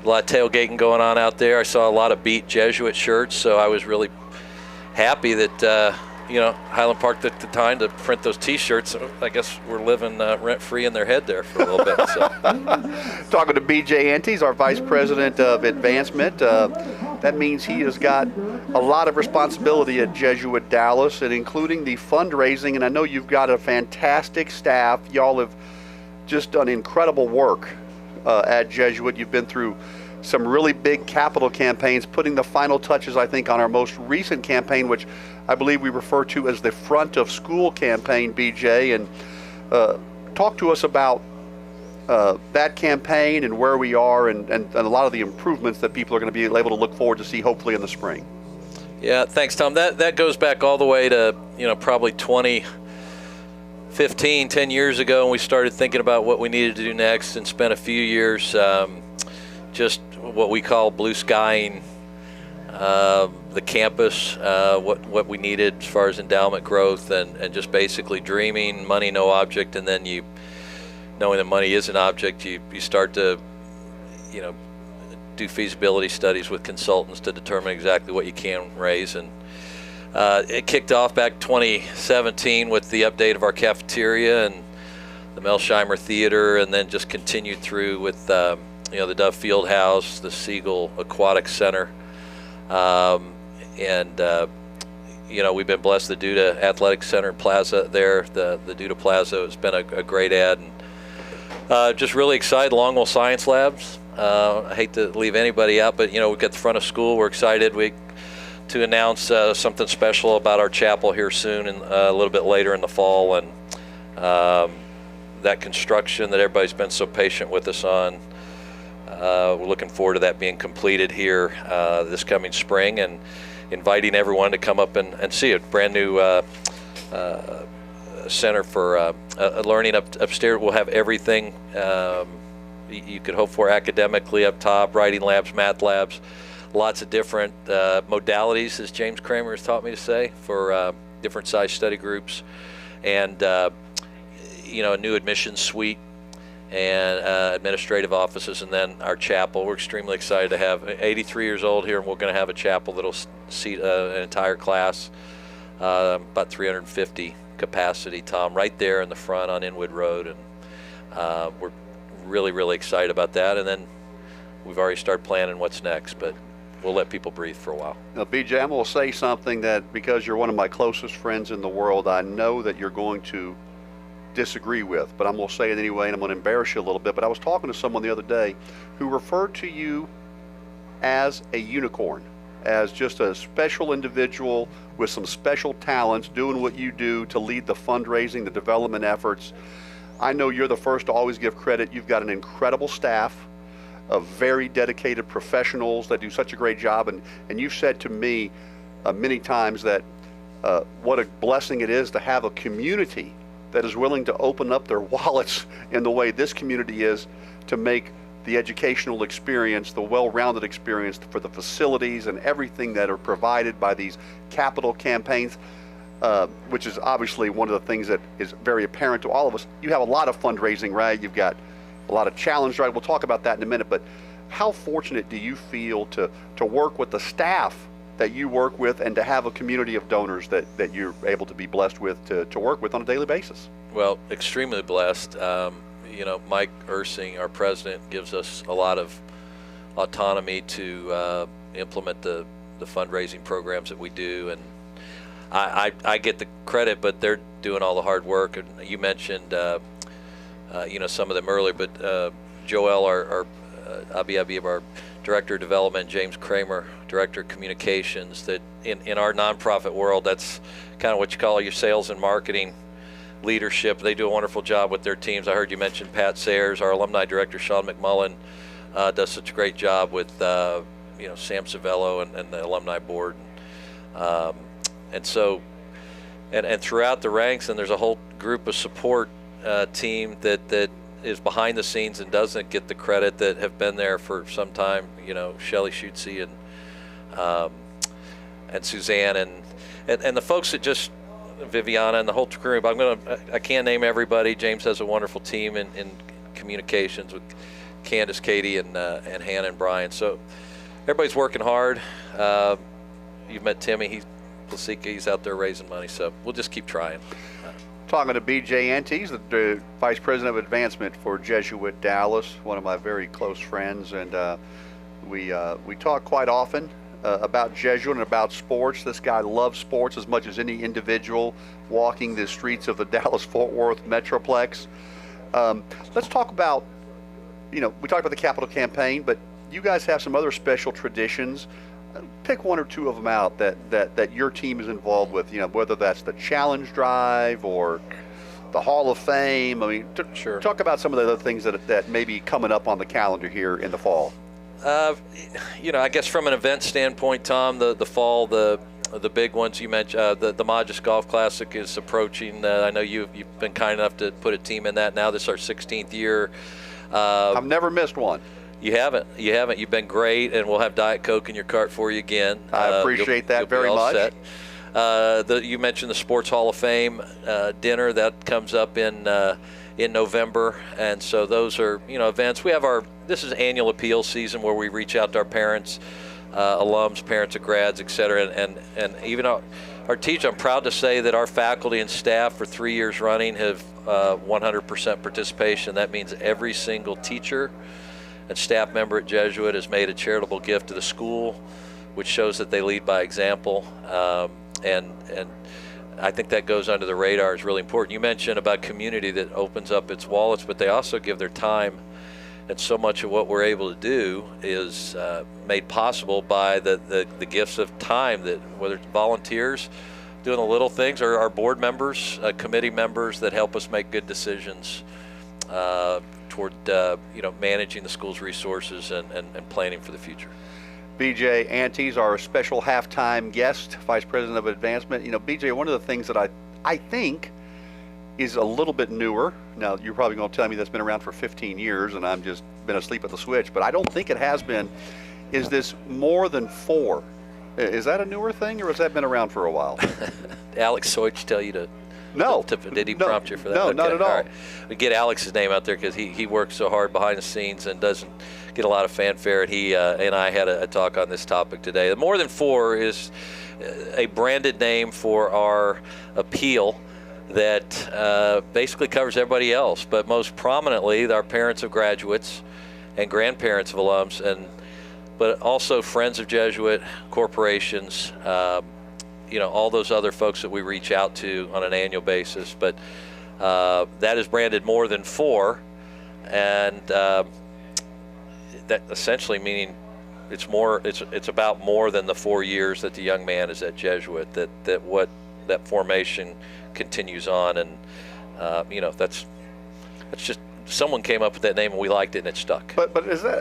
lot of tailgating going on out there. I saw a lot of beat Jesuit shirts, so I was really happy that Highland Park took the time to print those T-shirts. So I guess we're living rent-free in their head there for a little bit. So. Talking to B.J. Antes, our Vice President of Advancement. That means he has got a lot of responsibility at Jesuit Dallas, and including the fundraising. And I know you've got a fantastic staff. Y'all have just done incredible work at Jesuit. You've been through some really big capital campaigns, putting the final touches, I think, on our most recent campaign, which I believe we refer to as the Front of School campaign, BJ. And talk to us about that campaign and where we are and a lot of the improvements that people are going to be able to look forward to see hopefully in the spring. Yeah, thanks, Tom. That goes back all the way to, probably 2015, 10 years ago, when we started thinking about what we needed to do next, and spent a few years just what we call blue skying the campus, what we needed as far as endowment growth, and just basically dreaming, money no object, and then knowing that money is an object, you start to do feasibility studies with consultants to determine exactly what you can raise. And it kicked off back 2017 with the update of our cafeteria and the Melsheimer Theater, and then just continued through with the Dove Field House, the Siegel Aquatic Center, and we've been blessed. The Duda Athletic Center Plaza there, the Duda Plaza has been a great add, and just really excited. Longwell Science Labs. I hate to leave anybody out, but we've got the front of school. We're excited to announce something special about our chapel here soon, and a little bit later in the fall, and that construction that everybody's been so patient with us on. We're looking forward to that being completed here this coming spring, and inviting everyone to come up and see it. Brand new center for learning upstairs. We'll have everything you could hope for academically up top, writing labs, math labs, lots of different modalities, as James Kramer has taught me to say, for different size study groups, and a new admissions suite and administrative offices, and then our chapel. We're extremely excited to have 83 years old here, and we're going to have a chapel that'll seat an entire class, about 350 capacity, Tom, right there in the front on Inwood Road, and we're really, really excited about that. And then we've already started planning what's next, but we'll let people breathe for a while. Now, BJ, I'm going to say something that, because you're one of my closest friends in the world, I know that you're going to disagree with, but I'm going to say it anyway, and I'm going to embarrass you a little bit. But I was talking to someone the other day who referred to you as a unicorn, as just a special individual with some special talents doing what you do to lead the fundraising, the development efforts. I know you're the first to always give credit. You've got an incredible staff of very dedicated professionals that do such a great job, and you've said to me many times that what a blessing it is to have a community that is willing to open up their wallets in the way this community is to make the educational experience, the well-rounded experience for the facilities and everything that are provided by these capital campaigns, which is obviously one of the things that is very apparent to all of us. You have a lot of fundraising, right? You've got a lot of challenge, right? We'll talk about that in a minute, but how fortunate do you feel to work with the staff that you work with, and to have a community of donors that you're able to be blessed with to work with on a daily basis? Well, extremely blessed. Mike Ursing, our president, gives us a lot of autonomy to implement the fundraising programs that we do, and I get the credit, but they're doing all the hard work. And you mentioned some of them earlier, but Joel, our Abi of our Director of Development, James Kramer, Director of Communications, that in our nonprofit world, that's kind of what you call your sales and marketing leadership. They do a wonderful job with their teams. I heard you mention Pat Sayers. Our alumni director, Sean McMullen, does such a great job with Sam Savello and the alumni board. And throughout the ranks, and there's a whole group of support team that is behind the scenes and doesn't get the credit, that have been there for some time. Shelley Schutze and Suzanne and the folks that just Viviana and the whole group. I can't name everybody. James has a wonderful team in communications with Candace, Katie, and Hannah and Brian. So everybody's working hard. You've met Timmy. He's out there raising money. So we'll just keep trying. Talking to B.J. Antes, the Vice President of Advancement for Jesuit Dallas, one of my very close friends, and we talk quite often about Jesuit and about sports. This guy loves sports as much as any individual walking the streets of the Dallas-Fort Worth Metroplex. Let's talk about, we talked about the capital campaign, but you guys have some other special traditions. Pick one or two of them out that your team is involved with, whether that's the challenge drive or the Hall of Fame. I mean, Sure. Talk about some of the other things that may be coming up on the calendar here in the fall. I guess from an event standpoint, Tom, the fall, the big ones you mentioned, the Modus Golf Classic is approaching. I know you've been kind enough to put a team in that. Now this is our 16th year. I've never missed one. You haven't. You've been great, and we'll have Diet Coke in your cart for you again. I appreciate that very much. Set. You mentioned the Sports Hall of Fame dinner that comes up in November, and so those are events. We have this is annual appeal season where we reach out to our parents, alums, parents of grads, et cetera, and even our teachers. I'm proud to say that our faculty and staff for 3 years running have 100% participation. That means every single teacher and staff member at Jesuit has made a charitable gift to the school, which shows that they lead by example. And I think that goes under the radar is really important. You mentioned about community that opens up its wallets, but they also give their time. And so much of what we're able to do is made possible by the gifts of time, that whether it's volunteers doing the little things or our board members, committee members that help us make good decisions toward managing the school's resources and planning for the future. B.J. Antes, our special halftime guest, Vice President of Advancement. B.J., one of the things that I think is a little bit newer. Now, you're probably going to tell me that's been around for 15 years and I'm just been asleep at the switch, but I don't think it has been, is this more than four. Is that a newer thing, or has that been around for a while? Alex Soich tell you to... No. Did he prompt you for that? No, okay. not at all. Right. We get Alex's name out there because he works so hard behind the scenes and doesn't get a lot of fanfare. And he and I had a talk on this topic today. The More Than Four is a branded name for our appeal that basically covers everybody else, but most prominently our parents of graduates and grandparents of alums, but also friends of Jesuit, corporations, all those other folks that we reach out to on an annual basis. But that is branded More Than Four, and that essentially meaning it's about more than the 4 years that the young man is at Jesuit, that formation continues on, and that's just someone came up with that name and we liked it and it stuck. But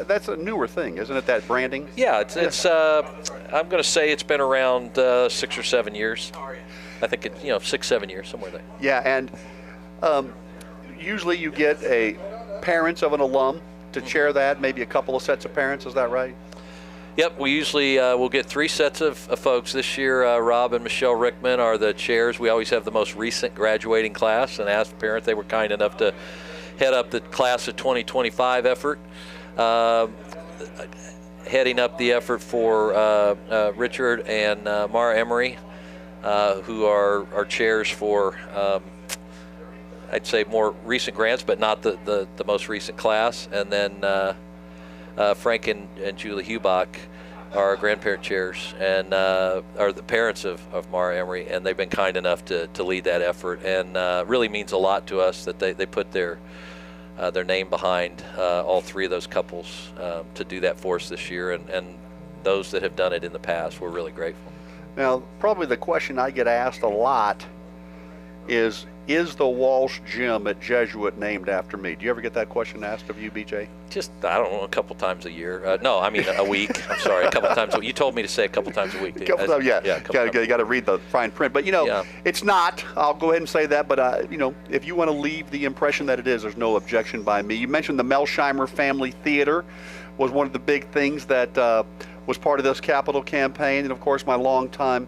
that's a newer thing, isn't it? That branding? Yeah, it's I'm going to say it's been around 6 or 7 years. I think 6-7 years, somewhere there. Yeah, and usually you get parents of an alum to chair that, maybe a couple of sets of parents. Is that right? Yep, we usually will get 3 sets of folks. This year, Rob and Michelle Rickman are the chairs. We always have the most recent graduating class, and as parents, they were kind enough to head up the class of 2025 effort. Heading up the effort for Richard and Mara Emery, who are chairs for, I'd say, more recent grants, but not the most recent class. And then Frank and Julie Hubach are our grandparent chairs and are the parents of Mara Emery, and they've been kind enough to lead that effort, and really means a lot to us that they put their their name behind all three of those couples to do that for us this year, and those that have done it in the past, we're really grateful. Now, probably the question I get asked a lot is the Walsh Gym at Jesuit named after me? Do you ever get that question asked of you, BJ? Just, I don't know, a couple times a year. No, I mean a week. I'm sorry, a couple times a week. You told me to say a couple times a week. You got to read the fine print. But, it's not. I'll go ahead and say that. But, if you want to leave the impression that it is, there's no objection by me. You mentioned the Melsheimer Family Theater was one of the big things that was part of this capital campaign. And, of course, my longtime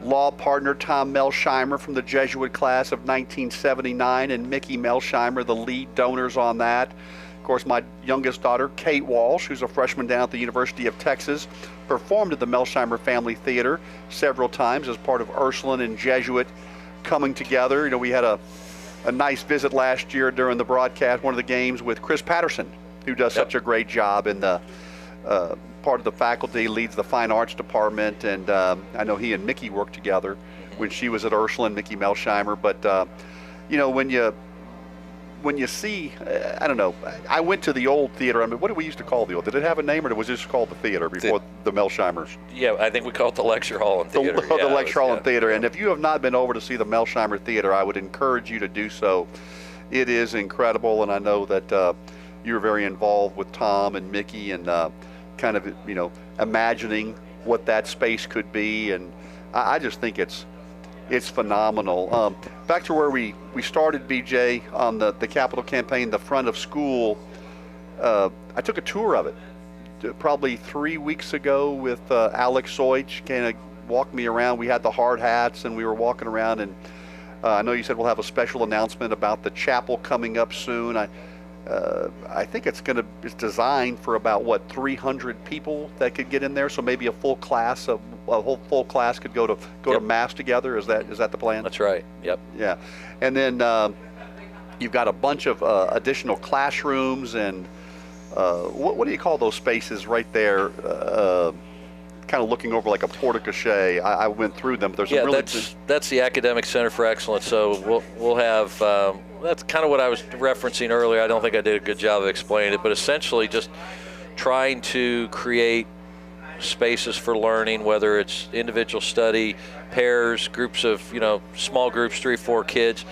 law partner Tom Melsheimer from the Jesuit class of 1979 and Mickey Melsheimer, the lead donors on that. Of course, my youngest daughter, Kate Walsh, who's a freshman down at the University of Texas, performed at the Melsheimer Family Theater several times as part of Ursuline and Jesuit coming together. We had a nice visit last year during the broadcast, one of the games with Chris Patterson, who does such a great job in the part of the faculty, leads the fine arts department, and I know he and Mickey worked together when she was at Ursuline, Mickey Melsheimer. But when you see, I don't know, I went to the old theater. I mean, what did we used to call the old? Did it have a name, or was it just called the theater before the Melsheimers? Yeah, I think we call it the Lecture Hall and Theater. The Lecture Hall and Theater. And if you have not been over to see the Melsheimer Theater, I would encourage you to do so. It is incredible, and I know that you're very involved with Tom and Mickey and kind of, imagining what that space could be, and I just think it's phenomenal. Back to where we started, BJ, on the capital campaign, the front of school. I took a tour of it probably 3 weeks ago with Alex Soich, kind of walked me around. We had the hard hats, and we were walking around, and I know you said we'll have a special announcement about the chapel coming up soon. I think it's designed for about 300 people that could get in there. So maybe a whole full class could go to mass together. Is that the plan? That's right. Yep. Yeah, and then you've got a bunch of additional classrooms and what do you call those spaces right there? Kind of looking over like a porte-cochere. I went through them. But there's that's the Academic Center for Excellence. So we'll have. That's kind of what I was referencing earlier. I don't think I did a good job of explaining it, but essentially just trying to create spaces for learning, whether it's individual study, pairs, groups of, small groups, 3 or 4 kids.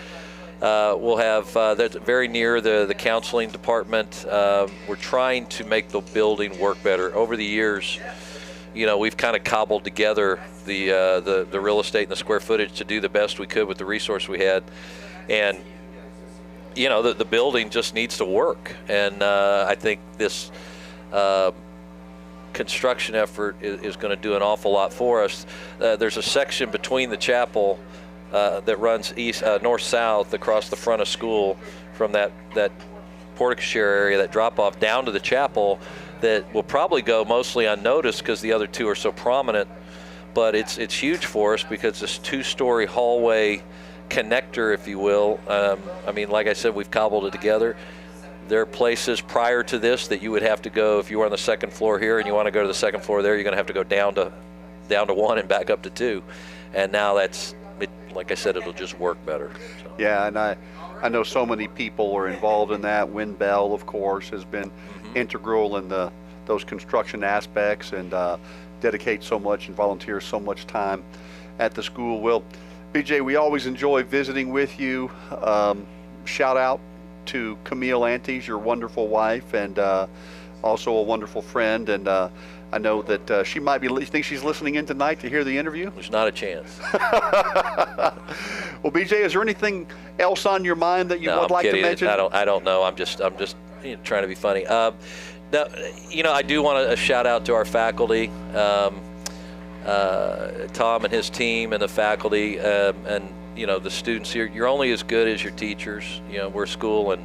We'll have, that's very near the counseling department. We're trying to make the building work better. Over the years, we've kind of cobbled together the real estate and the square footage to do the best we could with the resource we had. And the building just needs to work, and I think this construction effort is going to do an awful lot for us. There's a section between the chapel that runs north-south across the front of school from that porte-cochere area, that drop-off down to the chapel, that will probably go mostly unnoticed because the other two are so prominent, but it's huge for us because this 2-story hallway connector, if you will. Like I said, we've cobbled it together. There are places prior to this that you would have to go if you were on the second floor here and you want to go to the second floor there. You're going to have to go down to 1 and back up to 2. And now like I said, it'll just work better. So. Yeah, and I know so many people are involved in that. Win Bell, of course, has been integral in those construction aspects and dedicates so much and volunteers so much time at the school. Well, BJ, we always enjoy visiting with you. Shout out to Camille Antes, your wonderful wife, and also a wonderful friend. And I know that she might be. You think she's listening in tonight to hear the interview? There's not a chance. Well, BJ, is there anything else on your mind that you would like to mention? I don't know. I'm just trying to be funny. Now, I do want to shout out to our faculty. Tom and his team and the faculty and the students here. You're only as good as your teachers. We're a school, and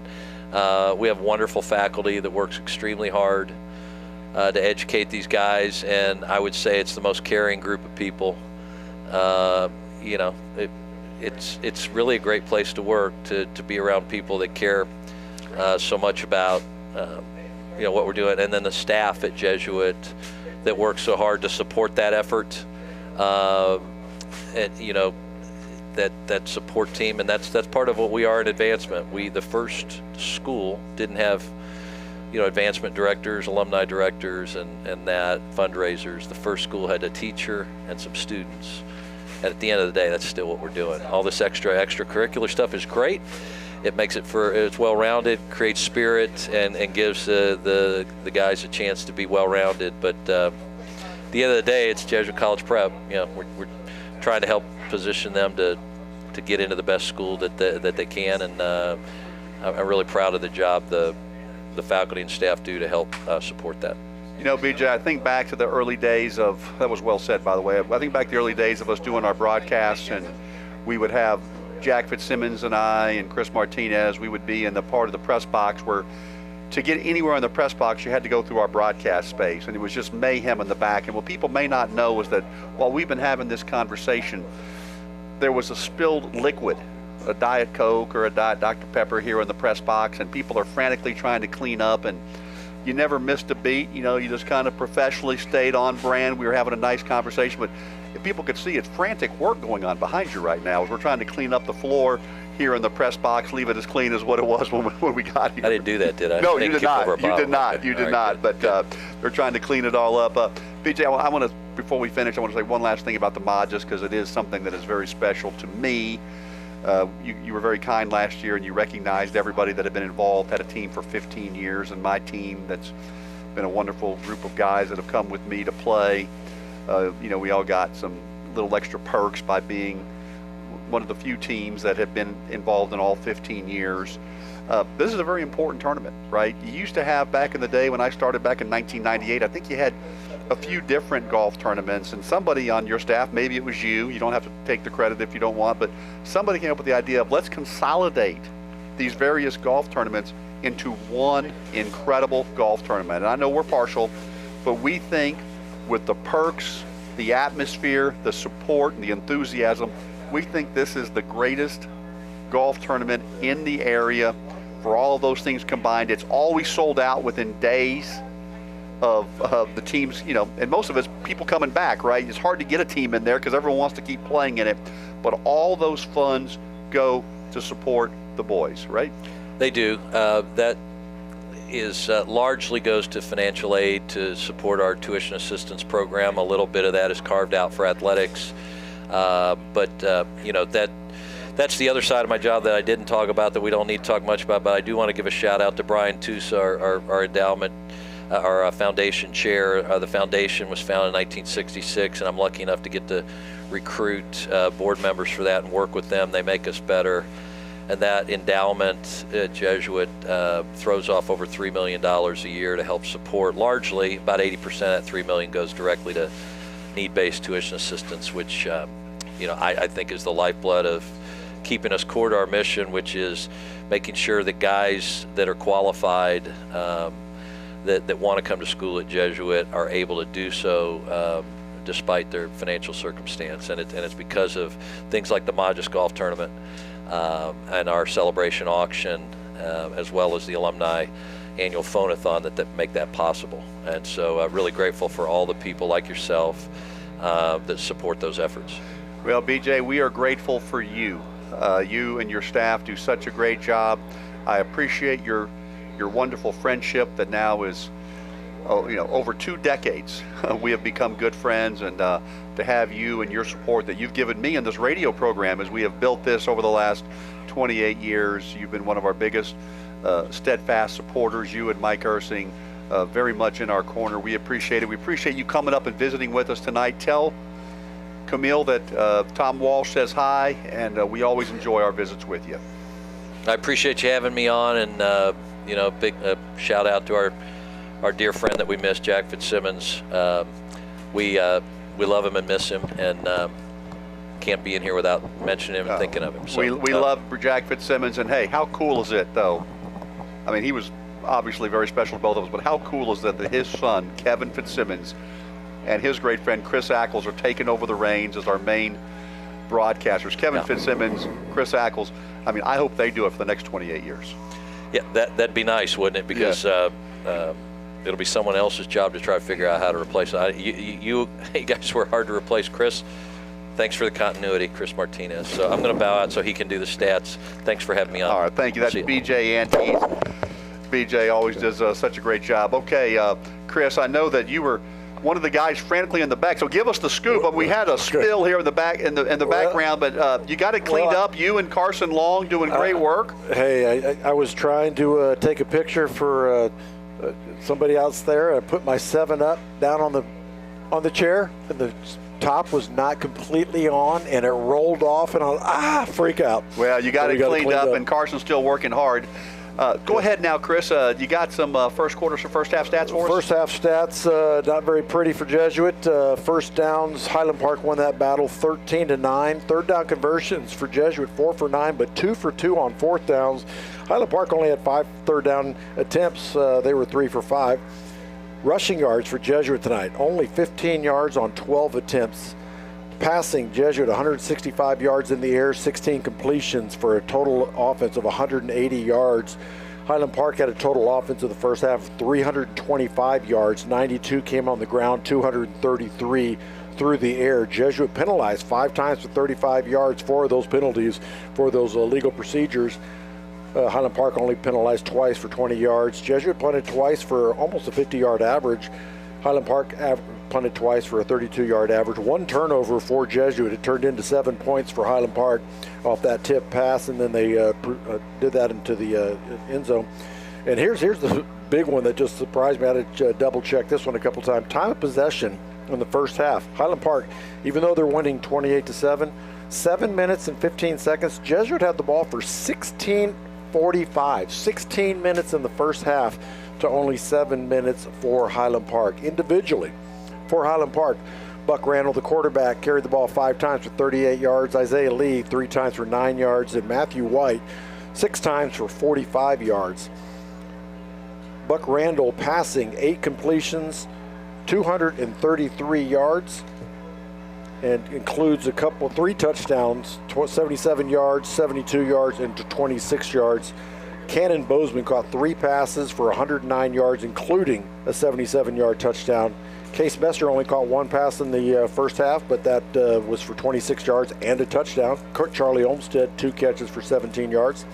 we have wonderful faculty that works extremely hard to educate these guys, and I would say it's the most caring group of people. It's really a great place to work, to be around people that care so much about what we're doing, and then the staff at Jesuit that works so hard to support that effort. And that support team, and that's part of what we are in advancement. The first school didn't have advancement directors, alumni directors, and that fundraisers. The first school had a teacher and some students. And at the end of the day, that's still what we're doing. All this extracurricular stuff is great. It makes it's well-rounded, creates spirit, and gives the guys a chance to be well-rounded. But at the end of the day, it's Jesuit College Prep. We're trying to help position them to get into the best school that they can, and I'm really proud of the job the faculty and staff do to help support that. BJ, I think back to the early days of, that was well said, by the way. I think back to the early days of us doing our broadcasts, and we would have Jack Fitzsimmons and I and Chris Martinez. We would be in the part of the press box where to get anywhere in the press box, you had to go through our broadcast space, and it was just mayhem in the back. And what people may not know is that while we've been having this conversation, there was a spilled liquid, a Diet Coke or a Diet Dr. Pepper here in the press box, and people are frantically trying to clean up, and you never missed a beat. You just kind of professionally stayed on brand. We were having a nice conversation, but if people could see, it's frantic work going on behind you right now as we're trying to clean up the floor here in the press box, leave it as clean as what it was when we got here. I didn't do that, did I? No, you did not. You did not. You did not. But they're trying to clean it all up. BJ, I want to, before we finish, I want to say one last thing about the mod, just because it is something that is very special to me. You were very kind last year, and you recognized everybody that had been involved, had a team for 15 years, and my team that's been a wonderful group of guys that have come with me to play. We all got some little extra perks by being one of the few teams that have been involved in all 15 years. This is a very important tournament, right? You used to have, back in the day when I started back in 1998, I think you had a few different golf tournaments, and somebody on your staff, maybe it was you don't have to take the credit if you don't want, but somebody came up with the idea of let's consolidate these various golf tournaments into one incredible golf tournament. And I know we're partial, but we think with the perks, the atmosphere, the support, and the enthusiasm, we think this is the greatest golf tournament in the area. For all of those things combined, it's always sold out within days of the teams, and most of it's people coming back, right? It's hard to get a team in there because everyone wants to keep playing in it, but all those funds go to support the boys, right? They do. That is largely goes to financial aid to support our tuition assistance program. A little bit of that is carved out for athletics, but that's the other side of my job that I didn't talk about, that we don't need to talk much about, but I do want to give a shout out to Brian Tusa, our endowment, our foundation chair. The foundation was founded in 1966, and I'm lucky enough to get to recruit board members for that and work with them. They make us better. And that endowment at Jesuit throws off over $3 million a year to help support. Largely, about 80% of that $3 million goes directly to need-based tuition assistance, which I think is the lifeblood of keeping us core to our mission, which is making sure that guys that are qualified, that want to come to school at Jesuit, are able to do so despite their financial circumstance. And it's because of things like the Modus Golf Tournament and our celebration auction, as well as the alumni annual phone-a-thon that make that possible. And so really grateful for all the people like yourself that support those efforts. Well, BJ, we are grateful for you. You and your staff do such a great job. I appreciate your wonderful friendship that now is, over 2 decades. We have become good friends, and to have you and your support that you've given me in this radio program as we have built this over the last 28 years. You've been one of our biggest steadfast supporters, you and Mike Ursing, very much in our corner. We appreciate it. We appreciate you coming up and visiting with us tonight. Tell Camille that Tom Walsh says hi, and we always enjoy our visits with you. I appreciate you having me on, and big shout out to our dear friend that we miss, Jack Fitzsimmons. We love him and miss him, and can't be in here without mentioning him and thinking of him. So, we love Jack Fitzsimmons, and hey, how cool is it though? I mean, he was obviously very special to both of us, but how cool is that his son, Kevin Fitzsimmons, and his great friend Chris Ackles are taking over the reins as our main broadcasters. Kevin Fitzsimmons, Chris Ackles, I mean, I hope they do it for the next 28 years. Yeah, that'd be nice, wouldn't it? Because it'll be someone else's job to try to figure out how to replace it. You guys were hard to replace. Chris Thanks for the continuity, Chris Martinez. So I'm going to bow out so he can do the stats. Thanks for having me on. All right, thank you. That's BJ Antes. BJ always does such a great job. Okay, Chris, I know that you were one of the guys frantically in the back, so give us the scoop. We had a spill here in the back in the background, but you got it cleaned up. You and Carson Long doing great work. Hey, I was trying to take a picture for somebody else there. I put my 7-Up down on the chair, and the top was not completely on, and it rolled off, and I was, freak out. Well, you got it cleaned up, and Carson's still working hard. Go ahead now, Chris. You got some first half stats for us? First half stats, not very pretty for Jesuit. First downs, Highland Park won that battle 13-9. Third down conversions for Jesuit, 4 for 9, but 2 for 2 on fourth downs. Highland Park only had 5 third down attempts. They were 3 for 5. Rushing yards for Jesuit tonight, only 15 yards on 12 attempts. Passing, Jesuit 165 yards in the air, 16 completions for a total offense of 180 yards. Highland Park had a total offense of the first half of 325 yards, 92 came on the ground, 233 through the air. Jesuit penalized 5 times for 35 yards, 4 of those penalties for those illegal procedures. Highland Park only penalized twice for 20 yards. Jesuit punted twice for almost a 50-yard average. Highland Park punted twice for a 32-yard average. 1 turnover for Jesuit. It turned into 7 points for Highland Park off that tip pass, and then they did that into the end zone. And here's the big one that just surprised me. I had to double-check this one a couple times. Time of possession in the first half. Highland Park, even though they're winning 28-7, 7 minutes and 15 seconds. Jesuit had the ball for 16:45. 16 minutes in the first half to only 7 minutes for Highland Park. Individually, for Highland Park, Buck Randall, the quarterback, carried the ball 5 times for 38 yards. Isaiah Lee, 3 times for 9 yards. And Matthew White, 6 times for 45 yards. Buck Randall passing 8 completions, 233 yards, and includes 3 touchdowns, 77 yards, 72 yards, and 26 yards. Cannon Bozeman caught 3 passes for 109 yards, including a 77-yard touchdown. Case Messer only caught 1 pass in the first half, but that was for 26 yards and a touchdown. Charlie Olmstead, 2 catches for 17 yards.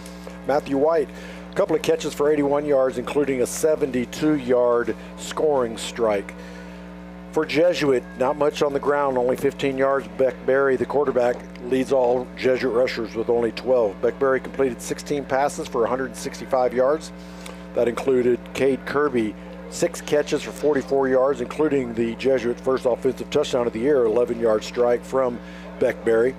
Matthew White, a couple of catches for 81 yards, including a 72-yard scoring strike. For Jesuit, not much on the ground, only 15 yards. Beck Berry, the quarterback, leads all Jesuit rushers with only 12. Beck Berry completed 16 passes for 165 yards. That included Cade Kirby, 6 catches for 44 yards, including the Jesuit first offensive touchdown of the year, 11-yard strike from Beck Berry.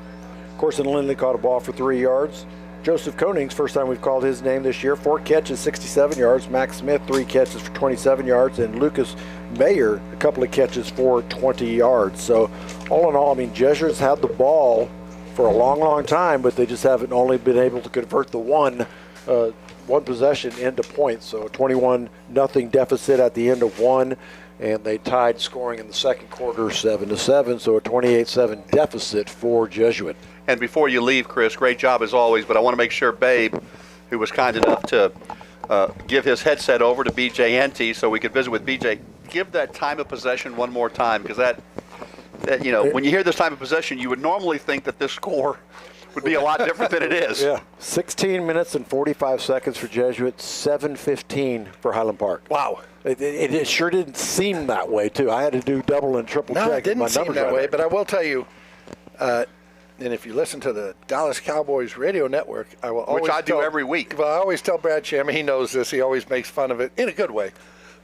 Corson Lindley caught a ball for 3 yards. Joseph Konings, first time we've called his name this year, 4 catches, 67 yards. Max Smith, 3 catches for 27 yards. And Lucas Mayer, a couple of catches for 20 yards. So all in all, I mean, Jesuit's had the ball for a long, long time, but they just haven't only been able to convert the one possession into points. So a 21-0 deficit at the end of 1, and they tied scoring in the second quarter 7-7. So a 28-7 deficit for Jesuit. And before you leave, Chris, great job as always, but I want to make sure Babe, who was kind enough to give his headset over to BJ Antes so we could visit with BJ, give that time of possession one more time, because that when you hear this time of possession, you would normally think that this score would be a lot different than it is. Yeah, 16 minutes and 45 seconds for Jesuit, 7:15 for Highland Park. Wow. It sure didn't seem that way, too. I had to do double and triple check. No, it didn't seem that way, right. but I will tell you, and if you listen to the Dallas Cowboys radio network, I will always which I do every week. Well, I always tell Brad Shammy, he knows this, he always makes fun of it in a good way.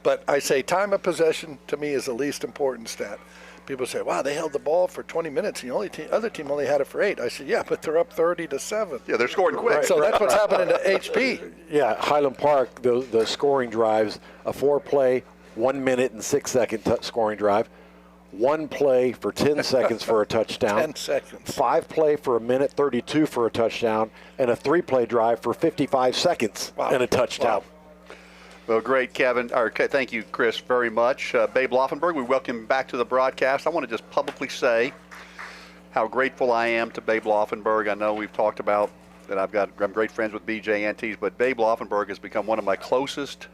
But I say time of possession to me is the least important stat. People say, wow, they held the ball for 20 minutes and the other team only had it for 8. I said, yeah, but they're up 30-7. Yeah, they're scoring quick. Right, so that's what's happening to HP. Yeah, Highland Park, the scoring drives, a 4-play, 1 minute and 6 second scoring drive. 1 play for 10 seconds for a touchdown. 10 seconds. 5 play for 1:32 for a touchdown, and a 3-play drive for 55 seconds and a touchdown. Wow. Well, great, Kevin. Thank you, Chris, very much. Babe Laufenberg, we welcome you back to the broadcast. I want to just publicly say how grateful I am to Babe Laufenberg. I know we've talked about that I'm great friends with BJ Antes, but Babe Laufenberg has become one of my closest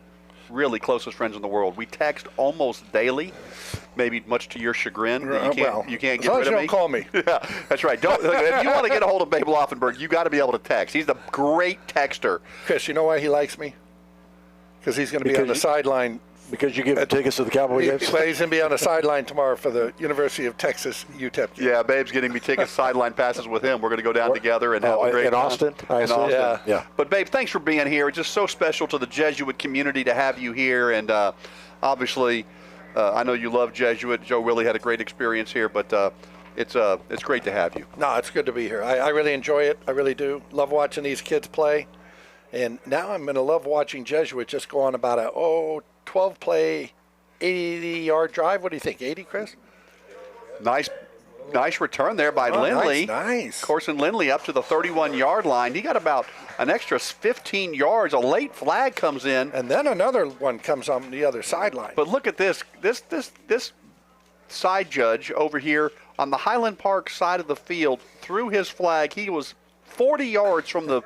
really closest friends in the world. We text almost daily, maybe much to your chagrin. That you can't get rid of me. Don't call me. Yeah, that's right. If you want to get a hold of Babe Laufenberg, you got to be able to text. He's the great texter. Chris, you know why he likes me? Because he's going to be on the sideline. Because you give him tickets to the Cowboy games? Well, he's going to be on the sideline tomorrow for the University of Texas UTEP game. Yeah, Babe's getting me tickets, sideline passes with him. We're going to go down together and have a great in time. Austin? In Austin. Yeah. But, Babe, thanks for being here. It's just so special to the Jesuit community to have you here. And obviously, I know you love Jesuit. Joe Willie had a great experience here, but it's great to have you. No, it's good to be here. I really enjoy it. I really do. Love watching these kids play. And now I'm going to love watching Jesuit just go on about a 12-play, 80-yard drive. What do you think, 80, Chris? Nice return there by Lindley. Nice. Corson Lindley up to the 31-yard line. He got about an extra 15 yards. A late flag comes in. And then another one comes on the other sideline. But look at this. This side judge over here on the Highland Park side of the field threw his flag. He was 40 yards from the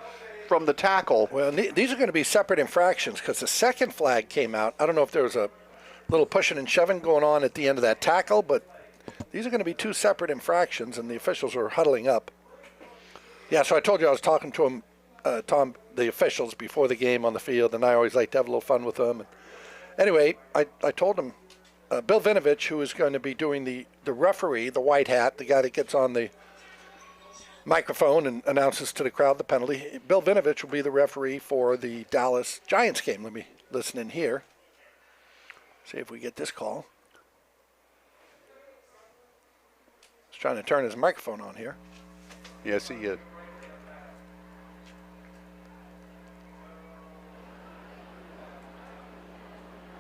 tackle. Well, these are going to be separate infractions because the second flag came out. I don't know if there was a little pushing and shoving going on at the end of that tackle, but these are going to be two separate infractions, and the officials are huddling up. Yeah, so I told you I was talking to him, Tom, the officials before the game on the field, and I always like to have a little fun with them. And anyway, I told him, Bill Vinovich, who is going to be doing the referee, the white hat, the guy that gets on the microphone and announces to the crowd the penalty, Bill Vinovich will be the referee for the Dallas Giants game. Let me listen in here. See if we get this call. He's trying to turn his microphone on here. Yes, he is.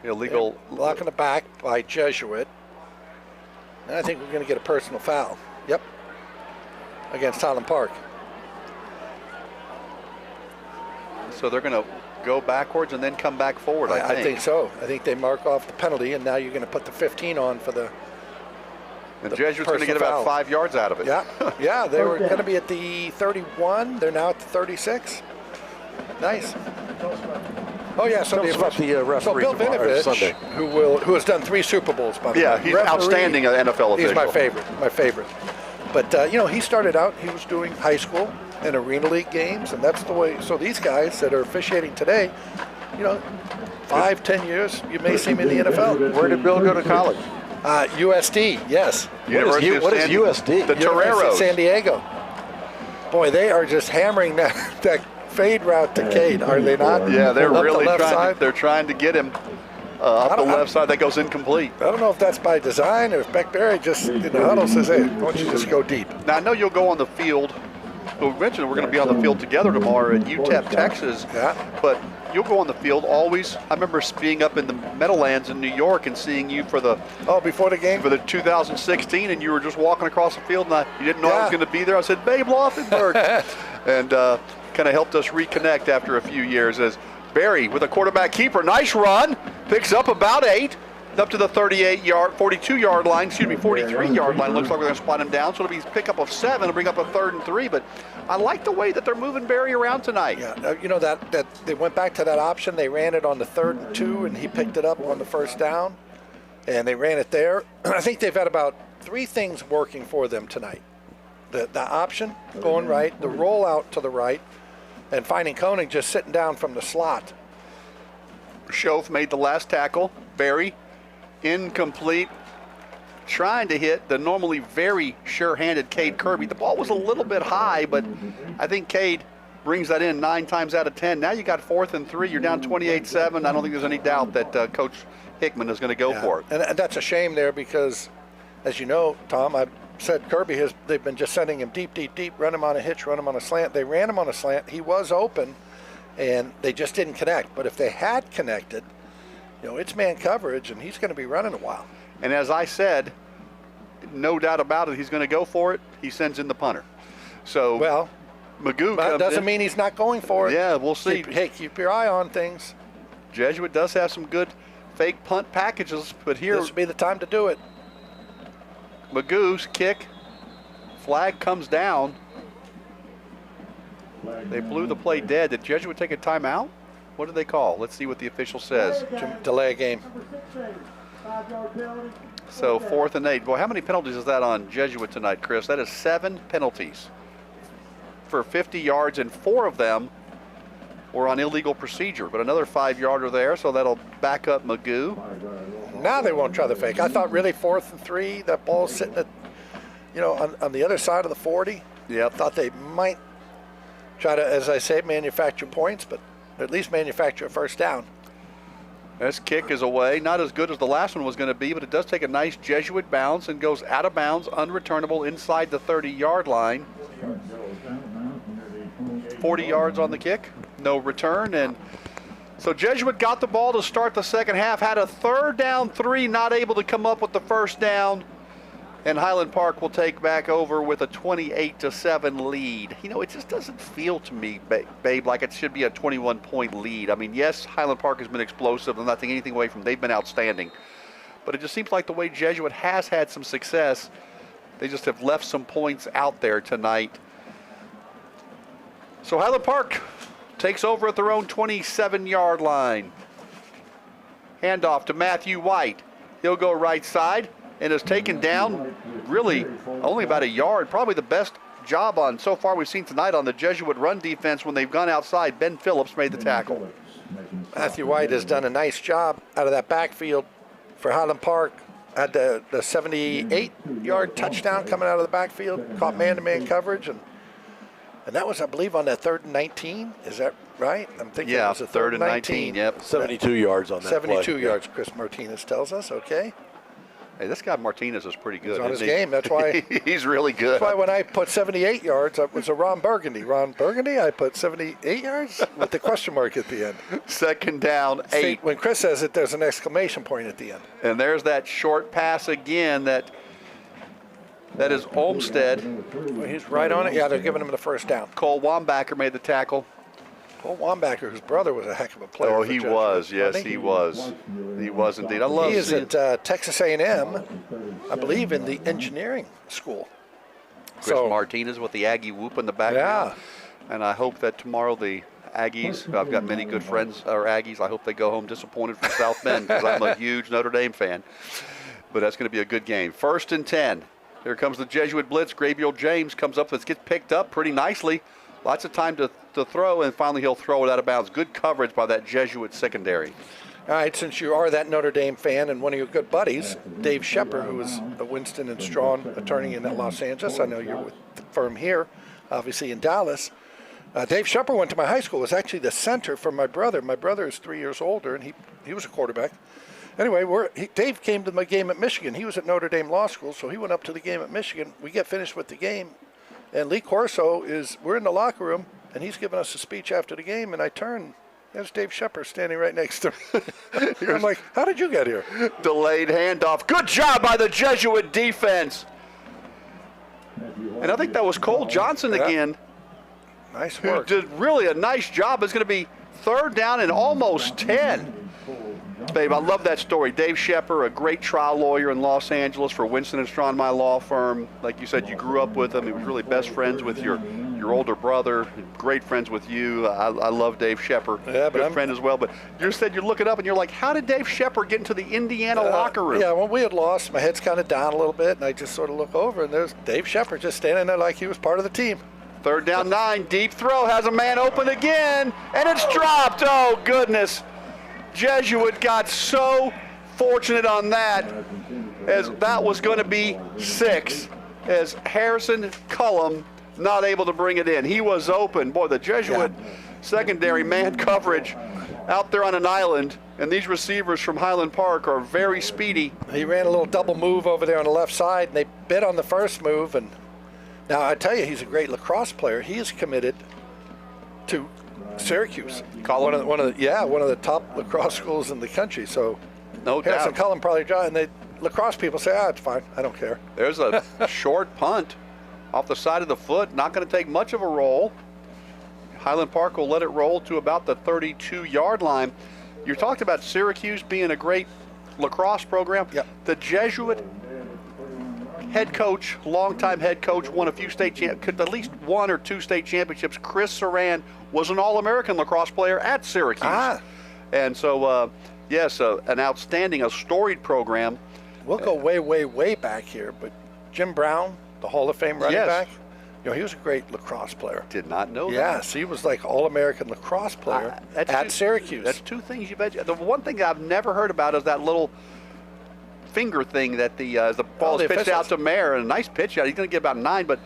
Illegal. Block in the back by Jesuit. And I think we're going to get a personal foul. Yep. Against Highland Park. So they're going to go backwards and then come back forward, I think so. I think they mark off the penalty, and now you're going to put the 15 on for the Jesuit's going to get about 5 yards out of it. Yeah, they were going to be at the 31. They're now at the 36. Nice. Oh, yeah. So Bill Vinovich, who has done 3 Super Bowls, by the way. Yeah, he's outstanding NFL official. He's my favorite. But, he started out, he was doing high school and Arena League games, and that's the way. So these guys that are officiating today, 5-10 years, you may see him in the NFL. Where did Bill go to college? USD, yes. What is USD? The Toreros. San Diego. Boy, they are just hammering that fade route to Cade, are they not? Yeah, they're really trying. They're trying to get him up the left side. That goes incomplete. I don't know if that's by design or if Beck Berry just in the huddle says, hey, why don't you just go deep? Now, I know you'll go on the field. We mentioned we're going to be on the field together tomorrow at UTEP, Texas. Yeah. But you'll go on the field always. I remember being up in the Meadowlands in New York and seeing you for the before the game for the 2016, and you were just walking across the field, and you didn't know I was going to be there. I said, Babe Laufenberg, and kind of helped us reconnect after a few years. As Barry with a quarterback keeper, nice run, picks up about 8. Up to the 42-yard line, 43-yard line. Looks like we're going to spot him down. So it'll be a pickup of 7 and bring up a 3rd and 3. But I like the way that they're moving Barry around tonight. Yeah, that they went back to that option. They ran it on the 3rd and 2, and he picked it up on the 1st down. And they ran it there. I think they've had about 3 things working for them tonight. The option going right, the rollout to the right, and finding Koenig just sitting down from the slot. Schoaf made the last tackle. Barry incomplete, trying to hit the normally very sure-handed Cade Kirby. The ball was a little bit high, but I think Cade brings that in 9 times out of 10. Now you got 4th and 3. You're down 28-7. I don't think there's any doubt that Coach Hickman is going to go for it. And that's a shame there because, as you know, Tom, I've said Kirby they've been just sending him deep, run him on a hitch, run him on a slant. They ran him on a slant. He was open, and they just didn't connect. But if they had connected, it's man coverage, and he's going to be running a while. And as I said, no doubt about it, he's going to go for it. He sends in the punter. So Magoo comes doesn't mean he's not going for it. Yeah, we'll see. Keep your eye on things. Jesuit does have some good fake punt packages, but here this would be the time to do it. Magoo's kick, flag comes down. They blew the play dead. Did Jesuit take a timeout? What did they call? Let's see what the official says. Delay a game. So 4th and 8. Boy, how many penalties is that on Jesuit tonight, Chris? That is 7 penalties for 50 yards, and 4 of them were on illegal procedure. But another 5-yarder there, so that'll back up Magoo. Now they won't try the fake. I thought really 4th and 3, that ball's sitting at, on the other side of the 40. Yep. Thought they might try to, as I say, manufacture points, but at least manufacture a first down. This kick is away. Not as good as the last one was going to be, but it does take a nice Jesuit bounce and goes out of bounds, unreturnable inside the 30-yard line. 40 yards on the kick, no return. And so Jesuit got the ball to start the second half, had a 3rd down 3, not able to come up with the first down. And Highland Park will take back over with a 28-7 lead. It just doesn't feel to me, babe, like it should be a 21-point lead. I mean, yes, Highland Park has been explosive. I'm not taking anything away from them. They've been outstanding. But it just seems like the way Jesuit has had some success, they just have left some points out there tonight. So Highland Park takes over at their own 27-yard line. Handoff to Matthew White. He'll go right side and is taken down really only about a yard. Probably the best job on so far we've seen tonight on the Jesuit run defense when they've gone outside. Ben Phillips made the tackle. Matthew White has done a nice job out of that backfield for Highland Park. Had the 78-yard touchdown coming out of the backfield, caught man-to-man coverage, and that was, I believe, on that 3rd and 19. Is that right? I'm thinking it was a 3rd and 19. Yep. 72 yards on that 72 play. yards, Chris Martinez tells us. Okay. Hey, this guy Martinez is pretty good. He's on his game. That's why he's really good. That's why when I put 78 yards, it was a Ron Burgundy. I put 78 yards with the question mark at the end. 2nd down 8. See, when Chris says it, there's an exclamation point at the end. And there's that short pass again that is Olmstead. Well, he's right on it. Yeah, they're giving him the first down. Cole Wambacher made the tackle. Cole Wambacher, his brother was a heck of a player. Oh, he was. Yes, he was. He was indeed. I love. He is at Texas A&M, I believe, in the engineering school. Chris Martinez with the Aggie whoop in the background. Yeah. And I hope that tomorrow the Aggies, I've got many good friends are Aggies. I hope they go home disappointed from South Bend because I'm a huge Notre Dame fan. But that's going to be a good game. 1st and 10. Here comes the Jesuit blitz. Gabriel James comes up. This gets picked up pretty nicely. Lots of time to throw, and finally he'll throw it out of bounds. Good coverage by that Jesuit secondary. All right, since you are that Notre Dame fan and one of your good buddies, Dave Shepard, who is a Winston and Strawn attorney in Los Angeles. I know you're with the firm here, obviously in Dallas. Dave Shepard went to my high school. Was actually the center for my brother. My brother is 3 years older, and he was a quarterback. Anyway, Dave came to my game at Michigan. He was at Notre Dame Law School, so he went up to the game at Michigan. We get finished with the game, and Lee Corso we're in the locker room, and he's giving us a speech after the game, and I turn, there's Dave Shepard standing right next to me. I'm like, how did you get here? Delayed handoff. Good job by the Jesuit defense. And I think that was Cole Johnson again. Nice work. Who did really a nice job. It's going to be 3rd down and almost 10. Babe, I love that story. Dave Shepard, a great trial lawyer in Los Angeles for Winston & Strawn, my law firm. Like you said, you grew up with him. He was really best friends with your older brother, great friends with you. I love Dave Shepard, good friend as well. But you said you look it up and you're like, how did Dave Shepard get into the Indiana locker room? Yeah, when we had lost, my head's kind of down a little bit, and I just sort of look over, and there's Dave Shepard just standing there like he was part of the team. 3rd down 9, deep throw, has a man open again, and it's dropped. Oh, goodness. Jesuit got so fortunate on that, as that was going to be 6, as Harrison Cullum not able to bring it in. He was open. Boy, the Jesuit secondary man coverage out there on an island, and these receivers from Highland Park are very speedy. He ran a little double move over there on the left side, and they bit on the first move. And now I tell you, he's a great lacrosse player. He is committed to Syracuse, one of the top lacrosse schools in the country. So, no Harrison doubt. Cullum probably drive, and lacrosse people say, it's fine, I don't care. There's a short punt off the side of the foot, not going to take much of a roll. Highland Park will let it roll to about the 32-yard line. You talked about Syracuse being a great lacrosse program. Yep. The Jesuit head coach, longtime head coach, won a few at least 1 or 2 state championships. Chris Saran was an All-American lacrosse player at Syracuse. And so, yes, an outstanding, a storied program. We'll go way, way, way back here, but Jim Brown, the Hall of Fame running back, he was a great lacrosse player. Did not know that. Yes, he was like All-American lacrosse player at Syracuse. That's 2 things you bet. The one thing I've never heard about is that little finger thing that the ball is pitched out to Mayer, and a nice pitch out. He's going to get about 9, but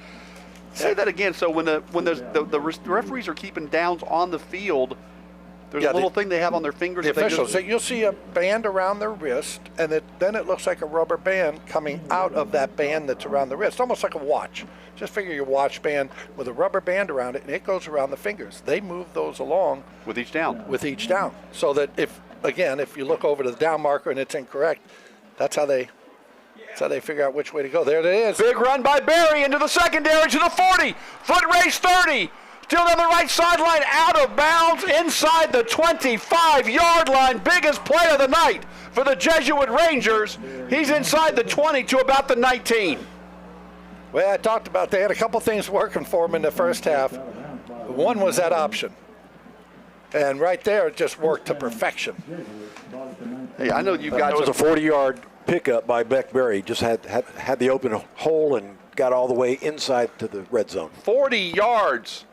say that again. So when the referees are keeping downs on the field, there's a little thing they have on their fingers. The officials, so you'll see a band around their wrist, and then it looks like a rubber band coming out of that band that's around the wrist, almost like a watch. Just figure your watch band with a rubber band around it, and it goes around the fingers. They move those along with each down. So that if you look over to the down marker and it's incorrect, that's how they figure out which way to go. There it is. Big run by Barry into the secondary to the 40. Foot race 30. Still on the right sideline, out of bounds, inside the 25-yard line. Biggest play of the night for the Jesuit Rangers. He's inside the 20 to about the 19. Well, I talked about they had a couple things working for them in the first half. One was that option. And right there, it just worked to perfection. Hey, I know you got it was a 40-yard pickup by Beck Berry. Just had the open hole and got all the way inside to the red zone. 40 yards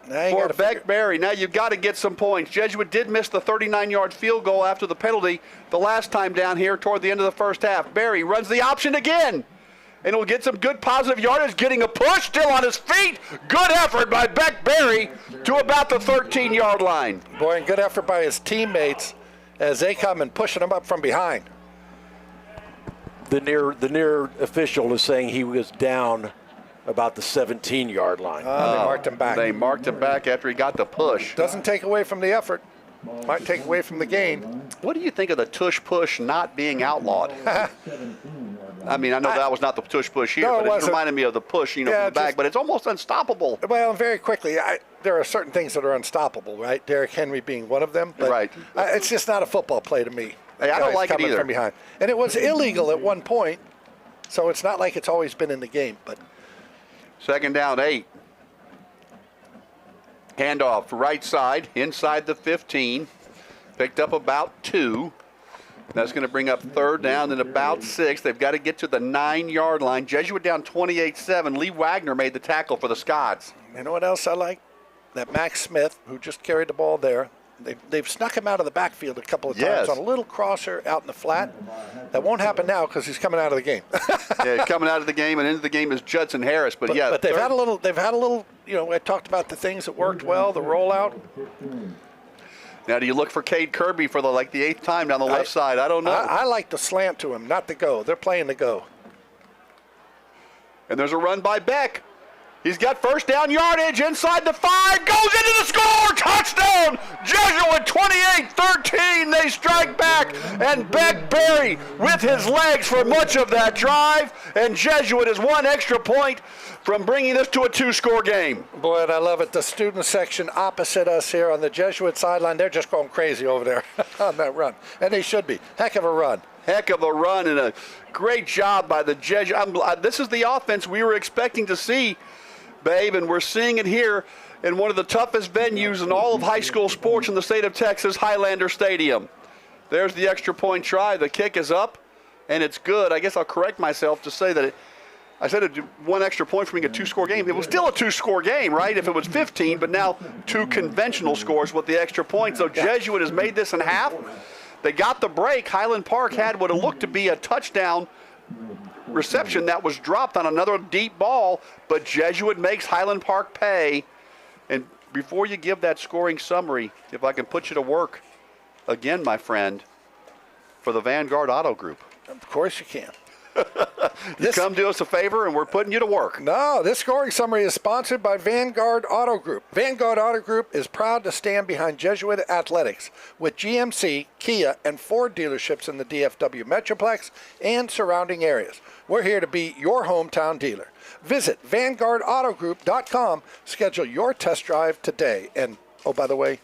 for Beck Berry. Now you've got to get some points. Jesuit did miss the 39-yard field goal after the penalty the last time down here toward the end of the first half. Berry runs the option again. And he'll get some good positive yardage, getting a push, still on his feet. Good effort by Beck Berry to about the 13-yard line. Boy, and good effort by his teammates as they come and pushing him up from behind. The near official is saying he was down about the 17-yard line. They marked him back. They marked him back after he got the push. Doesn't take away from the effort. Might take away from the gain. What do you think of the tush push not being outlawed? I mean, I know that was not the tush push here, but it reminded me of the push, from the back. But it's almost unstoppable. Well, very quickly, there are certain things that are unstoppable, right? Derrick Henry being one of them. But right. It's just not a football play to me. Hey, I don't like it either. From behind. And it was illegal at one point, so it's not like it's always been in the game. But 2nd down, 8. Handoff, right side, inside the 15. Picked up about 2. That's going to bring up 3rd down and about 6. They've got to get to the 9-yard line. Jesuit down 28-7. Lee Wagner made the tackle for the Scots. You know what else I like? That Max Smith, who just carried the ball there. They've snuck him out of the backfield a couple of times on a little crosser out in the flat. That won't happen now because he's coming out of the game. He's coming out of the game, and into the game is Judson Harris. But they've had a little. I talked about the things that worked well, the rollout. Now, do you look for Cade Kirby for the 8th time down the left side? I don't know. I like the slant to him, not the go. They're playing the go. And there's a run by Beck. He's got 1st down yardage inside the 5. Goes into the score. Touchdown. Jesuit 28-13. They strike back. And Beck Berry with his legs for much of that drive. And Jesuit is 1 extra point from bringing this to a 2-score game. Boy, and I love it. The student section opposite us here on the Jesuit sideline, they're just going crazy over there on that run. And they should be. Heck of a run. Heck of a run and a great job by the Jesuit. This is the offense we were expecting to see, babe, and we're seeing it here in one of the toughest venues in all of high school sports in the state of Texas, Highlander Stadium. There's the extra point try. The kick is up, and it's good. I guess I'll correct myself to say that I said it 1 extra point for being a 2-score game. It was still a 2-score game, right, if it was 15, but now 2 conventional scores with the extra point. So Jesuit has made this in half. They got the break. Highland Park had what it looked to be a touchdown reception that was dropped on another deep ball, but Jesuit makes Highland Park pay. And before you give that scoring summary, if I can put you to work again, my for the Vanguard Auto Group. Of course you can. You come do us a favor, and we're putting you to work. No, this scoring summary is sponsored by Vanguard Auto Group. Vanguard Auto Group is proud to stand behind Jesuit Athletics with GMC, Kia, and Ford dealerships in the DFW Metroplex and surrounding areas. We're here to be your hometown dealer. Visit VanguardAutoGroup.com. Schedule your test drive today. And, oh, by the way,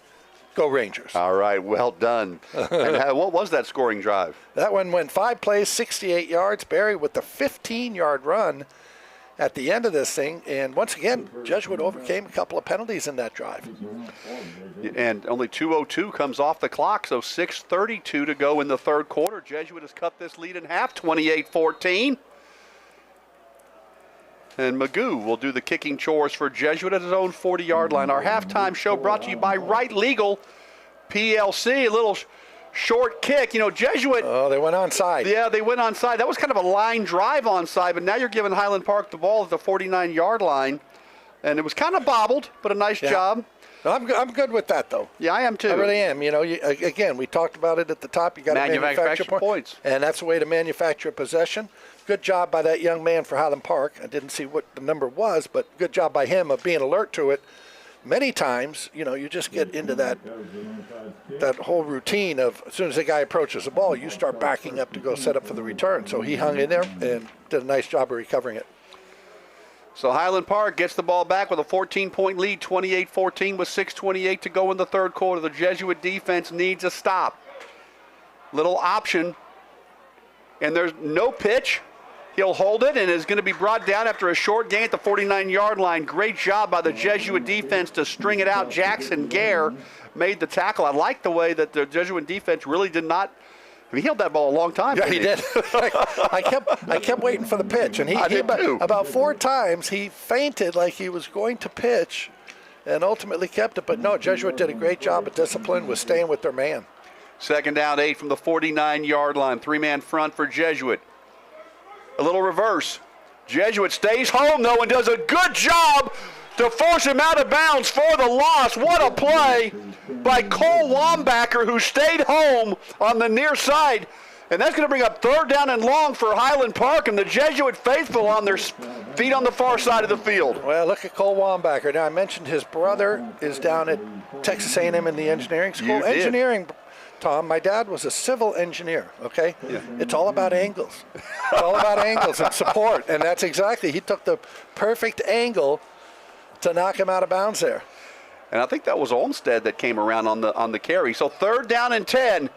Go Rangers. All right, well done. And what was that scoring drive? That one went 5 plays, 68 yards. Barry with the 15-yard run at the end of this thing. And once again, Jesuit overcame a couple of penalties in that drive. And only 2:02 comes off the clock, so 6:32 to go in the third quarter. Jesuit has cut this lead in half, 28-14. And Magoo will do the kicking chores for Jesuit at his own 40-yard line. Our halftime show brought to you by Right Legal PLC. A little short kick. You know, Jesuit. Oh, they went onside. Yeah, they went onside. That was kind of a line drive onside, but now you're giving Highland Park the ball at the 49-yard line. And it was kind of bobbled, but a nice job. No, I'm good with that, though. Yeah, I am too. I really am. You know, again, we talked about it at the top. You got to manufacture points. And that's the way to manufacture possession. Good job by that young man for Highland Park. I didn't see what the number was, but good job by him of being alert to it. Many times, you know, you just get into that whole routine of as soon as the guy approaches the ball, you start backing up to go set up for the return. So he hung in there and did a nice job of recovering it. So Highland Park gets the ball back with a 14-point lead, 28-14 with 6:28 to go in the third quarter. The Jesuit defense needs a stop. Little option, and there's no pitch. He'll hold it and is going to be brought down after a short gain at the 49-yard line. Great job by the Jesuit defense to string it out. Jackson Gare made the tackle. I like the way that the Jesuit defense really did not. I mean, he held that ball a long time. Yeah, he did. I kept waiting for the pitch, and he about 4 times he feinted like he was going to pitch, and ultimately kept it. But no, Jesuit did a great job of discipline with staying with their man. 2nd down 8 from the 49-yard line. 3-man front for Jesuit. A little reverse. Jesuit stays home, though, and does a good job to force him out of bounds for the loss. What a play by Cole Wambacher, who stayed home on the near side. And that's going to bring up 3rd down and long for Highland Park, and the Jesuit faithful on their feet on the far side of the field. Well, look at Cole Wambacher. Now, I mentioned his brother is down at Texas A&M in the engineering school. Engineering, Tom, my dad was a civil engineer, okay? Yeah. It's all about angles. It's all about angles and support, and that's exactly, he took the perfect angle to knock him out of bounds there. And I think that was Olmstead that came around on the carry. So 3rd down and 10.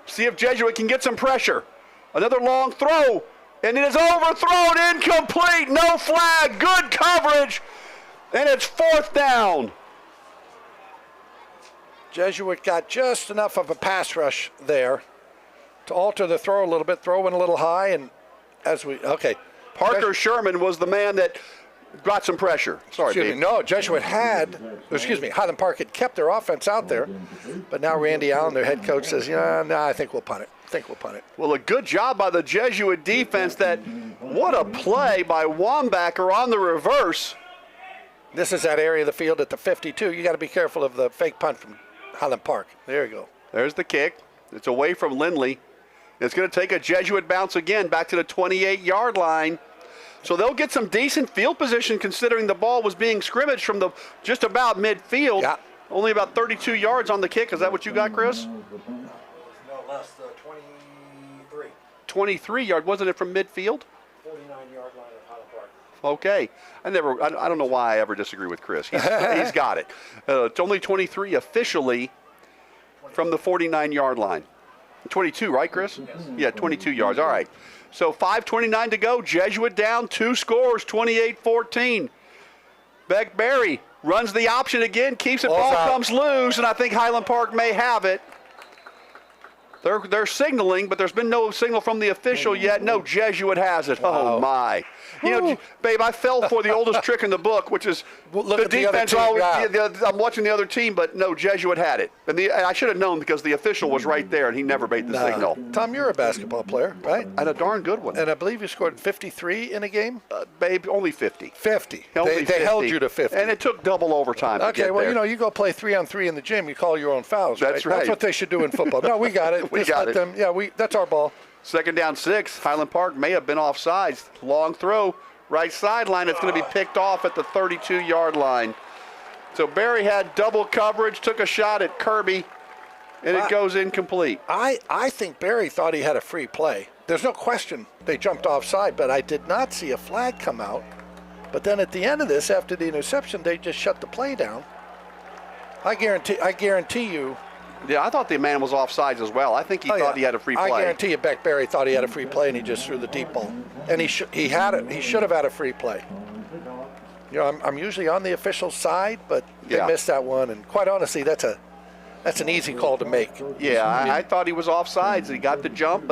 See if Jesuit can get some pressure. Another long throw, and it is overthrown, incomplete, no flag, good coverage, and it's 4th down. Jesuit got just enough of a pass rush there to alter the throw a little bit, throw in a little high, and Parker Sherman was the man that got some pressure. Sorry, Excuse me. No, Highland Park had kept their offense out there, but now Randy Allen, their head coach, says, I think we'll punt it. Well, a good job by the Jesuit defense. What a play by Wambacher on the reverse. This is that area of the field at the 52. You got to be careful of the fake punt from Highland Park. There you go. There's the kick. It's away from Lindley. It's going to take a Jesuit bounce again back to the 28-yard line. So they'll get some decent field position considering the ball was being scrimmaged from the just about midfield. Yeah. Only about 32 yards on the kick. Is that what you got, Chris? No, less 23. 23 yard. Wasn't it from midfield? 49-yard line of Highland Park. Okay. I don't know why I ever disagree with Chris. He's got it. It's only 23 officially from the 49-yard line. 22, right, Chris? Yes. Yeah, 22 yards. All right. So 5:29 to go. Jesuit down 2 scores, 28-14. Beck Berry runs the option again, keeps it, ball comes loose, and I think Highland Park may have it. They're signaling, but there's been no signal from the official yet. No, Jesuit has it. Wow. Oh, my. Babe, I fell for the oldest trick in the book, which is the defense. I'm watching the other team, but no, Jesuit had it. And I should have known because the official was right there, and he never made the signal. Tom, you're a basketball player, right? And a darn good one. And I believe you scored 53 in a game? Babe, only 50. 50. They held you to 50. And it took double overtime to get there. Okay, well, you go play 3-on-3 in the gym, you call your own fouls, right? That's right. That's what they should do in football. No, we got it. We got it. That's our ball. 2nd down 6. Highland Park may have been offsides. Long throw, right sideline. It's going to be picked off at the 32-yard line. So Barry had double coverage, took a shot at Kirby, and it goes incomplete. I think Barry thought he had a free play. There's no question they jumped offside, but I did not see a flag come out. But then at the end of this, after the interception, they just shut the play down. I guarantee you Yeah, I thought the man was offsides as well. I think he thought he had a free play. I guarantee you Beck Berry thought he had a free play, and he just threw the deep ball. And he had it. He should have had a free play. You know, I'm usually on the official side, but they missed that one. And quite honestly, that's an easy call to make. Yeah, I thought he was offsides. He got the jump,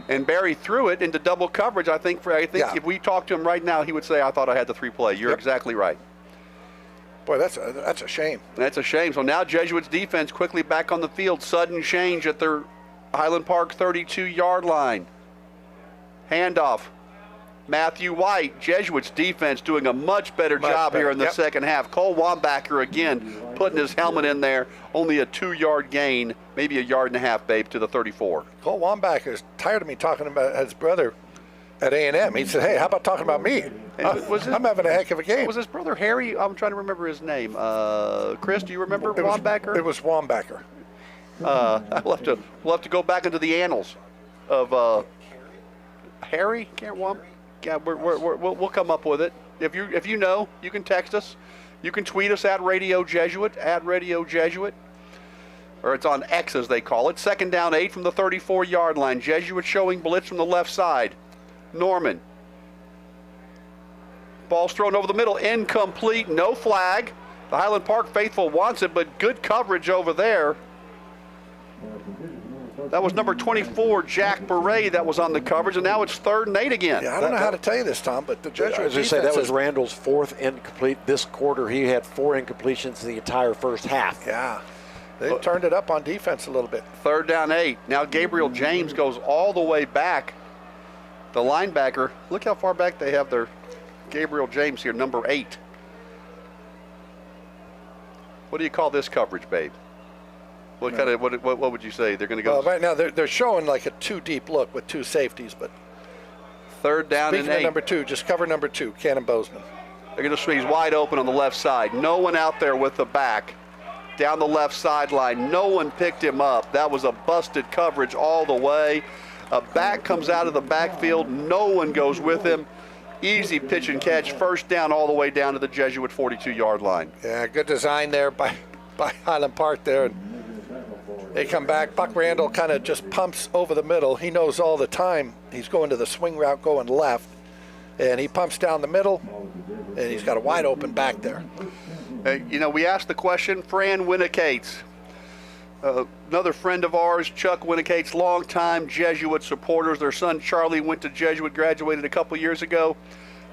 and Berry threw it into double coverage. I think if we talked to him right now, he would say, "I thought I had the free play." You're exactly right. Boy, that's a shame. That's a shame. So now Jesuits defense quickly back on the field. Sudden change at their Highland Park 32-yard line. Handoff. Matthew White, Jesuits defense doing a much better job here in the second half. Cole Wambacher again putting his helmet in there. Only a 2-yard gain, maybe a yard and a half, babe, to the 34. Cole Wambacher is tired of me talking about his brother at A&M. He said, "Hey, how about talking about me? I'm having a heck of a game." Was his brother Harry? I'm trying to remember his name. Chris, do you remember Wambacher? It was Wambacher. We'll have to go back into the annals of Harry. Yeah, we'll come up with it. If you know, you can text us. You can tweet us at Radio Jesuit, or it's on X as they call it. 2nd down 8 from the 34-yard line. Jesuit showing blitz from the left side. Norman. Ball's thrown over the middle, incomplete, no flag. The Highland Park faithful wants it, but good coverage over there. That was number 24, Jack Beret, that was on the coverage, and now it's 3rd and 8 again. Yeah, I don't know how to tell you this, Tom, but the Jesuit defense... that was Randall's 4th incomplete. This quarter, he had 4 incompletions in the entire first half. Yeah, they turned it up on defense a little bit. 3rd down 8. Now Gabriel James goes all the way back. The linebacker, look how far back they have their Gabriel James here, number 8. What do you call this coverage, babe? What would you say? They're going to go? Well, right now they're showing like a 2-deep look with 2 safeties, but 3rd down and 8. Speaking of number 2, just cover number 2, Cannon Bozeman. They're going to squeeze wide open on the left side. No one out there with the back. Down the left sideline, no one picked him up. That was a busted coverage all the way. A back comes out of the backfield. No one goes with him. Easy pitch and catch. 1st down all the way down to the Jesuit 42-yard line. Yeah, good design there by Highland Park there. They come back. Buck Randall kind of just pumps over the middle. He knows all the time he's going to the swing route going left. And he pumps down the middle, and he's got a wide open back there. We asked the question, Fran Winnicates. Another friend of ours, Chuck Winnicates, longtime Jesuit supporters. Their son Charlie went to Jesuit, graduated a couple years ago.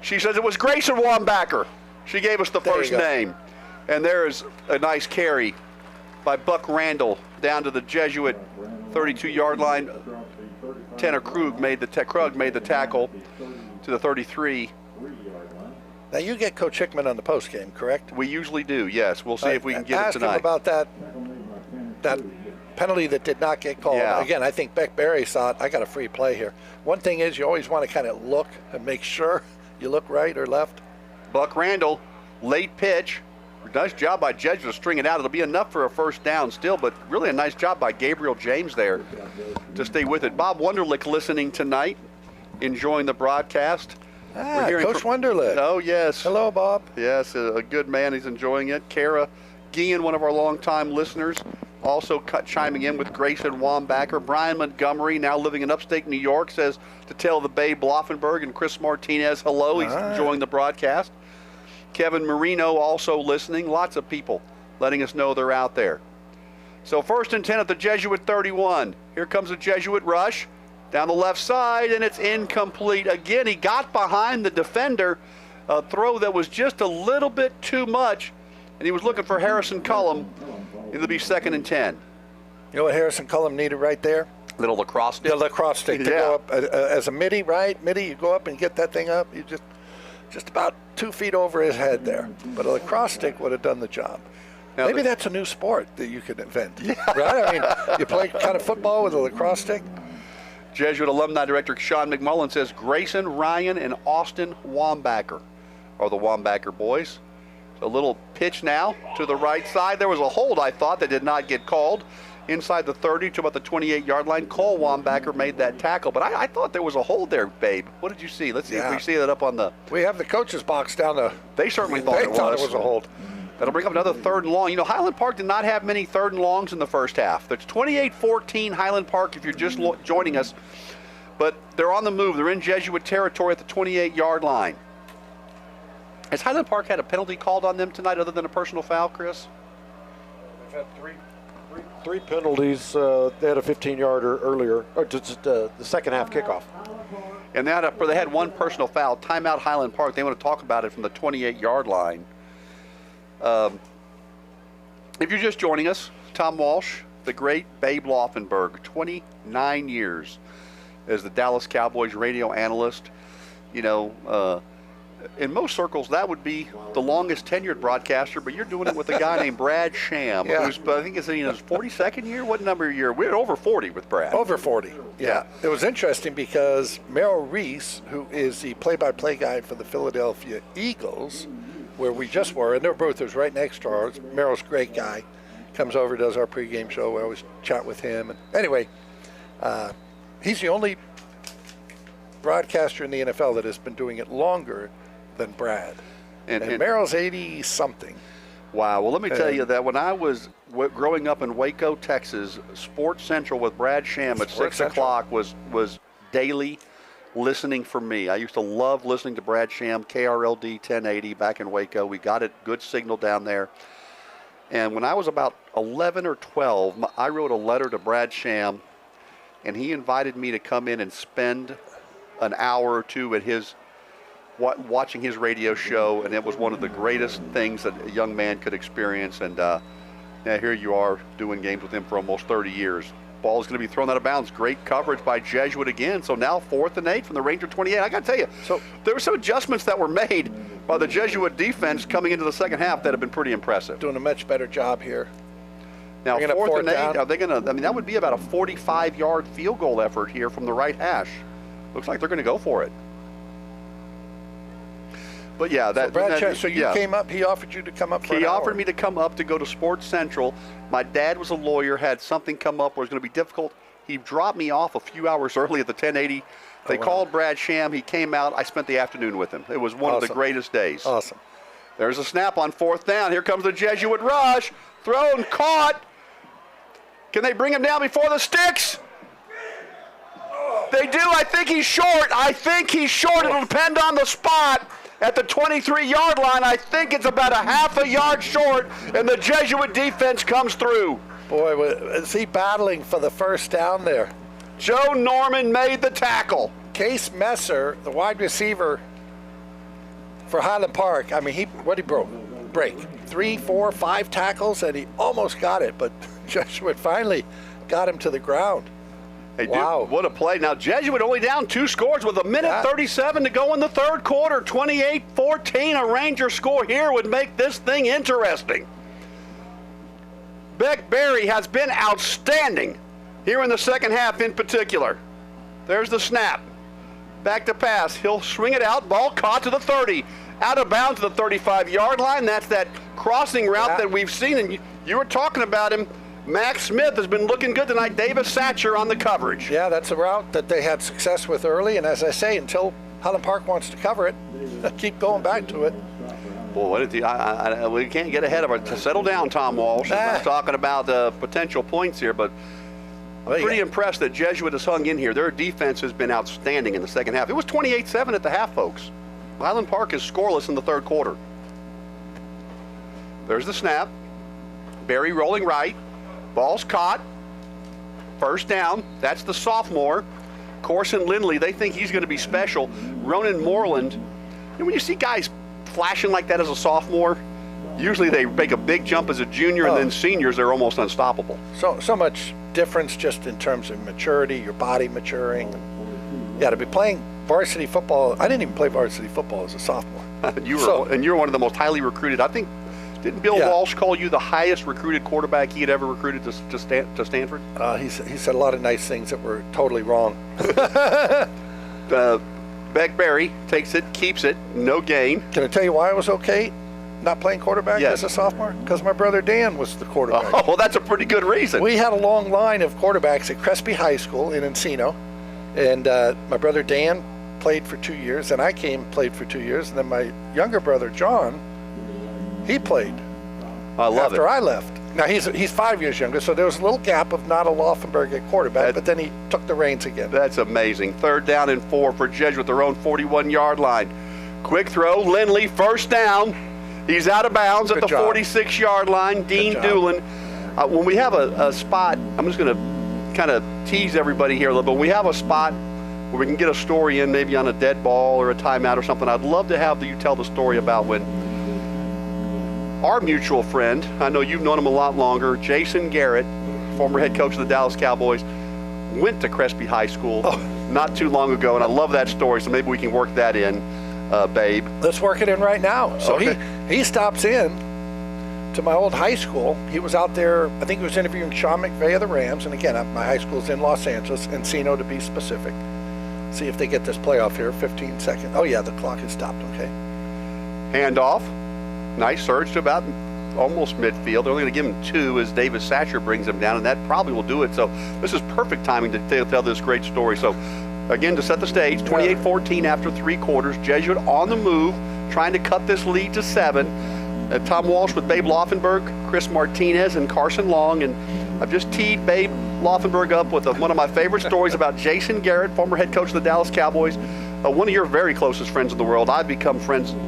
She says it was Grayson Wambacher. She gave us the first name. And there is a nice carry by Buck Randall down to the Jesuit 32-yard line. Tanner Krug made the tackle to the 33. Now you get Coach Hickman on the post game, correct? We usually do, yes. We'll see if we can get it tonight. Ask him about that penalty that did not get called. Yeah. Again, I think Beck Berry thought, I got a free play here. One thing is you always want to kind of look and make sure you look right or left. Buck Randall, late pitch. Nice job by Jesuit to string it out. It'll be enough for a 1st down still, but really a nice job by Gabriel James there to stay with it. Bob Wunderlich listening tonight, enjoying the broadcast. Coach Wunderlich. Oh, yes. Hello, Bob. Yes, a good man. He's enjoying it. Kara Guillen, one of our longtime listeners, also chiming in with Grayson Wambacher. Brian Montgomery, now living in upstate New York, says to tell the Babe Bloffenberg and Chris Martinez hello. He's enjoying the broadcast. Kevin Marino also listening. Lots of people letting us know they're out there. So 1st and 10 at the Jesuit 31. Here comes a Jesuit rush down the left side, and it's incomplete. Again, he got behind the defender. A throw that was just a little bit too much, and he was looking for Harrison Cullum. It'll be 2nd and 10. You know what Harrison Cullum needed right there? Little lacrosse stick. The lacrosse stick to go up as a midi, right? Midi, you go up and get that thing up. You just about 2 feet over his head there. But a lacrosse stick would have done the job. Now maybe that's a new sport that you could invent, right? I mean, you play kind of football with a lacrosse stick. Jesuit alumni director Sean McMullen says Grayson, Ryan, and Austin Wambacher are the Wambacher boys. So a little pitch now to the right side. There was a hold, I thought, that did not get called. Inside the 30 to about the 28-yard line. Cole Wambacher made that tackle, but I thought there was a hold there, babe. What did you see? Let's see if we see that up on the... We have the coach's box down the... They certainly thought it was. They thought it was a hold. That'll bring up another 3rd and long. You know, Highland Park did not have many 3rd and longs in the first half. It's 28-14 Highland Park if you're just joining us. But they're on the move. They're in Jesuit territory at the 28-yard line. Has Highland Park had a penalty called on them tonight other than a personal foul, Chris? They've had three penalties. They had a 15-yarder earlier, or just the second half kickoff. And they had one personal foul. Timeout Highland Park. They want to talk about it from the 28-yard line. If you're just joining us, Tom Walsh, the great Babe Laufenberg, 29 years as the Dallas Cowboys radio analyst. You know, in most circles, that would be the longest tenured broadcaster, but you're doing it with a guy named Brad Sham, who's, I think, is in his 42nd year. What number year? We're over 40 with Brad. Over 40, yeah. It was interesting because Merrill Reese, who is the play-by-play guy for the Philadelphia Eagles, where we just were, and their booth was right next to ours. Merrill's a great guy. Comes over, does our pregame show. We always chat with him. And anyway, he's the only broadcaster in the NFL that has been doing it longer than Brad. And Merrill's 80-something. Wow. Well, let me tell you that when I was growing up in Waco, Texas, Sports Central with Brad Sham at 6 o'clock was daily listening for me. I used to love listening to Brad Sham, KRLD 1080 back in Waco. We got a good signal down there. And when I was about 11 or 12, I wrote a letter to Brad Sham, and he invited me to come in and spend an hour or two at his watching his radio show, and it was one of the greatest things that a young man could experience. And now here you are doing games with him for almost 30 years. Ball is going to be thrown out of bounds. Great coverage by Jesuit again. So now 4th and 8 from the Ranger 28. I got to tell you, so there were some adjustments that were made by the Jesuit defense coming into the second half that have been pretty impressive. Doing a much better job here. Now 4th and 8, are they going to, I mean, that would be about a 45-yard field goal effort here from the right hash. Looks like they're going to go for it. But yeah, so you came up, he offered you to come up for an hour. He offered me to come up to go to Sports Central. My dad was a lawyer, had something come up where it was going to be difficult. He dropped me off a few hours early at the 1080. They called Brad Sham. He came out. I spent the afternoon with him. It was one of the greatest days. Awesome. There's a snap on 4th down. Here comes the Jesuit rush. Thrown, caught. Can they bring him down before the sticks? They do. I think he's short. It'll depend on the spot. At the 23-yard line, I think it's about a half a yard short, and the Jesuit defense comes through. Boy, is he battling for the first down there. Joe Norman made the tackle. Case Messer, the wide receiver for Highland Park, I mean, what did he break? 3, 4, 5 tackles, and he almost got it, but Jesuit finally got him to the ground. Hey, wow. Dude, what a play. Now, Jesuit only down 2 scores with 1:37 to go in the 3rd quarter. 28-14, a Ranger score here would make this thing interesting. Beck Berry has been outstanding here in the second half in particular. There's the snap. Back to pass. He'll swing it out. Ball caught to the 30. Out of bounds to the 35-yard line. That's that crossing route that we've seen. And you were talking about him. Max Smith has been looking good tonight. Davis Satcher on the coverage. Yeah, that's a route that they had success with early. And as I say, until Highland Park wants to cover it, keep going back to it. Boy, we can't get ahead of it. Settle down, Tom Walsh. I'm talking about potential points here, but I'm pretty impressed that Jesuit has hung in here. Their defense has been outstanding in the second half. It was 28-7 at the half, folks. Highland Park is scoreless in the 3rd quarter. There's the snap. Berry rolling right. Ball's caught. First down. That's the sophomore. Corson Lindley, they think he's going to be special. Ronan Moreland. And when you see guys flashing like that as a sophomore, usually they make a big jump as a junior, and then seniors, they're almost unstoppable. So much difference just in terms of maturity, your body maturing. Yeah, to be playing varsity football. I didn't even play varsity football as a sophomore. And you're one of the most highly recruited. I think, didn't Bill Walsh call you the highest recruited quarterback he had ever recruited to Stanford? He said a lot of nice things that were totally wrong. Beck Berry takes it, keeps it, no gain. Can I tell you why I was okay not playing quarterback as a sophomore? Because my brother Dan was the quarterback. Oh, well, that's a pretty good reason. We had a long line of quarterbacks at Crespi High School in Encino, and my brother Dan played for 2 years, and I played for 2 years, and then my younger brother John, he played I love after it. I left. Now, he's 5 years younger, so there was a little gap of not a Laufenberg at quarterback, but then he took the reins again. That's amazing. 3rd down and 4 for Jesuit, their own 41-yard line. Quick throw, Lindley, first down. He's out of bounds at the 46-yard line. Dean Doolin. When we have a spot, I'm just going to kind of tease everybody here a little bit. When we have a spot where we can get a story in, maybe on a dead ball or a timeout or something, I'd love to have you tell the story about when our mutual friend, I know you've known him a lot longer, Jason Garrett, former head coach of the Dallas Cowboys, went to Crespi High School not too long ago, and I love that story, so maybe we can work that in, Babe. Let's work it in right now. So Okay. he stops in to my old high school. He was out there, I think he was interviewing Sean McVay of the Rams, and again, my high school's in Los Angeles, Encino to be specific. See if they get this playoff here, 15 seconds. Oh yeah, the clock has stopped, okay. Handoff. Nice surge to about almost midfield. They're only going to give him 2 as Davis Satcher brings him down, and that probably will do it. So this is perfect timing to tell this great story. So again, to set the stage, 28-14 after 3 quarters. Jesuit on the move, trying to cut this lead to 7. Tom Walsh with Babe Laufenberg, Chris Martinez, and Carson Long. And I've just teed Babe Laufenberg up with one of my favorite stories about Jason Garrett, former head coach of the Dallas Cowboys, one of your very closest friends in the world. I've become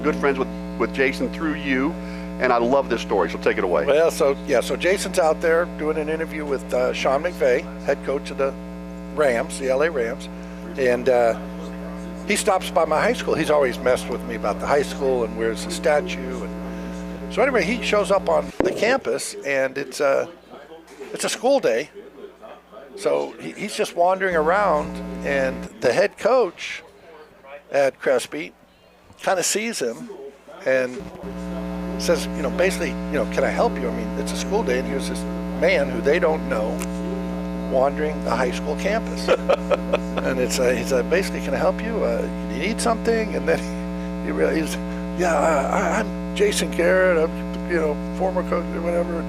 good friends with Jason through you, and I love this story, so take it away. Well, so Jason's out there doing an interview with Sean McVay, head coach of the Rams, the LA Rams, and he stops by my high school. He's always messed with me about the high school and where's the statue. And so anyway, he shows up on the campus, and it's a school day, so he's just wandering around, and the head coach at Crespi kind of sees him and says, basically, can I help you? I mean, it's a school day, and here's this man who they don't know wandering the high school campus. And he's basically, can I help you? You need something? And then he realizes, I'm Jason Garrett, I'm, former coach or whatever.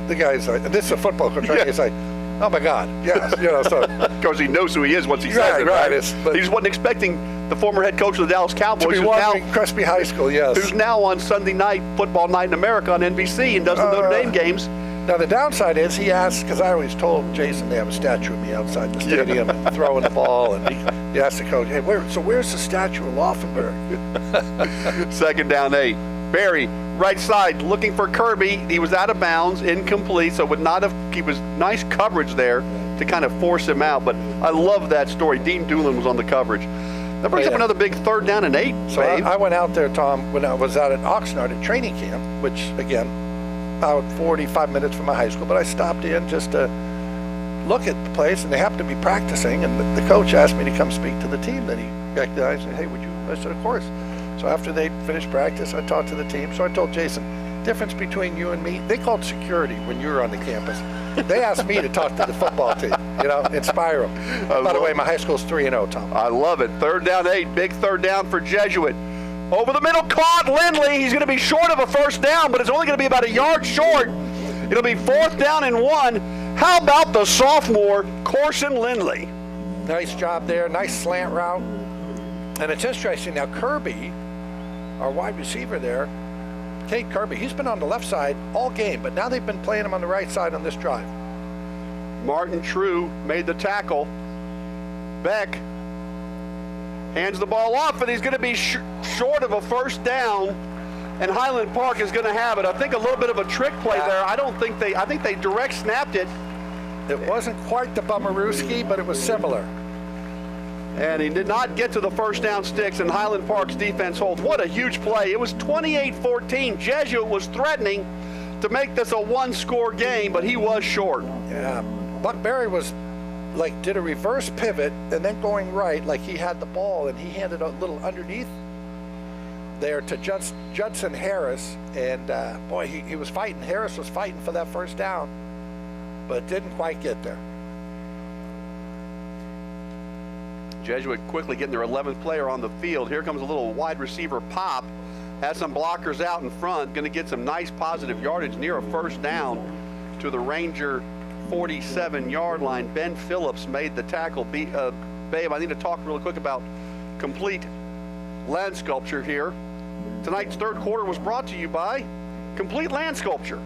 The guy's like, and this is a football coach, right? He's like, oh my God, yes, so. Because he knows who he is once he says it, right? He just wasn't expecting the former head coach of the Dallas Cowboys, to be wandering Crespi High School, yes. Who's now on Sunday night, Football Night in America on NBC, and does the Notre Dame games. Now the downside is he asks, because I always told Jason they have a statue of me outside the stadium and throwing the ball, and he asked the coach, hey, where's the statue of Laufenberg? 2nd down 8. Barry, right side, looking for Kirby. He was out of bounds, incomplete, so he was nice coverage there to kind of force him out. But I love that story. Dean Doolin was on the coverage. That brings up another big 3rd down and 8. So I went out there, Tom, when I was out at Oxnard at training camp, which, again, about 45 minutes from my high school, but I stopped in just to look at the place, and they happened to be practicing, and the coach asked me to come speak to the team. Then he recognized, hey, would you? I said, of course. So after they finished practice, I talked to the team. So I told Jason, difference between you and me, they called security when you were on the campus. They asked me to talk to the football team, inspire them. By the way, my high school's 3-0, Tom. I love it. 3rd down 8, big 3rd down for Jesuit. Over the middle, caught Lindley. He's going to be short of a 1st down, but it's only going to be about a yard short. It'll be 4th down and 1. How about the sophomore, Corson Lindley? Nice job there, nice slant route. And it's interesting, now Kirby, our wide receiver there, Kate Kirby, he's been on the left side all game, but now they've been playing him on the right side on this drive. Martin True made the tackle. Beck hands the ball off, and he's going to be short of a 1st down, and Highland Park is going to have it. I think a little bit of a trick play there. I think they direct snapped it. It wasn't quite the Bummerooski, but it was similar. And he did not get to the 1st down sticks, and Highland Park's defense holds. What a huge play. It was 28-14. Jesuit was threatening to make this a 1-score game, but he was short. Yeah, Buck Berry was did a reverse pivot and then going right, like he had the ball, and he handed a little underneath there to Judson Harris, and boy, he was fighting. Harris was fighting for that 1st down, but didn't quite get there. Jesuit quickly getting their 11th player on the field. Here comes a little wide receiver pop. Has some blockers out in front. Going to get some nice positive yardage near a 1st down to the Ranger 47-yard line. Ben Phillips made the tackle. Babe, I need to talk really quick about complete land sculpture here. Tonight's 3rd quarter was brought to you by Complete Land Sculpture.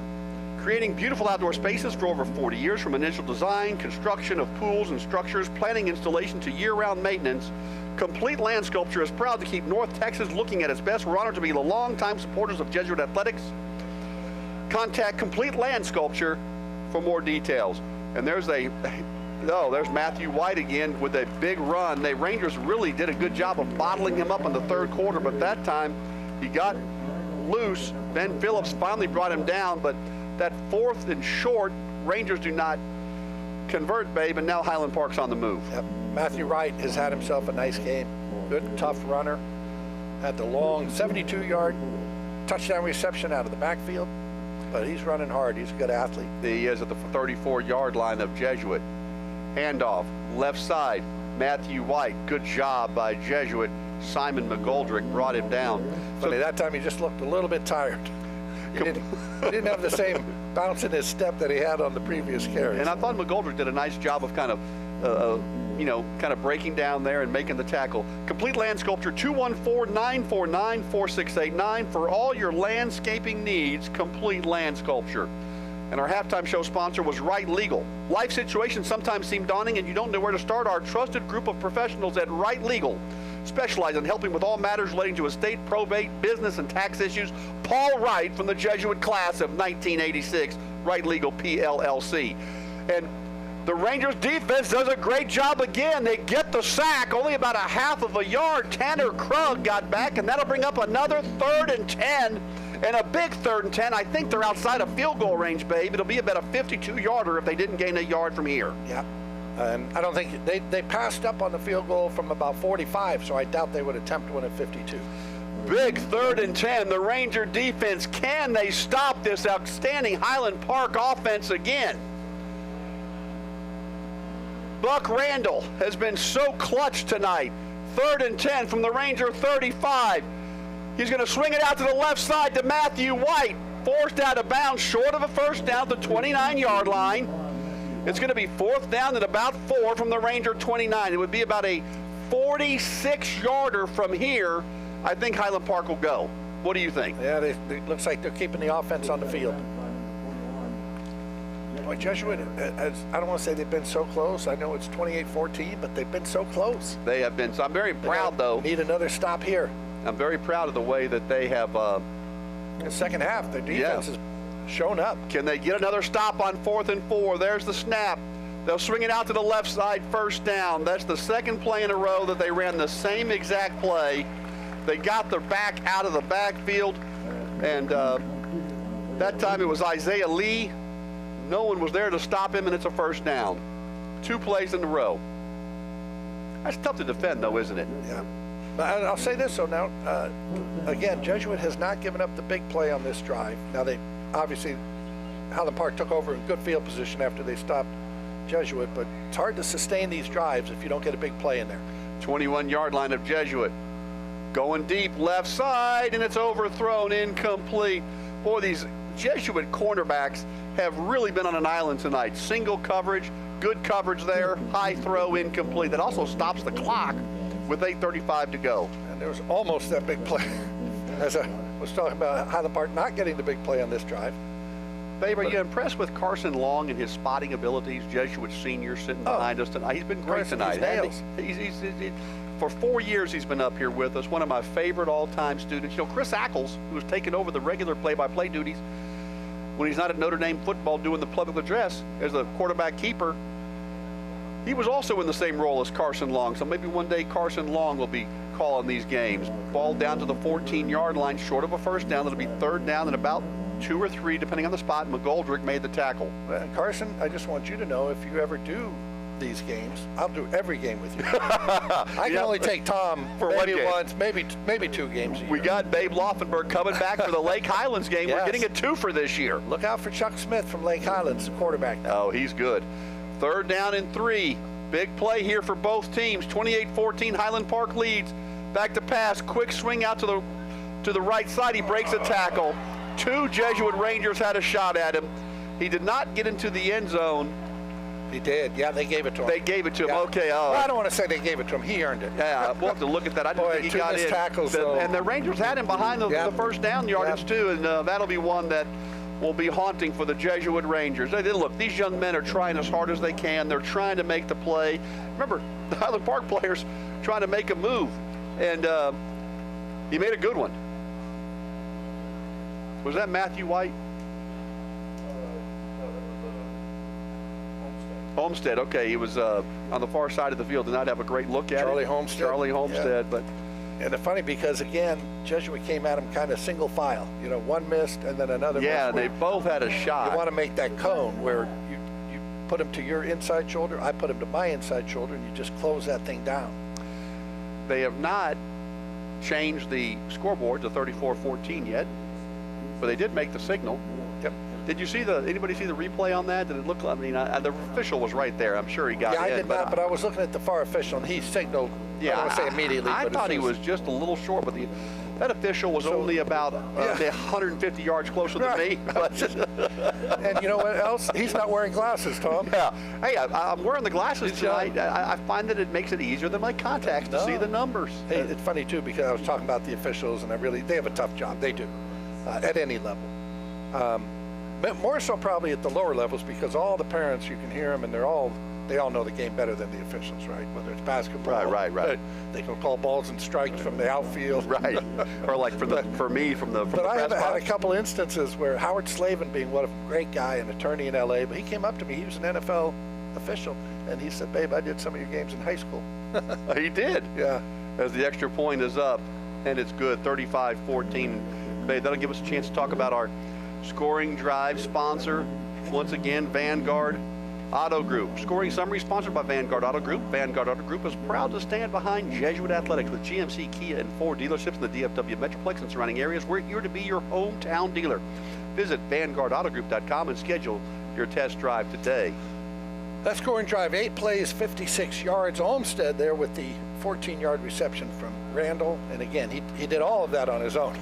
Creating beautiful outdoor spaces for over 40 years, from initial design, construction of pools and structures, planning, installation to year-round maintenance, Complete Land Sculpture is proud to keep North Texas looking at its best. We're honored to be the longtime supporters of Jesuit athletics. Contact Complete Land Sculpture for more details. And there's there's Matthew White again with a big run. The Rangers really did a good job of bottling him up in the third quarter, but that time he got loose. Ben Phillips finally brought him down, but that fourth and short, Rangers do not convert, babe, and now Highland Park's on the move. Yep. Matthew Wright has had himself a nice game. Good, tough runner. Had the long 72-yard touchdown reception out of the backfield, but he's running hard. He's a good athlete. He is at the 34-yard line of Jesuit. Handoff, left side, Matthew White. Good job by Jesuit. Simon McGoldrick brought him down. Funny, that time he just looked a little bit tired. He didn't have the same bounce in his step that he had on the previous carries. And I thought McGoldrick did a nice job of kind of breaking down there and making the tackle. Complete Land Sculpture, 214-949-4689 for all your landscaping needs. Complete Land Sculpture. And our halftime show sponsor was Right Legal. Life situations sometimes seem daunting and you don't know where to start. Our trusted group of professionals at Right Legal specialize in helping with all matters relating to estate, probate, business, and tax issues. Paul Wright from the Jesuit class of 1986, Right Legal PLLC. And the Rangers defense does a great job again. They get the sack, only about a half of a yard. Tanner Krug got back, and that'll bring up another 3rd and 10, and a big 3rd and 10. I think they're outside of field goal range, babe. It'll be about a 52-yarder if they didn't gain a yard from here. Yeah. I don't think they passed up on the field goal from about 45, so I doubt they would attempt one at 52. Big 3rd and 10. The Ranger defense, can they stop this outstanding Highland Park offense again? Buck Randall has been so clutch tonight. 3rd and 10 from the Ranger 35. He's going to swing it out to the left side to Matthew White. Forced out of bounds, short of a first down at the 29-yard line. It's going to be 4th down at about 4 from the Ranger 29. It would be about a 46-yarder from here. I think Highland Park will go. What do you think? Yeah, it looks like they're keeping the offense on the field. Boy, Jesuit, I don't want to say they've been so close. I know it's 28-14, but they've been so close. They have been. So I'm very proud, though. Need another stop here. I'm very proud of the way that they have. In the second half, their defense has shown up. Can they get another stop on 4th and 4? There's the snap. They'll swing it out to the left side, first down. That's the second play in a row that they ran the same exact play. They got their back out of the backfield, and that time it was Isaiah Lee. No one was there to stop him, and it's a first down. 2 plays in a row. That's tough to defend, though, isn't it? Yeah. But I'll say this, though, now, again, Jesuit has not given up the big play on this drive. Now, they obviously, Highland Park took over in good field position after they stopped Jesuit, but it's hard to sustain these drives if you don't get a big play in there. 21-yard line of Jesuit. Going deep, left side, and it's overthrown, incomplete. Boy, these Jesuit cornerbacks have really been on an island tonight. Single coverage, good coverage there, high throw, incomplete. That also stops the clock with 8:35 to go. And there was almost that big play. As I was talking about Highland Park not getting the big play on this drive. Babe, are you impressed with Carson Long and his spotting abilities? Jesuit senior sitting behind us tonight. He's been great tonight. He's for 4 years he's been up here with us. One of my favorite all-time students. You know, Chris Ackles, who has taken over the regular play-by-play duties when he's not at Notre Dame football doing the public address as the quarterback keeper, he was also in the same role as Carson Long. So maybe one day Carson Long will be calling these games. Ball down to the 14-yard line, short of a first down. It'll be 3rd down and about 2 or 3, depending on the spot. McGoldrick made the tackle. Carson, I just want you to know, if you ever do these games, I'll do every game with you. I can only take Tom for maybe once, maybe 2 games a year. We got Babe Laufenberg coming back for the Lake Highlands game. Yes. We're getting a 2 for this year. Look out for Chuck Smith from Lake Highlands, the quarterback now. Oh, he's good. 3rd down and 3. Big play here for both teams. 28-14, Highland Park leads. Back to pass, quick swing out to the right side. He breaks a tackle. 2 Jesuit Rangers had a shot at him. He did not get into the end zone. He did. Yeah, they gave it to him. They gave it to him. Yeah. Okay. Well, I don't want to say they gave it to him. He earned it. Yeah, we'll have to look at that. I didn't think he got in. Tackles, and the Rangers had him behind the first down yardage too, and that'll be one that will be haunting for the Jesuit Rangers. Look, these young men are trying as hard as they can. They're trying to make the play. Remember, the Highland Park players trying to make a move, and he made a good one. Was that Matthew White? Homestead. Okay, he was on the far side of the field. Did not have a great look at Charlie it. Homestead. Charlie Homestead, Yeah. but And it's funny because, again, Jesuit came at him kind of single file. You know, one missed and then another yeah, missed. they both had a shot. You want to make that cone where you put him to your inside shoulder, I put him to my inside shoulder, and you just close that thing down. They have not changed the scoreboard to 34-14 yet, but they did make the signal. Yep. Did you see anybody see the replay on that? Did it look, I mean, the official was right there. I'm sure he got Yeah, in. I did not, but I was looking at the far official, and he signaled, Yeah, I don't want to say immediately. I but thought he was just a little short, but that official was only about 150 yards closer than me. And you know what else? He's not wearing glasses, Tom. Yeah. Hey, I'm wearing the glasses tonight. I find that it makes it easier than my contacts to see the numbers. Hey, it's funny, too, because I was talking about the officials, and they have a tough job. They do, at any level. But more so probably at the lower levels, because all the parents, you can hear them, and they all know the game better than the officials, right? Whether it's basketball. Right. They can call balls and strikes from the outfield. Right. Or like for me from the But I press have had a box. couple instances where Howard Slavin, being what a great guy, an attorney in L.A., but he came up to me. He was an NFL official, and he said, "Babe, I did some of your games in high school." He did. Yeah. As the extra point is up, and it's good, 35-14. Babe, that'll give us a chance to talk about our scoring drive sponsor. Once again, Vanguard Auto Group. Scoring summary sponsored by Vanguard Auto Group. Vanguard Auto Group is proud to stand behind Jesuit Athletics with GMC, Kia, and Ford dealerships in the DFW Metroplex and surrounding areas. We're here to be your hometown dealer. Visit VanguardAutoGroup.com and schedule your test drive today. That scoring drive, 8 plays, 56 yards. Olmsted there with the 14-yard reception from Randall. And again, he did all of that on his own.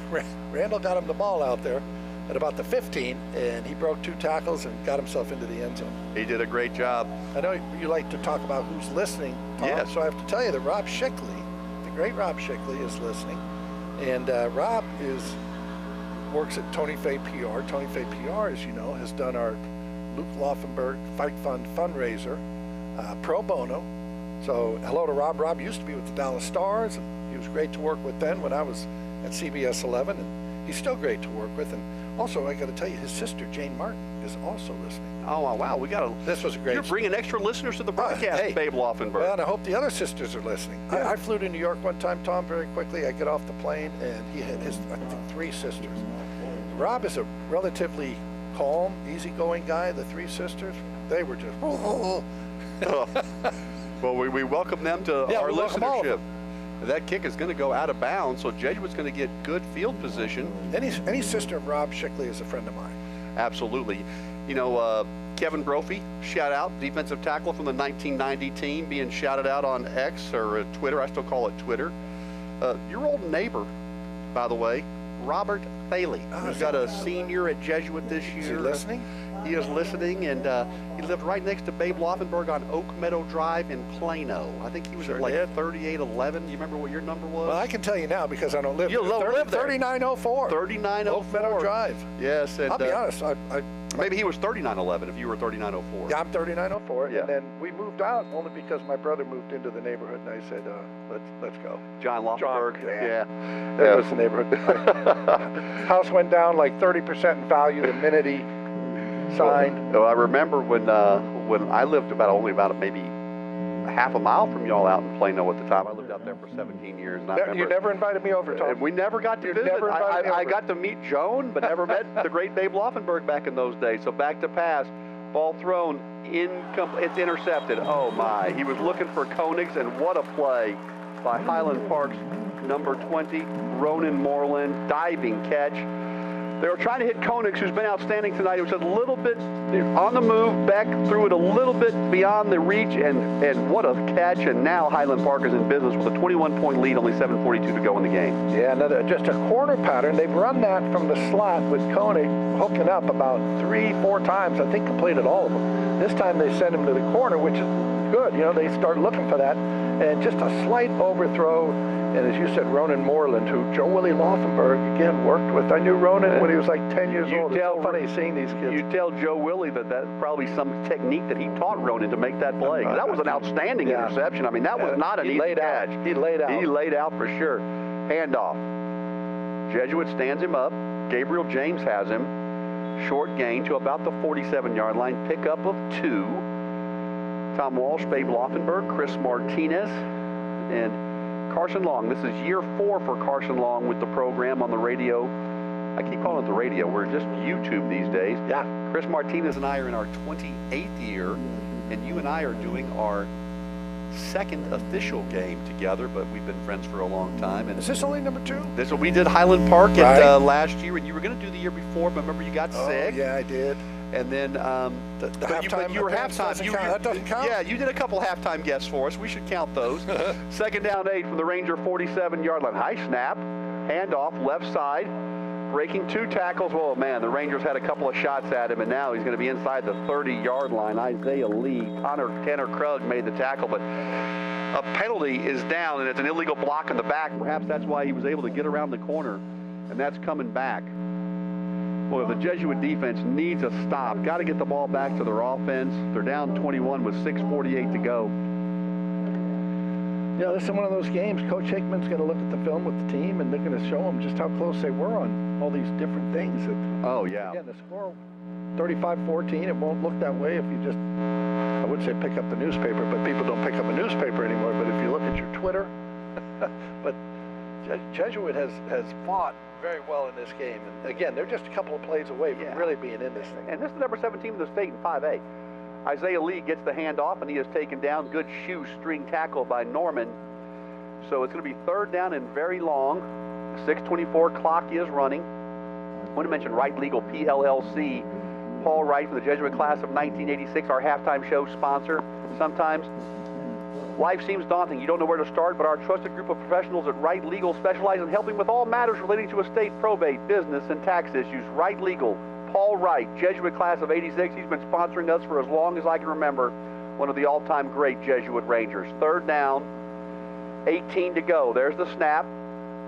Randall got him the ball out there at about the 15, and he broke 2 tackles and got himself into the end zone. He did a great job. I know you like to talk about who's listening, Tom, Yes. so I have to tell you that Rob Schickley, the great Rob Schickley, is listening. And Rob works at Tony Fay PR. Tony Fay PR, as you know, has done our Luke Laufenberg Fight Fund fundraiser, pro bono. So hello to Rob. Rob used to be with the Dallas Stars, and he was great to work with then when I was at CBS 11, and he's still great to work with. And also, I got to tell you, his sister, Jane Martin, is also listening. Oh, wow. This was a great... You're bringing extra listeners to the broadcast, Hey. Babe Laufenberg. Well, and I hope the other sisters are listening. Yeah. I flew to New York one time, Tom, very quickly. I get off the plane, and he had his, I think, 3 sisters. Rob is a relatively calm, easygoing guy. The 3 sisters, they were just... Well, we welcome them to Yeah, our we welcome all of listenership. That kick is going to go out of bounds, so Jesuit's going to get good field position. Any sister of Rob Schickley is a friend of mine. Absolutely. You know, Kevin Brophy, shout out, defensive tackle from the 1990 team, being shouted out on X or Twitter. I still call it Twitter. Your old neighbor, by the way, Robert Thaley, who's got a senior at Jesuit this year. Is he listening? He is listening, and he lived right next to Babe Laufenberg on Oak Meadow Drive in Plano. I think he was at like 3811. You remember what your number was? Well, I can tell you now because I don't live You there. don't live there. 3904. 3904. Oak Meadow Drive. Yes. And, I'll be honest. maybe he was 3911 if you were 3904. Yeah, I'm 3904. Yeah. And then we moved out only because my brother moved into the neighborhood, and I said, let's go. John Laufenberg. Yeah. That was the neighborhood. House went down like 30% in value the minute he signed. Well, I remember when I lived only about maybe half a mile from y'all out in Plano at the time. I lived out there for 17 years. And I remember, You never invited me over, Tom. and we never got to You visit. never invited me I over. got to meet Joan, but never met the great Babe Laufenberg back in those days. So back to pass. Ball thrown. It's intercepted. Oh, my. He was looking for Koenigs, and what a play by Highland Park's number 20, Ronan Moreland. Diving catch. They were trying to hit Koenigs, who's been outstanding tonight. It was a little bit on the move. Beck threw it a little bit beyond the reach, and what a catch. And now Highland Park is in business with a 21-point lead, only 7:42 to go in the game. Yeah, just a corner pattern. They've run that from the slot with Koenig hooking up about 3-4 times. I think completed all of them. This time they send him to the corner, which is good. You know, they start looking for that. And just a slight overthrow. And as you said, Ronan Moreland, who Joe Willie Laufenberg, again, worked with. I knew Ronan when he was like 10 years old. It's so funny seeing these kids. You tell Joe Willie that probably some technique that he taught Ronan to make that play. That was an outstanding interception. I mean, that was not an easy catch. He laid out. He laid out for sure. Handoff. Jesuit stands him up. Gabriel James has him. Short gain to about the 47-yard line. Pickup of 2. Tom Walsh, Babe Laufenberg, Chris Martinez, and Carson Long. This is year 4 for Carson Long with the program on the radio. I keep calling it the radio. We're just YouTube these days. Yeah. Chris Martinez and I are in our 28th year, and you and I are doing our 2nd official game together, but we've been friends for a long time. And Is this only number 2? this we did Highland Park last year, and you were going to do the year before, but remember you got sick. Yeah, I did. And then The halftime. you were appearance halftime. doesn't count. That doesn't count. Yeah, you did a couple halftime guests for us. We should count those. 2nd down 8 from the Ranger 47-yard line. High snap, handoff, left side, breaking 2 tackles. Oh man, the Rangers had a couple of shots at him, and now he's going to be inside the 30-yard line. Isaiah Lee, Tanner Krug made the tackle, but a penalty is down, and it's an illegal block in the back. Perhaps that's why he was able to get around the corner, and that's coming back. Boy, the Jesuit defense needs a stop. Got to get the ball back to their offense. They're down 21 with 6:48 to go. Yeah, this is one of those games. Coach Hickman's going to look at the film with the team, and they're going to show them just how close they were on all these different things. Oh, yeah. Again, the score 35-14. It won't look that way if you just, I would say pick up the newspaper, but people don't pick up a newspaper anymore. But if you look at your Twitter, but Jesuit has fought very well in this game. And again, they're just a couple of plays away from really being in this thing. And this is number 17 of the state in 5A. Isaiah Lee gets the handoff, and he is taken down. Good shoestring tackle by Norman. So it's going to be 3rd down and very long. 6:24 clock is running. I want to mention Wright Legal PLLC. Paul Wright from the Jesuit class of 1986, our halftime show sponsor. Sometimes life seems daunting. You don't know where to start, but our trusted group of professionals at Wright Legal specialize in helping with all matters relating to estate, probate, business, and tax issues. Wright Legal, Paul Wright, Jesuit class of 86. He's been sponsoring us for as long as I can remember. One of the all-time great Jesuit Rangers. 3rd down, 18 to go. There's the snap.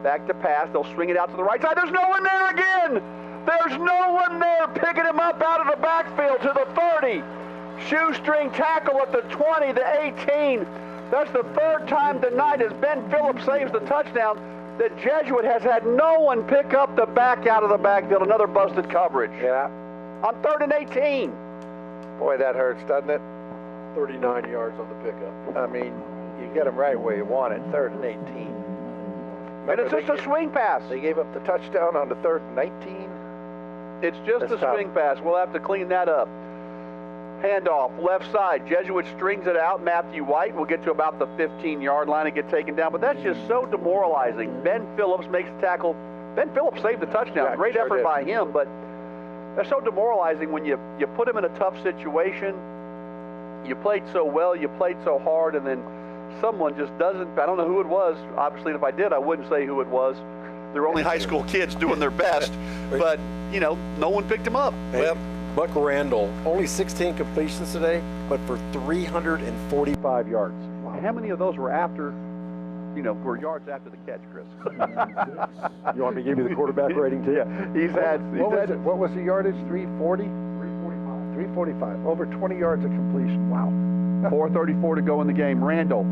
Back to pass. They'll swing it out to the right side. There's no one there again. There's no one there picking him up out of the backfield to the 30. Shoestring tackle at the 20, the 18. That's the 3rd time tonight as Ben Phillips saves the touchdown that Jesuit has had no one pick up the back out of the backfield. Another busted coverage. Yeah. On 3rd and 18. Boy, that hurts, doesn't it? 39 yards on the pickup. I mean, you get them right where you want it. 3rd and 18. And it's just a swing pass. They gave up the touchdown on the 3rd and 19. It's just a swing pass. We'll have to clean that up. Handoff, left side. Jesuit strings it out. Matthew White will get to about the 15-yard line and get taken down. But that's just so demoralizing. Ben Phillips makes the tackle. Ben Phillips saved the touchdown. Yeah, Great sure effort did. by him. But that's so demoralizing when you put him in a tough situation. You played so well. You played so hard. And then someone just doesn't. I don't know who it was. Obviously, if I did, I wouldn't say who it was. They're only high school kids doing their best. But, you know, no one picked him up. Well, Buck Randall, only 16 completions today, but for 345 yards. Wow. And how many of those were after, were yards after the catch, Chris? You want me to give you the quarterback rating too? Yeah, What was the yardage? 340? 345. Over 20 yards of completion. Wow. 4:34 to go in the game. Randall,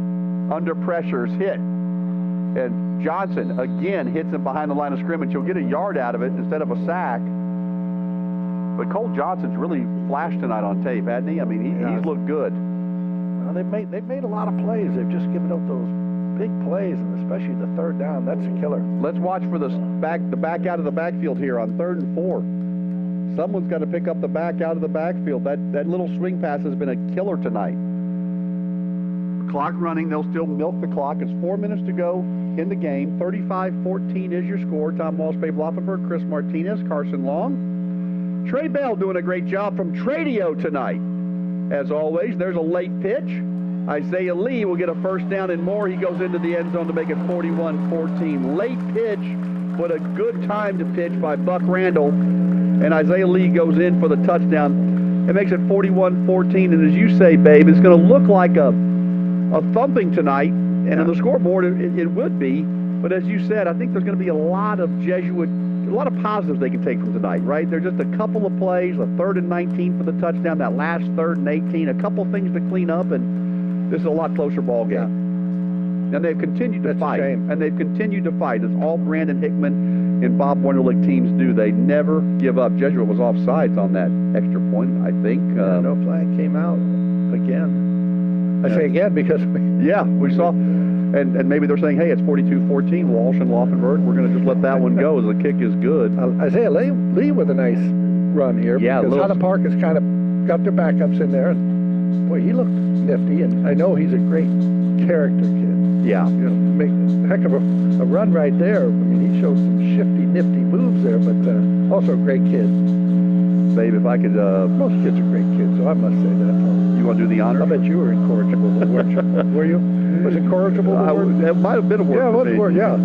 under pressure, is hit. And Johnson, again, hits him behind the line of scrimmage. He'll get a yard out of it instead of a sack. But Cole Johnson's really flashed tonight on tape, hasn't he? I mean, he's looked good. Well, they've made a lot of plays. They've just given up those big plays, and especially the 3rd down. That's a killer. Let's watch for the back out of the backfield here on 3rd and 4. Someone's got to pick up the back out of the backfield. That little swing pass has been a killer tonight. Clock running. They'll still milk the clock. It's 4 minutes to go in the game. 35-14 is your score. Tom Walsh, Babe Laufenberg, Chris Martinez, Carson Long. Trey Bell doing a great job from Tradio tonight. As always, there's a late pitch. Isaiah Lee will get a 1st down and more. He goes into the end zone to make it 41-14. Late pitch, but a good time to pitch by Buck Randall. And Isaiah Lee goes in for the touchdown. It makes it 41-14. And as you say, Babe, it's going to look like a thumping tonight. And on the scoreboard, it would be. But as you said, I think there's going to be a lot of positives they can take from tonight, right? There's just a couple of plays, a 3rd and 19 for the touchdown, that last 3rd and 18, a couple things to clean up, and this is a lot closer ball game. Yeah. And they've continued to fight. And they've continued to fight. It's all Brandon Hickman and Bob Wonderlich teams do. They never give up. Jesuit was offsides on that extra point, I think. No flag came out again. I say again because we saw. And maybe they're saying, hey, it's 42-14, Walsh and Laufenberg. We're going to just let that one go as the kick is good. Isaiah Lee with a nice run here. Yeah, because Highland Park has kind of got their backups in there. Boy, he looked nifty, and I know he's a great character kid. Yeah. Make a heck of a run right there. I mean, he showed some shifty, nifty moves there, but also a great kid. Babe, if I could... Most kids are great kids, so I must say that. You want to do the honor? I bet you were incorrigible, weren't you? Were you? Was incorrigible the word? It might have been a word. Yeah, it was a word, yeah.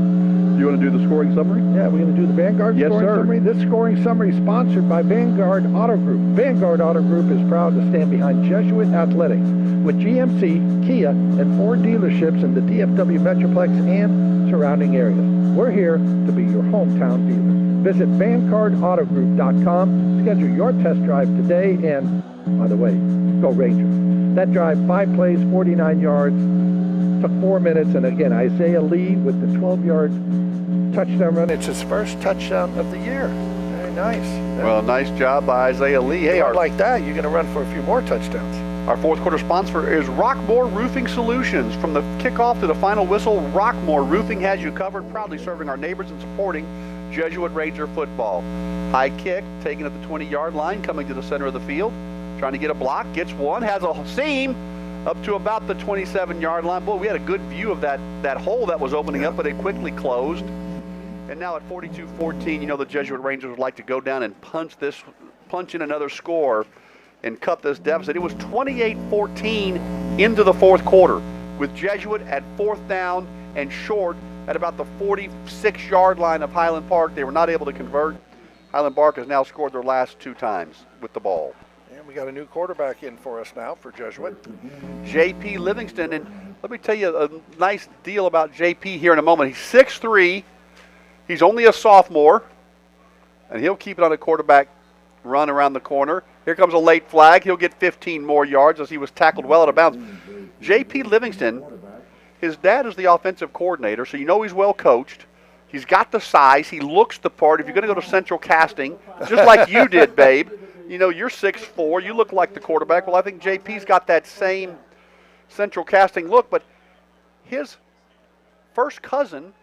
You want to do the scoring summary? Yeah, we're going to do the Vanguard scoring summary. This scoring summary is sponsored by Vanguard Auto Group. Vanguard Auto Group is proud to stand behind Jesuit Athletics with GMC, Kia, and Ford dealerships in the DFW Metroplex and surrounding areas. We're here to be your hometown dealer. Visit VanguardAutoGroup.com. Schedule your test drive today, and by the way, go Rangers. That drive, 5 plays, 49 yards, took 4 minutes, and again, Isaiah Lee with the 12-yard touchdown run. It's his first touchdown of the year. Very nice. Well, nice job by Isaiah Lee. Hey, like that, you're going to run for a few more touchdowns. Our fourth quarter sponsor is Rockmore Roofing Solutions. From the kickoff to the final whistle, Rockmore Roofing has you covered, proudly serving our neighbors and supporting Jesuit Ranger football. High kick, taken at the 20-yard line, coming to the center of the field, trying to get a block, gets one, has a seam up to about the 27-yard line. Boy, we had a good view of that hole that was opening up, but it quickly closed. And now at 42-14, the Jesuit Rangers would like to go down and punch in another score and cut this deficit. It was 28-14 into the fourth quarter, with Jesuit at 4th down and short at about the 46-yard line of Highland Park. They were not able to convert. Highland Park has now scored their last 2 times with the ball. And we got a new quarterback in for us now for Jesuit. J.P. Livingston, and let me tell you a nice deal about J.P. here in a moment. He's 6'3", he's only a sophomore, and he'll keep it on a quarterback run around the corner. Here comes a late flag. He'll get 15 more yards as he was tackled well out of bounds. J.P. Livingston, his dad is the offensive coordinator, so he's well coached. He's got the size. He looks the part. If you're going to go to Central Casting, just like you did, babe, you're 6'4". You look like the quarterback. Well, I think J.P.'s got that same Central Casting look, but his first cousin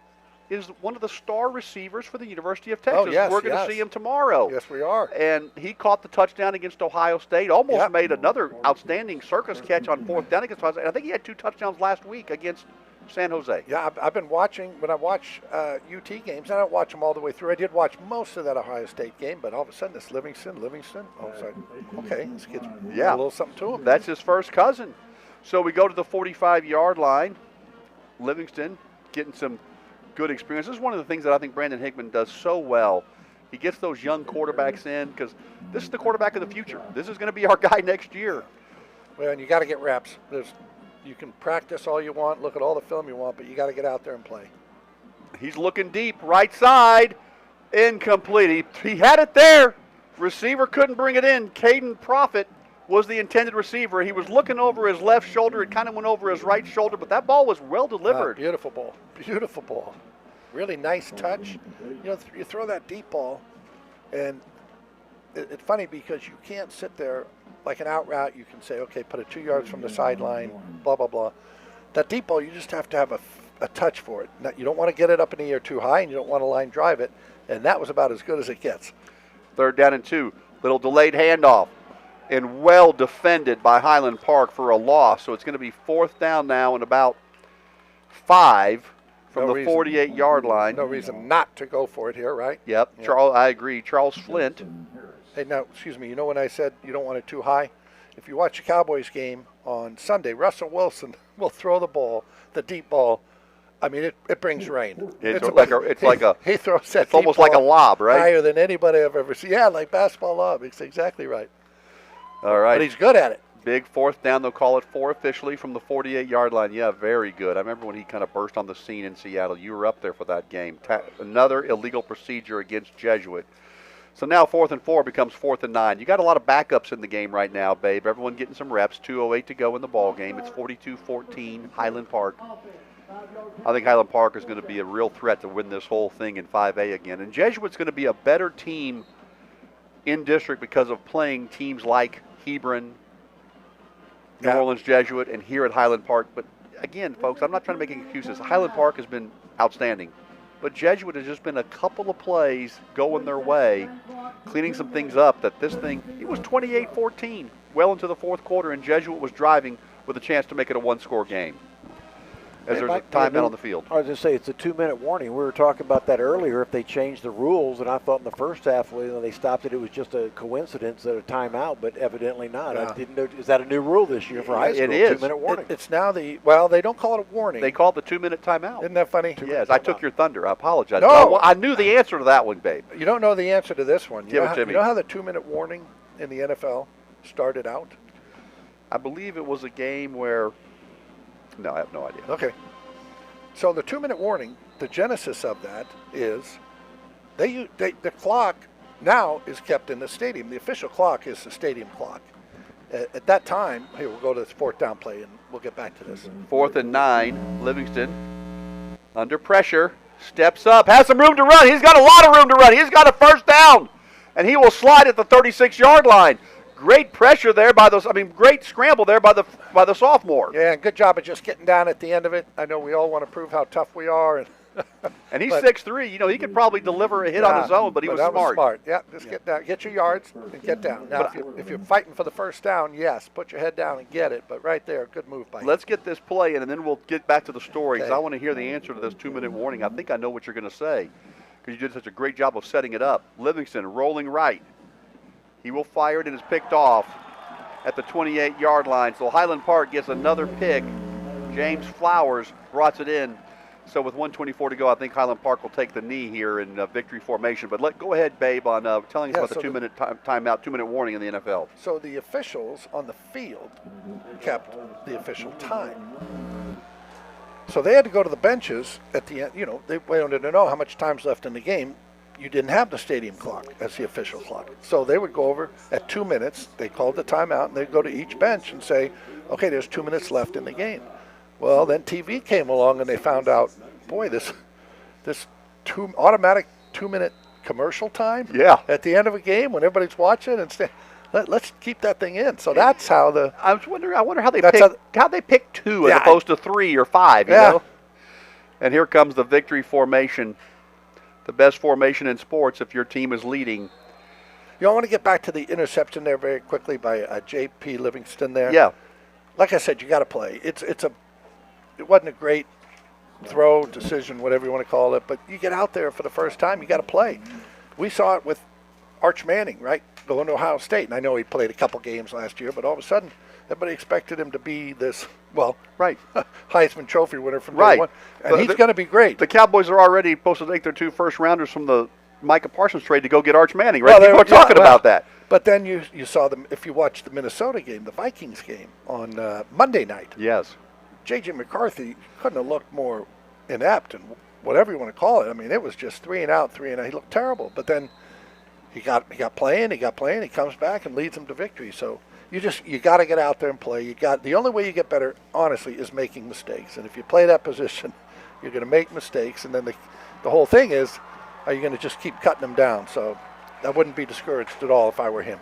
is one of the star receivers for the University of Texas. Oh, yes, We're going to see him tomorrow. Yes, we are. And he caught the touchdown against Ohio State, almost made another outstanding circus catch on 4th down against Ohio State. I think he had 2 touchdowns last week against San Jose. Yeah, I've been watching, when I watch UT games, I don't watch them all the way through. I did watch most of that Ohio State game, but all of a sudden this Livingston, all of a sudden, okay, this kid's a little something to him. That's his first cousin. So we go to the 45-yard line. Livingston getting some good experience. This is one of the things that I think Brandon Hickman does so well. He gets those young quarterbacks in because this is the quarterback of the future. This is going to be our guy next year. Well, and you got to get reps. You can practice all you want, look at all the film you want, but you got to get out there and play. He's looking deep, right side, incomplete. He had it there. Receiver couldn't bring it in. Caden Profit was the intended receiver. He was looking over his left shoulder. It kind of went over his right shoulder, but that ball was well delivered. Beautiful ball. Beautiful ball. Really nice touch. You throw that deep ball, and it's funny because you can't sit there like an out route. You can say, okay, put it 2 yards from the sideline, blah, blah, blah. That deep ball, you just have to have a touch for it. Now, you don't want to get it up in the air too high, and you don't want to line drive it, and that was about as good as it gets. 3rd down and 2. Little delayed handoff. And well defended by Highland Park for a loss. So it's going to be 4th down now and about 5 from the 48-yard line. No reason not to go for it here, right? Yep. Yeah. I agree. Charles Flint. Hey, now, excuse me. When I said you don't want it too high? If you watch the Cowboys game on Sunday, Russell Wilson will throw the ball, the deep ball. I mean, it brings rain. He throws that. It's almost like a lob, right? Higher than anybody I've ever seen. Yeah, like basketball lob. It's exactly right. All right. But he's good at it. Big fourth down. They'll call it 4 officially from the 48-yard line. Yeah, very good. I remember when he kind of burst on the scene in Seattle. You were up there for that game. Another illegal procedure against Jesuit. So now 4th and 4 becomes 4th and 9. You got a lot of backups in the game right now, babe. Everyone getting some reps. 2:08 to go in the ball game. It's 42-14 Highland Park. I think Highland Park is going to be a real threat to win this whole thing in 5A again. And Jesuit's going to be a better team in district because of playing teams like Hebron, New Orleans Jesuit, and here at Highland Park. But again, folks, I'm not trying to make any excuses. Highland Park has been outstanding. But Jesuit has just been a couple of plays going their way, cleaning some things up that this thing, it was 28-14 well into the fourth quarter, and Jesuit was driving with a chance to make it a one-score game. As there's a timeout on the field. I was going to say, it's a 2-minute warning. We were talking about that earlier, if they changed the rules, and I thought in the first half when they stopped it, it was just a coincidence that a timeout, but evidently not. I didn't know. Is that a new rule this year for high school? It is. 2-minute warning. It's now they don't call it a warning. They call it the 2-minute timeout. Isn't that funny? Yes, I took your thunder. I apologize. No. I knew the answer to that one, babe. You don't know the answer to this one. Give it to me. You know how the 2-minute warning in the NFL started out? I believe it was a game where, no, I have no idea. Okay. So the 2-minute warning, the genesis of that is the clock now is kept in the stadium. The official clock is the stadium clock. At that time, here, we'll go to this 4th down play, and we'll get back to this. 4th and 9, Livingston under pressure, steps up, has some room to run. He's got a lot of room to run. He's got a first down, and he will slide at the 36-yard line. Great pressure there great scramble there by the sophomore. Yeah, and good job of just getting down at the end of it. I know we all want to prove how tough we are. And he's 6'3". He could probably deliver a hit on his own, but he was smart. Was smart. Yeah, just get down, get your yards, and get down. Now, if you're fighting for the first down, yes, put your head down and get it. But right there, good move by him. Let's get this play in, and then we'll get back to the story, because I want to hear the answer to this 2-minute warning. I think I know what you're going to say, because you did such a great job of setting it up. Livingston rolling right. He will fire it, and it's picked off at the 28-yard line. So Highland Park gets another pick. James Flowers brought it in. So with 1:24 to go, I think Highland Park will take the knee here in victory formation. But go ahead, babe, on telling us about the 2-minute timeout, 2-minute warning in the NFL. So the officials on the field kept the official time. So they had to go to the benches at the end. They wanted to know how much time's left in the game. You didn't have the stadium clock as the official clock. So they would go over at 2 minutes. They called the timeout, and they'd go to each bench and say, okay, there's 2 minutes left in the game. Well, then TV came along, and they found out, boy, this automatic 2-minute commercial time at the end of a game when everybody's watching, and let's keep that thing in. So that's how I wonder how they pick 2 as opposed to 3 or 5, you know? And here comes the victory formation. The best formation in sports if your team is leading. I want to get back to the interception there very quickly by J.P. Livingston there. Yeah. Like I said, you got to play. It wasn't a great throw, decision, whatever you want to call it, but you get out there for the first time, you got to play. We saw it with Arch Manning, right, going to Ohio State. And I know he played a couple games last year, but all of a sudden, everybody expected him to be this, Heisman Trophy winner from day one. And he's going to be great. The Cowboys are already supposed to take their 2 first-rounders from the Micah Parsons trade to go get Arch Manning, right? People are talking about that. But then you saw them, if you watched the Minnesota game, the Vikings game on Monday night. Yes. J.J. McCarthy couldn't have looked more inept and whatever you want to call it. I mean, it was just 3 and out. He looked terrible. But then he got playing, he comes back and leads them to victory. So you got to get out there and play. The only way you get better, honestly, is making mistakes. And if you play that position, you're going to make mistakes. And then the whole thing is, are you going to just keep cutting them down? So I wouldn't be discouraged at all if I were him.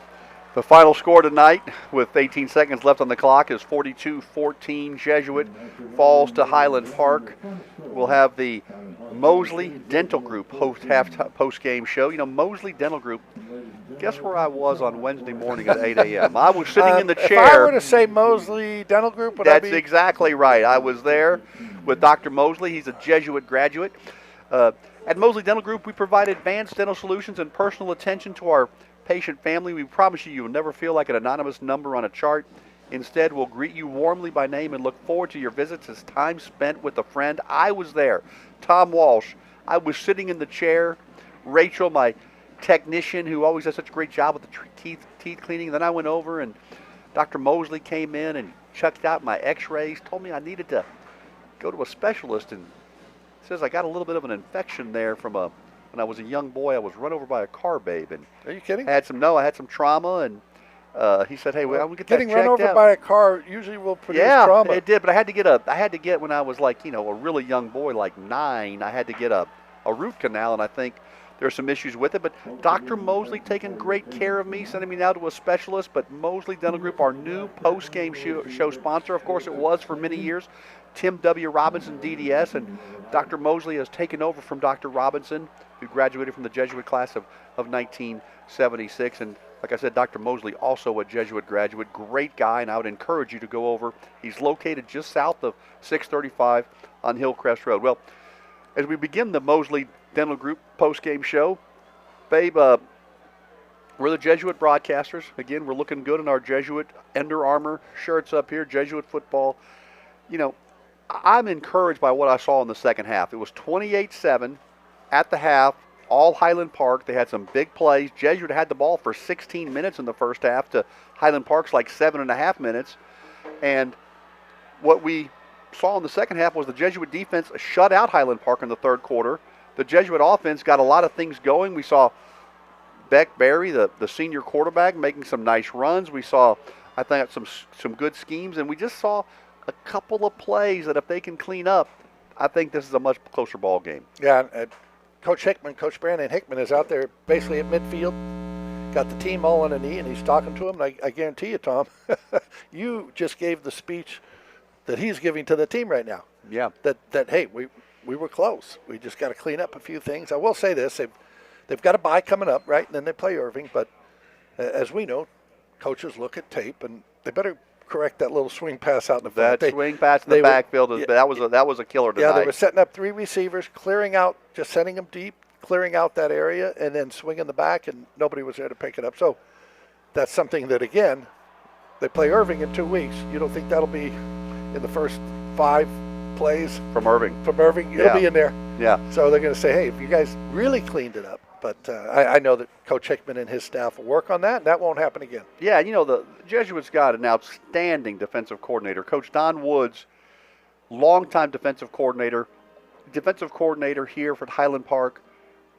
The final score tonight, with 18 seconds left on the clock, is 42-14. Jesuit falls to Highland Park. We'll have the Mosley Dental Group post-game show. Mosley Dental Group, guess where I was on Wednesday morning at 8 a.m.? I was sitting in the chair. If I were to say Mosley Dental Group, that's exactly right. I was there with Dr. Mosley. He's a Jesuit graduate. At Mosley Dental Group, we provide advanced dental solutions and personal attention to our patient family. We promise you will never feel like an anonymous number on a chart. Instead, we'll greet you warmly by name and look forward to your visits as time spent with a friend. I was there. Tom Walsh. I was sitting in the chair. Rachel, my technician, who always does such a great job with the teeth cleaning. Then I went over and Dr. Mosley came in and checked out my x-rays, told me I needed to go to a specialist, and says I got a little bit of an infection there from when I was a young boy. I was run over by a car, babe. And Are you kidding? I had some trauma, and he said, hey, well, I'm going to get that Getting run checked over out. by a car usually will produce Yeah, trauma. it did, but I had to get when I was like, a really young boy, like 9, I had to get a root canal, and I think there's some issues with it. But Dr. Mosley taking great care of me, sending me now to a specialist. But Mosley Dental Group, our new post-game show sponsor, of course it was for many years, Tim W. Robinson, DDS, and Dr. Mosley has taken over from Dr. Robinson, who graduated from the Jesuit class of 1976. And like I said, Dr. Mosley, also a Jesuit graduate, great guy, and I would encourage you to go over. He's located just south of 635 on Hillcrest Road. Well, as we begin the Mosley Dental Group post-game show, babe, we're the Jesuit broadcasters. Again, we're looking good in our Jesuit Under Armour shirts up here, Jesuit football. I'm encouraged by what I saw in the second half. It was 28-7 at the half, all Highland Park. They had some big plays. Jesuit had the ball for 16 minutes in the first half to Highland Park's like 7.5 minutes. And what we saw in the second half was the Jesuit defense shut out Highland Park in the third quarter. The Jesuit offense got a lot of things going. We saw Beck Berry, the senior quarterback, making some nice runs. We saw, I think, some good schemes, and we just saw a couple of plays that if they can clean up, I think this is a much closer ball game. Yeah, Coach Brandon Hickman is out there basically at midfield, got the team all on a knee, and he's talking to them. And I guarantee you, Tom, you just gave the speech that he's giving to the team right now. Yeah. That hey, we were close. We just got to clean up a few things. I will say this: they've got a bye coming up, right? And then they play Irving. But as we know, coaches look at tape, and they better correct that little swing pass out in the front. That swing pass in the backfield, that was a killer tonight. Yeah, they were setting up 3 receivers, clearing out, just sending them deep, clearing out that area, and then swinging the back, and nobody was there to pick it up. So that's something that, again, they play Irving in 2 weeks. You don't think that'll be in the first 5 plays? From Irving. It'll be in there. Yeah. So they're going to say, hey, if you guys really cleaned it up. But I know that Coach Hickman and his staff will work on that, and that won't happen again. Yeah, the Jesuits got an outstanding defensive coordinator. Coach Don Woods, longtime defensive coordinator here for Highland Park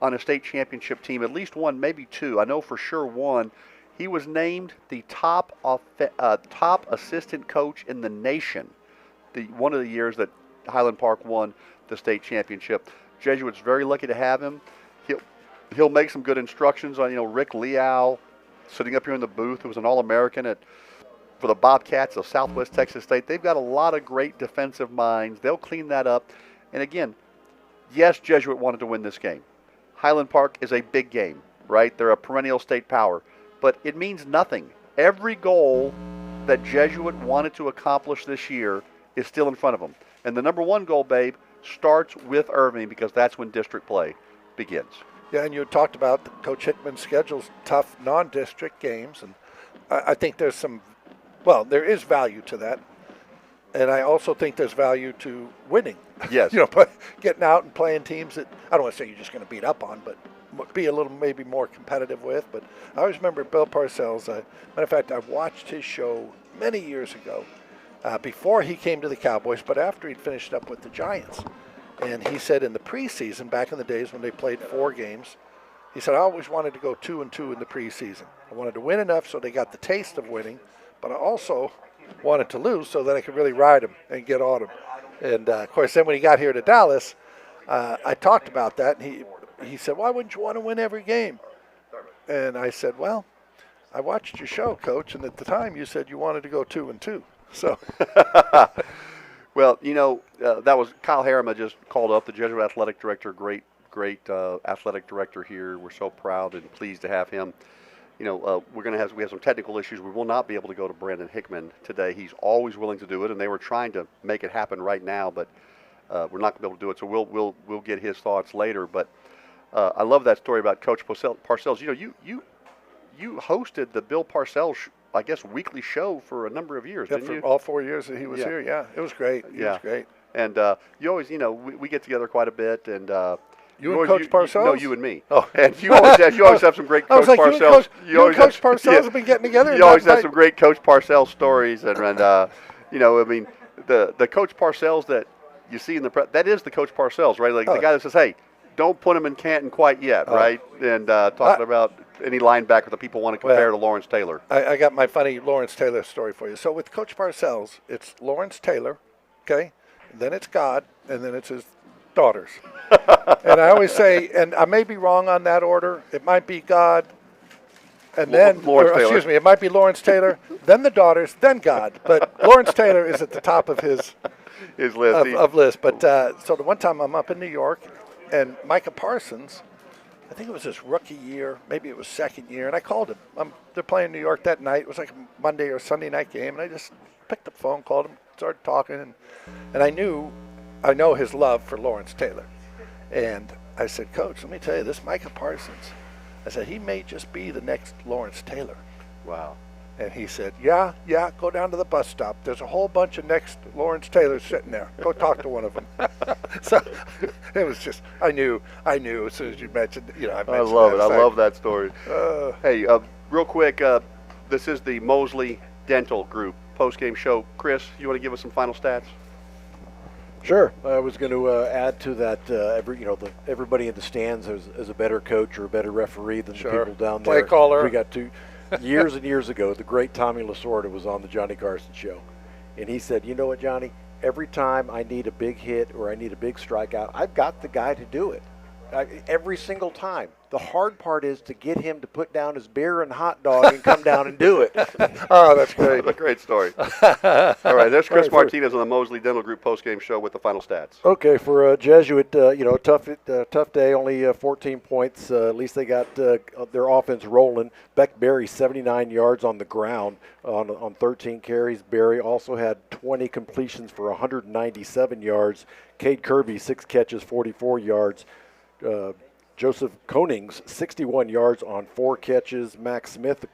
on a state championship team, at least one, maybe 2. I know for sure one. He was named the top assistant coach in the nation one of the years that Highland Park won the state championship. Jesuits very lucky to have him. He'll make some good instructions on, Rick Leal, sitting up here in the booth, who was an All-American for the Bobcats of Southwest Texas State. They've got a lot of great defensive minds. They'll clean that up. And again, yes, Jesuit wanted to win this game. Highland Park is a big game, right? They're a perennial state power. But it means nothing. Every goal that Jesuit wanted to accomplish this year is still in front of them. And the number 1 goal, babe, starts with Irving, because that's when district play begins. Yeah, and you talked about Coach Hickman's schedule's tough non-district games, and I think there is value to that, and I also think there's value to winning. Yes. Getting out and playing teams that I don't want to say you're just going to beat up on, but be a little maybe more competitive with. But I always remember Bill Parcells. Matter of fact, I watched his show many years ago, before he came to the Cowboys, but after he'd finished up with the Giants. And he said in the preseason, back in the days when they played 4 games, he said, I always wanted to go 2-2 in the preseason. I wanted to win enough so they got the taste of winning, but I also wanted to lose so that I could really ride them and get on them. And, of course, then when he got here to Dallas, I talked about that, and he said, why wouldn't you want to win every game? And I said, well, I watched your show, Coach, and at the time you said you wanted to go 2-2. So... Well, that was Kyle Harriman just called up, the Jesuit athletic director, great athletic director here. We're so proud and pleased to have him. We have some technical issues. We will not be able to go to Brandon Hickman today. He's always willing to do it, and they were trying to make it happen right now, but we're not going to be able to do it. So we'll get his thoughts later. But I love that story about Coach Parcells. You hosted the Bill Parcells, I guess, weekly show for a number of years, didn't you? For all 4 years that he was here, yeah. It was great. It was great. And you always, we get together quite a bit, and You and Coach Parcells? No, you and me. Oh, and you always have some great Coach Parcells. You and Coach Parcells have been getting together. You always have some great Coach Parcells stories, and you know, I mean, the Coach Parcells that you see in that is the Coach Parcells, right? Like the guy that says, "Hey, don't put him in Canton quite yet," right? And talking about any linebacker that people want to compare to Lawrence Taylor. I got my funny Lawrence Taylor story for you. So with Coach Parcells, it's Lawrence Taylor, okay? Then it's God, and then it's his daughters. And I always say, and I may be wrong on that order. It might be God, and then, it might be Lawrence Taylor, then the daughters, then God. But Lawrence Taylor is at the top of his list. Of list. But so the one time I'm up in New York, and Micah Parsons, I think it was his rookie year, maybe it was second year, and I called him. They're playing New York that night. It was like a Monday or Sunday night game, and I just picked up the phone, called him, started talking, and I know his love for Lawrence Taylor. And I said, Coach, let me tell you, this Micah Parsons, I said, he may just be the next Lawrence Taylor. Wow. And he said, yeah, go down to the bus stop. There's a whole bunch of next Lawrence Taylors sitting there. Go talk to one of them. So it was just, I knew as soon as you mentioned, I love it. I love that story. Hey, real quick, this is the Mosley Dental Group post-game show. Chris, you want to give us some final stats? Sure. I was going to add to that. Everybody in the stands is a better coach or a better referee than the people down there. Play caller. We got two. Years and years ago, the great Tommy Lasorda was on the Johnny Carson show, and he said, "You know what, Johnny? Every time I need a big hit or I need a big strikeout, I've got the guy to do it. Every single time. The hard part is to get him to put down his beer and hot dog and come down and do it." Oh, that's great. That's a great story. All right, there's Chris Martinez on the Mosley Dental Group postgame show with the final stats. Okay, for Jesuit, tough day, only 14 points. At least they got their offense rolling. Beck Berry, 79 yards on the ground on 13 carries. Berry also had 20 completions for 197 yards. Cade Kirby, 6 catches, 44 yards. Joseph Konings, 61 yards on 4 catches. Max Smith,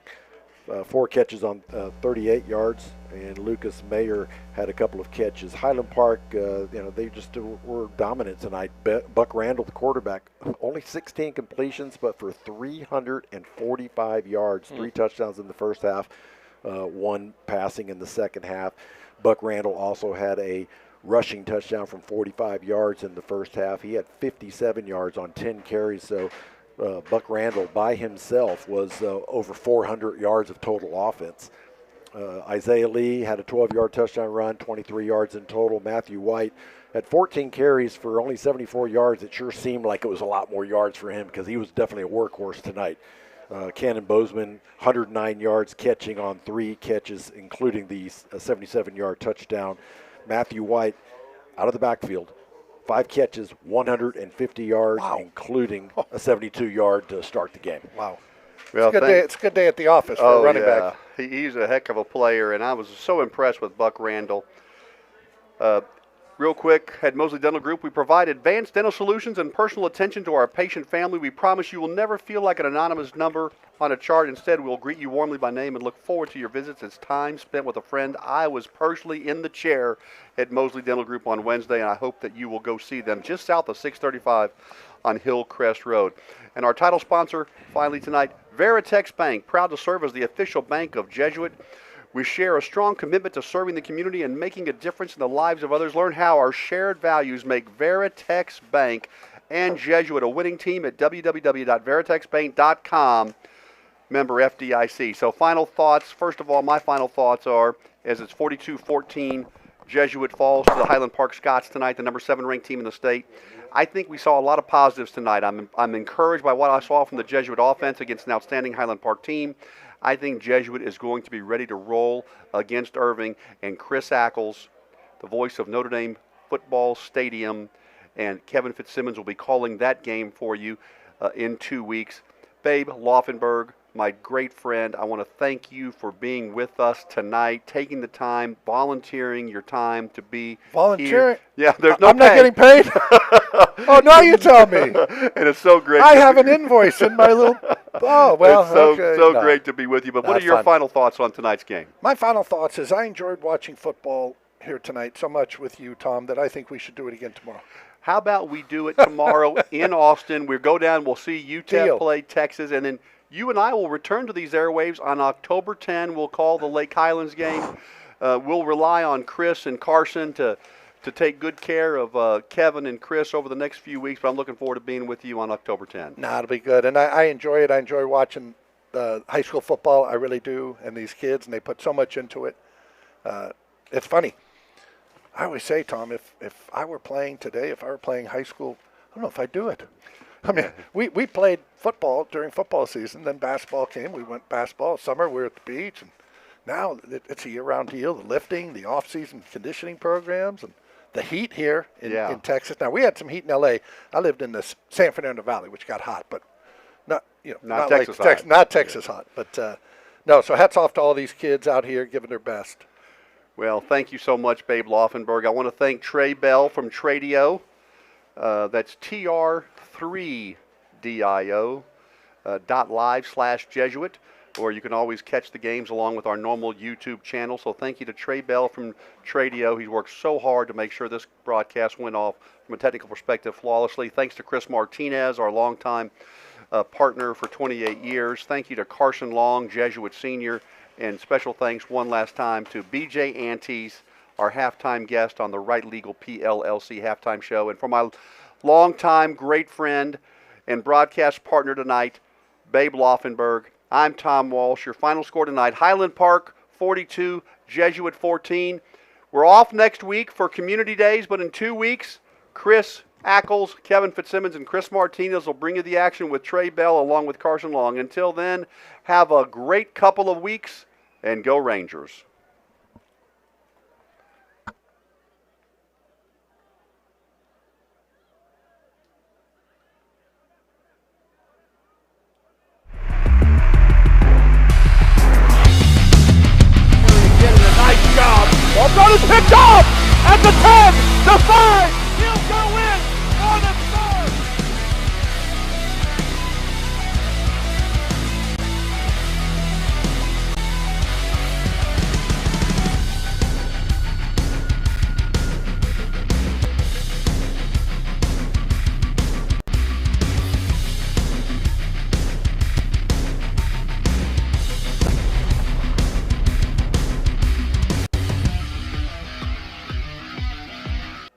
4 catches on 38 yards. And Lucas Mayer had a couple of catches. Highland Park, they just were dominant tonight. Buck Randall, the quarterback, only 16 completions, but for 345 yards, 3 touchdowns in the first half, 1 passing in the second half. Buck Randall also had a rushing touchdown from 45 yards in the first half. He had 57 yards on 10 carries, so Buck Randall by himself was over 400 yards of total offense. Isaiah Lee had a 12-yard touchdown run, 23 yards in total. Matthew White had 14 carries for only 74 yards. It sure seemed like it was a lot more yards for him because he was definitely a workhorse tonight. Cannon Bozeman, 109 yards catching on 3 catches, including the 77-yard touchdown. Matthew White, out of the backfield, 5 catches, 150 yards, including a 72-yard to start the game. Wow. Well, it's a good day at the office for a running back. He's a heck of a player, and I was so impressed with Buck Randall. Real quick, at Mosley Dental Group, we provide advanced dental solutions and personal attention to our patient family. We promise you will never feel like an anonymous number on a chart. Instead, we'll greet you warmly by name and look forward to your visits. It's time spent with a friend. I was personally in the chair at Mosley Dental Group on Wednesday, and I hope that you will go see them just south of 635 on Hillcrest Road. And our title sponsor, finally tonight, Veritex Bank, proud to serve as the official bank of Jesuit. We share a strong commitment to serving the community and making a difference in the lives of others. Learn how our shared values make Veritex Bank and Jesuit a winning team at www.veritexbank.com, member FDIC. So final thoughts. First of all, my final thoughts are, as it's 42-14, Jesuit falls to the Highland Park Scots tonight, the number 7 ranked team in the state. I think we saw a lot of positives tonight. I'm encouraged by what I saw from the Jesuit offense against an outstanding Highland Park team. I think Jesuit is going to be ready to roll against Irving, and Chris Ackles, the voice of Notre Dame Football Stadium, and Kevin Fitzsimmons will be calling that game for you in 2 weeks. Babe Laufenberg, my great friend, I want to thank you for being with us tonight, taking the time, volunteering your time to be volunteering. Here. Yeah, there's no I'm not getting paid. Oh, now you tell me. And it's so great. I have an invoice in my little. Oh well, it's so okay. Great to be with you. But what are your final thoughts on tonight's game? My final thoughts is I enjoyed watching football here tonight so much with you, Tom, that I think we should do it again tomorrow. How about we do it tomorrow in Austin? We'll go down, we'll see UTEP play Texas, and then you and I will return to these airwaves on October 10. We'll call the Lake Highlands game. We'll rely on Chris and Carson to take good care of Kevin and Chris over the next few weeks, but I'm looking forward to being with you on October 10. Nah, it'll be good. And I enjoy it. I enjoy watching high school football. I really do. And these kids, and they put so much into it. It's funny. I always say, Tom, if I were playing today, if I were playing high school, I don't know if I'd do it. I mean, we played football during football season. Then basketball came. We went basketball. Summer, we were at the beach. And now it's a year-round deal. The lifting, the off-season conditioning programs, and the heat here in Texas. Now, we had some heat in L.A. I lived in the San Fernando Valley, which got hot, but not Texas like hot. Not Texas hot. But, no, so hats off to all these kids out here giving their best. Well, thank you so much, Babe Laufenberg. I want to thank Trey Bell from Tradio. That's TR3DIO .live/Jesuit. Or you can always catch the games along with our normal YouTube channel. So thank you to Trey Bell from Tradio. He's worked so hard to make sure this broadcast went off from a technical perspective flawlessly. Thanks to Chris Martinez, our longtime partner for 28 years. Thank you to Carson Long, Jesuit Senior. And special thanks one last time to BJ Antes, our halftime guest on the Right Legal PLLC halftime show. And for my longtime great friend and broadcast partner tonight, Babe Laufenberg, I'm Tom Walsh. Your final score tonight, Highland Park 42, Jesuit 14. We're off next week for Community Days, but in 2 weeks, Chris Ackles, Kevin Fitzsimmons, and Chris Martinez will bring you the action with Trey Bell along with Carson Long. Until then, have a great couple of weeks, and go Rangers. Nice job. Ball done is picked off at the 10, the 5,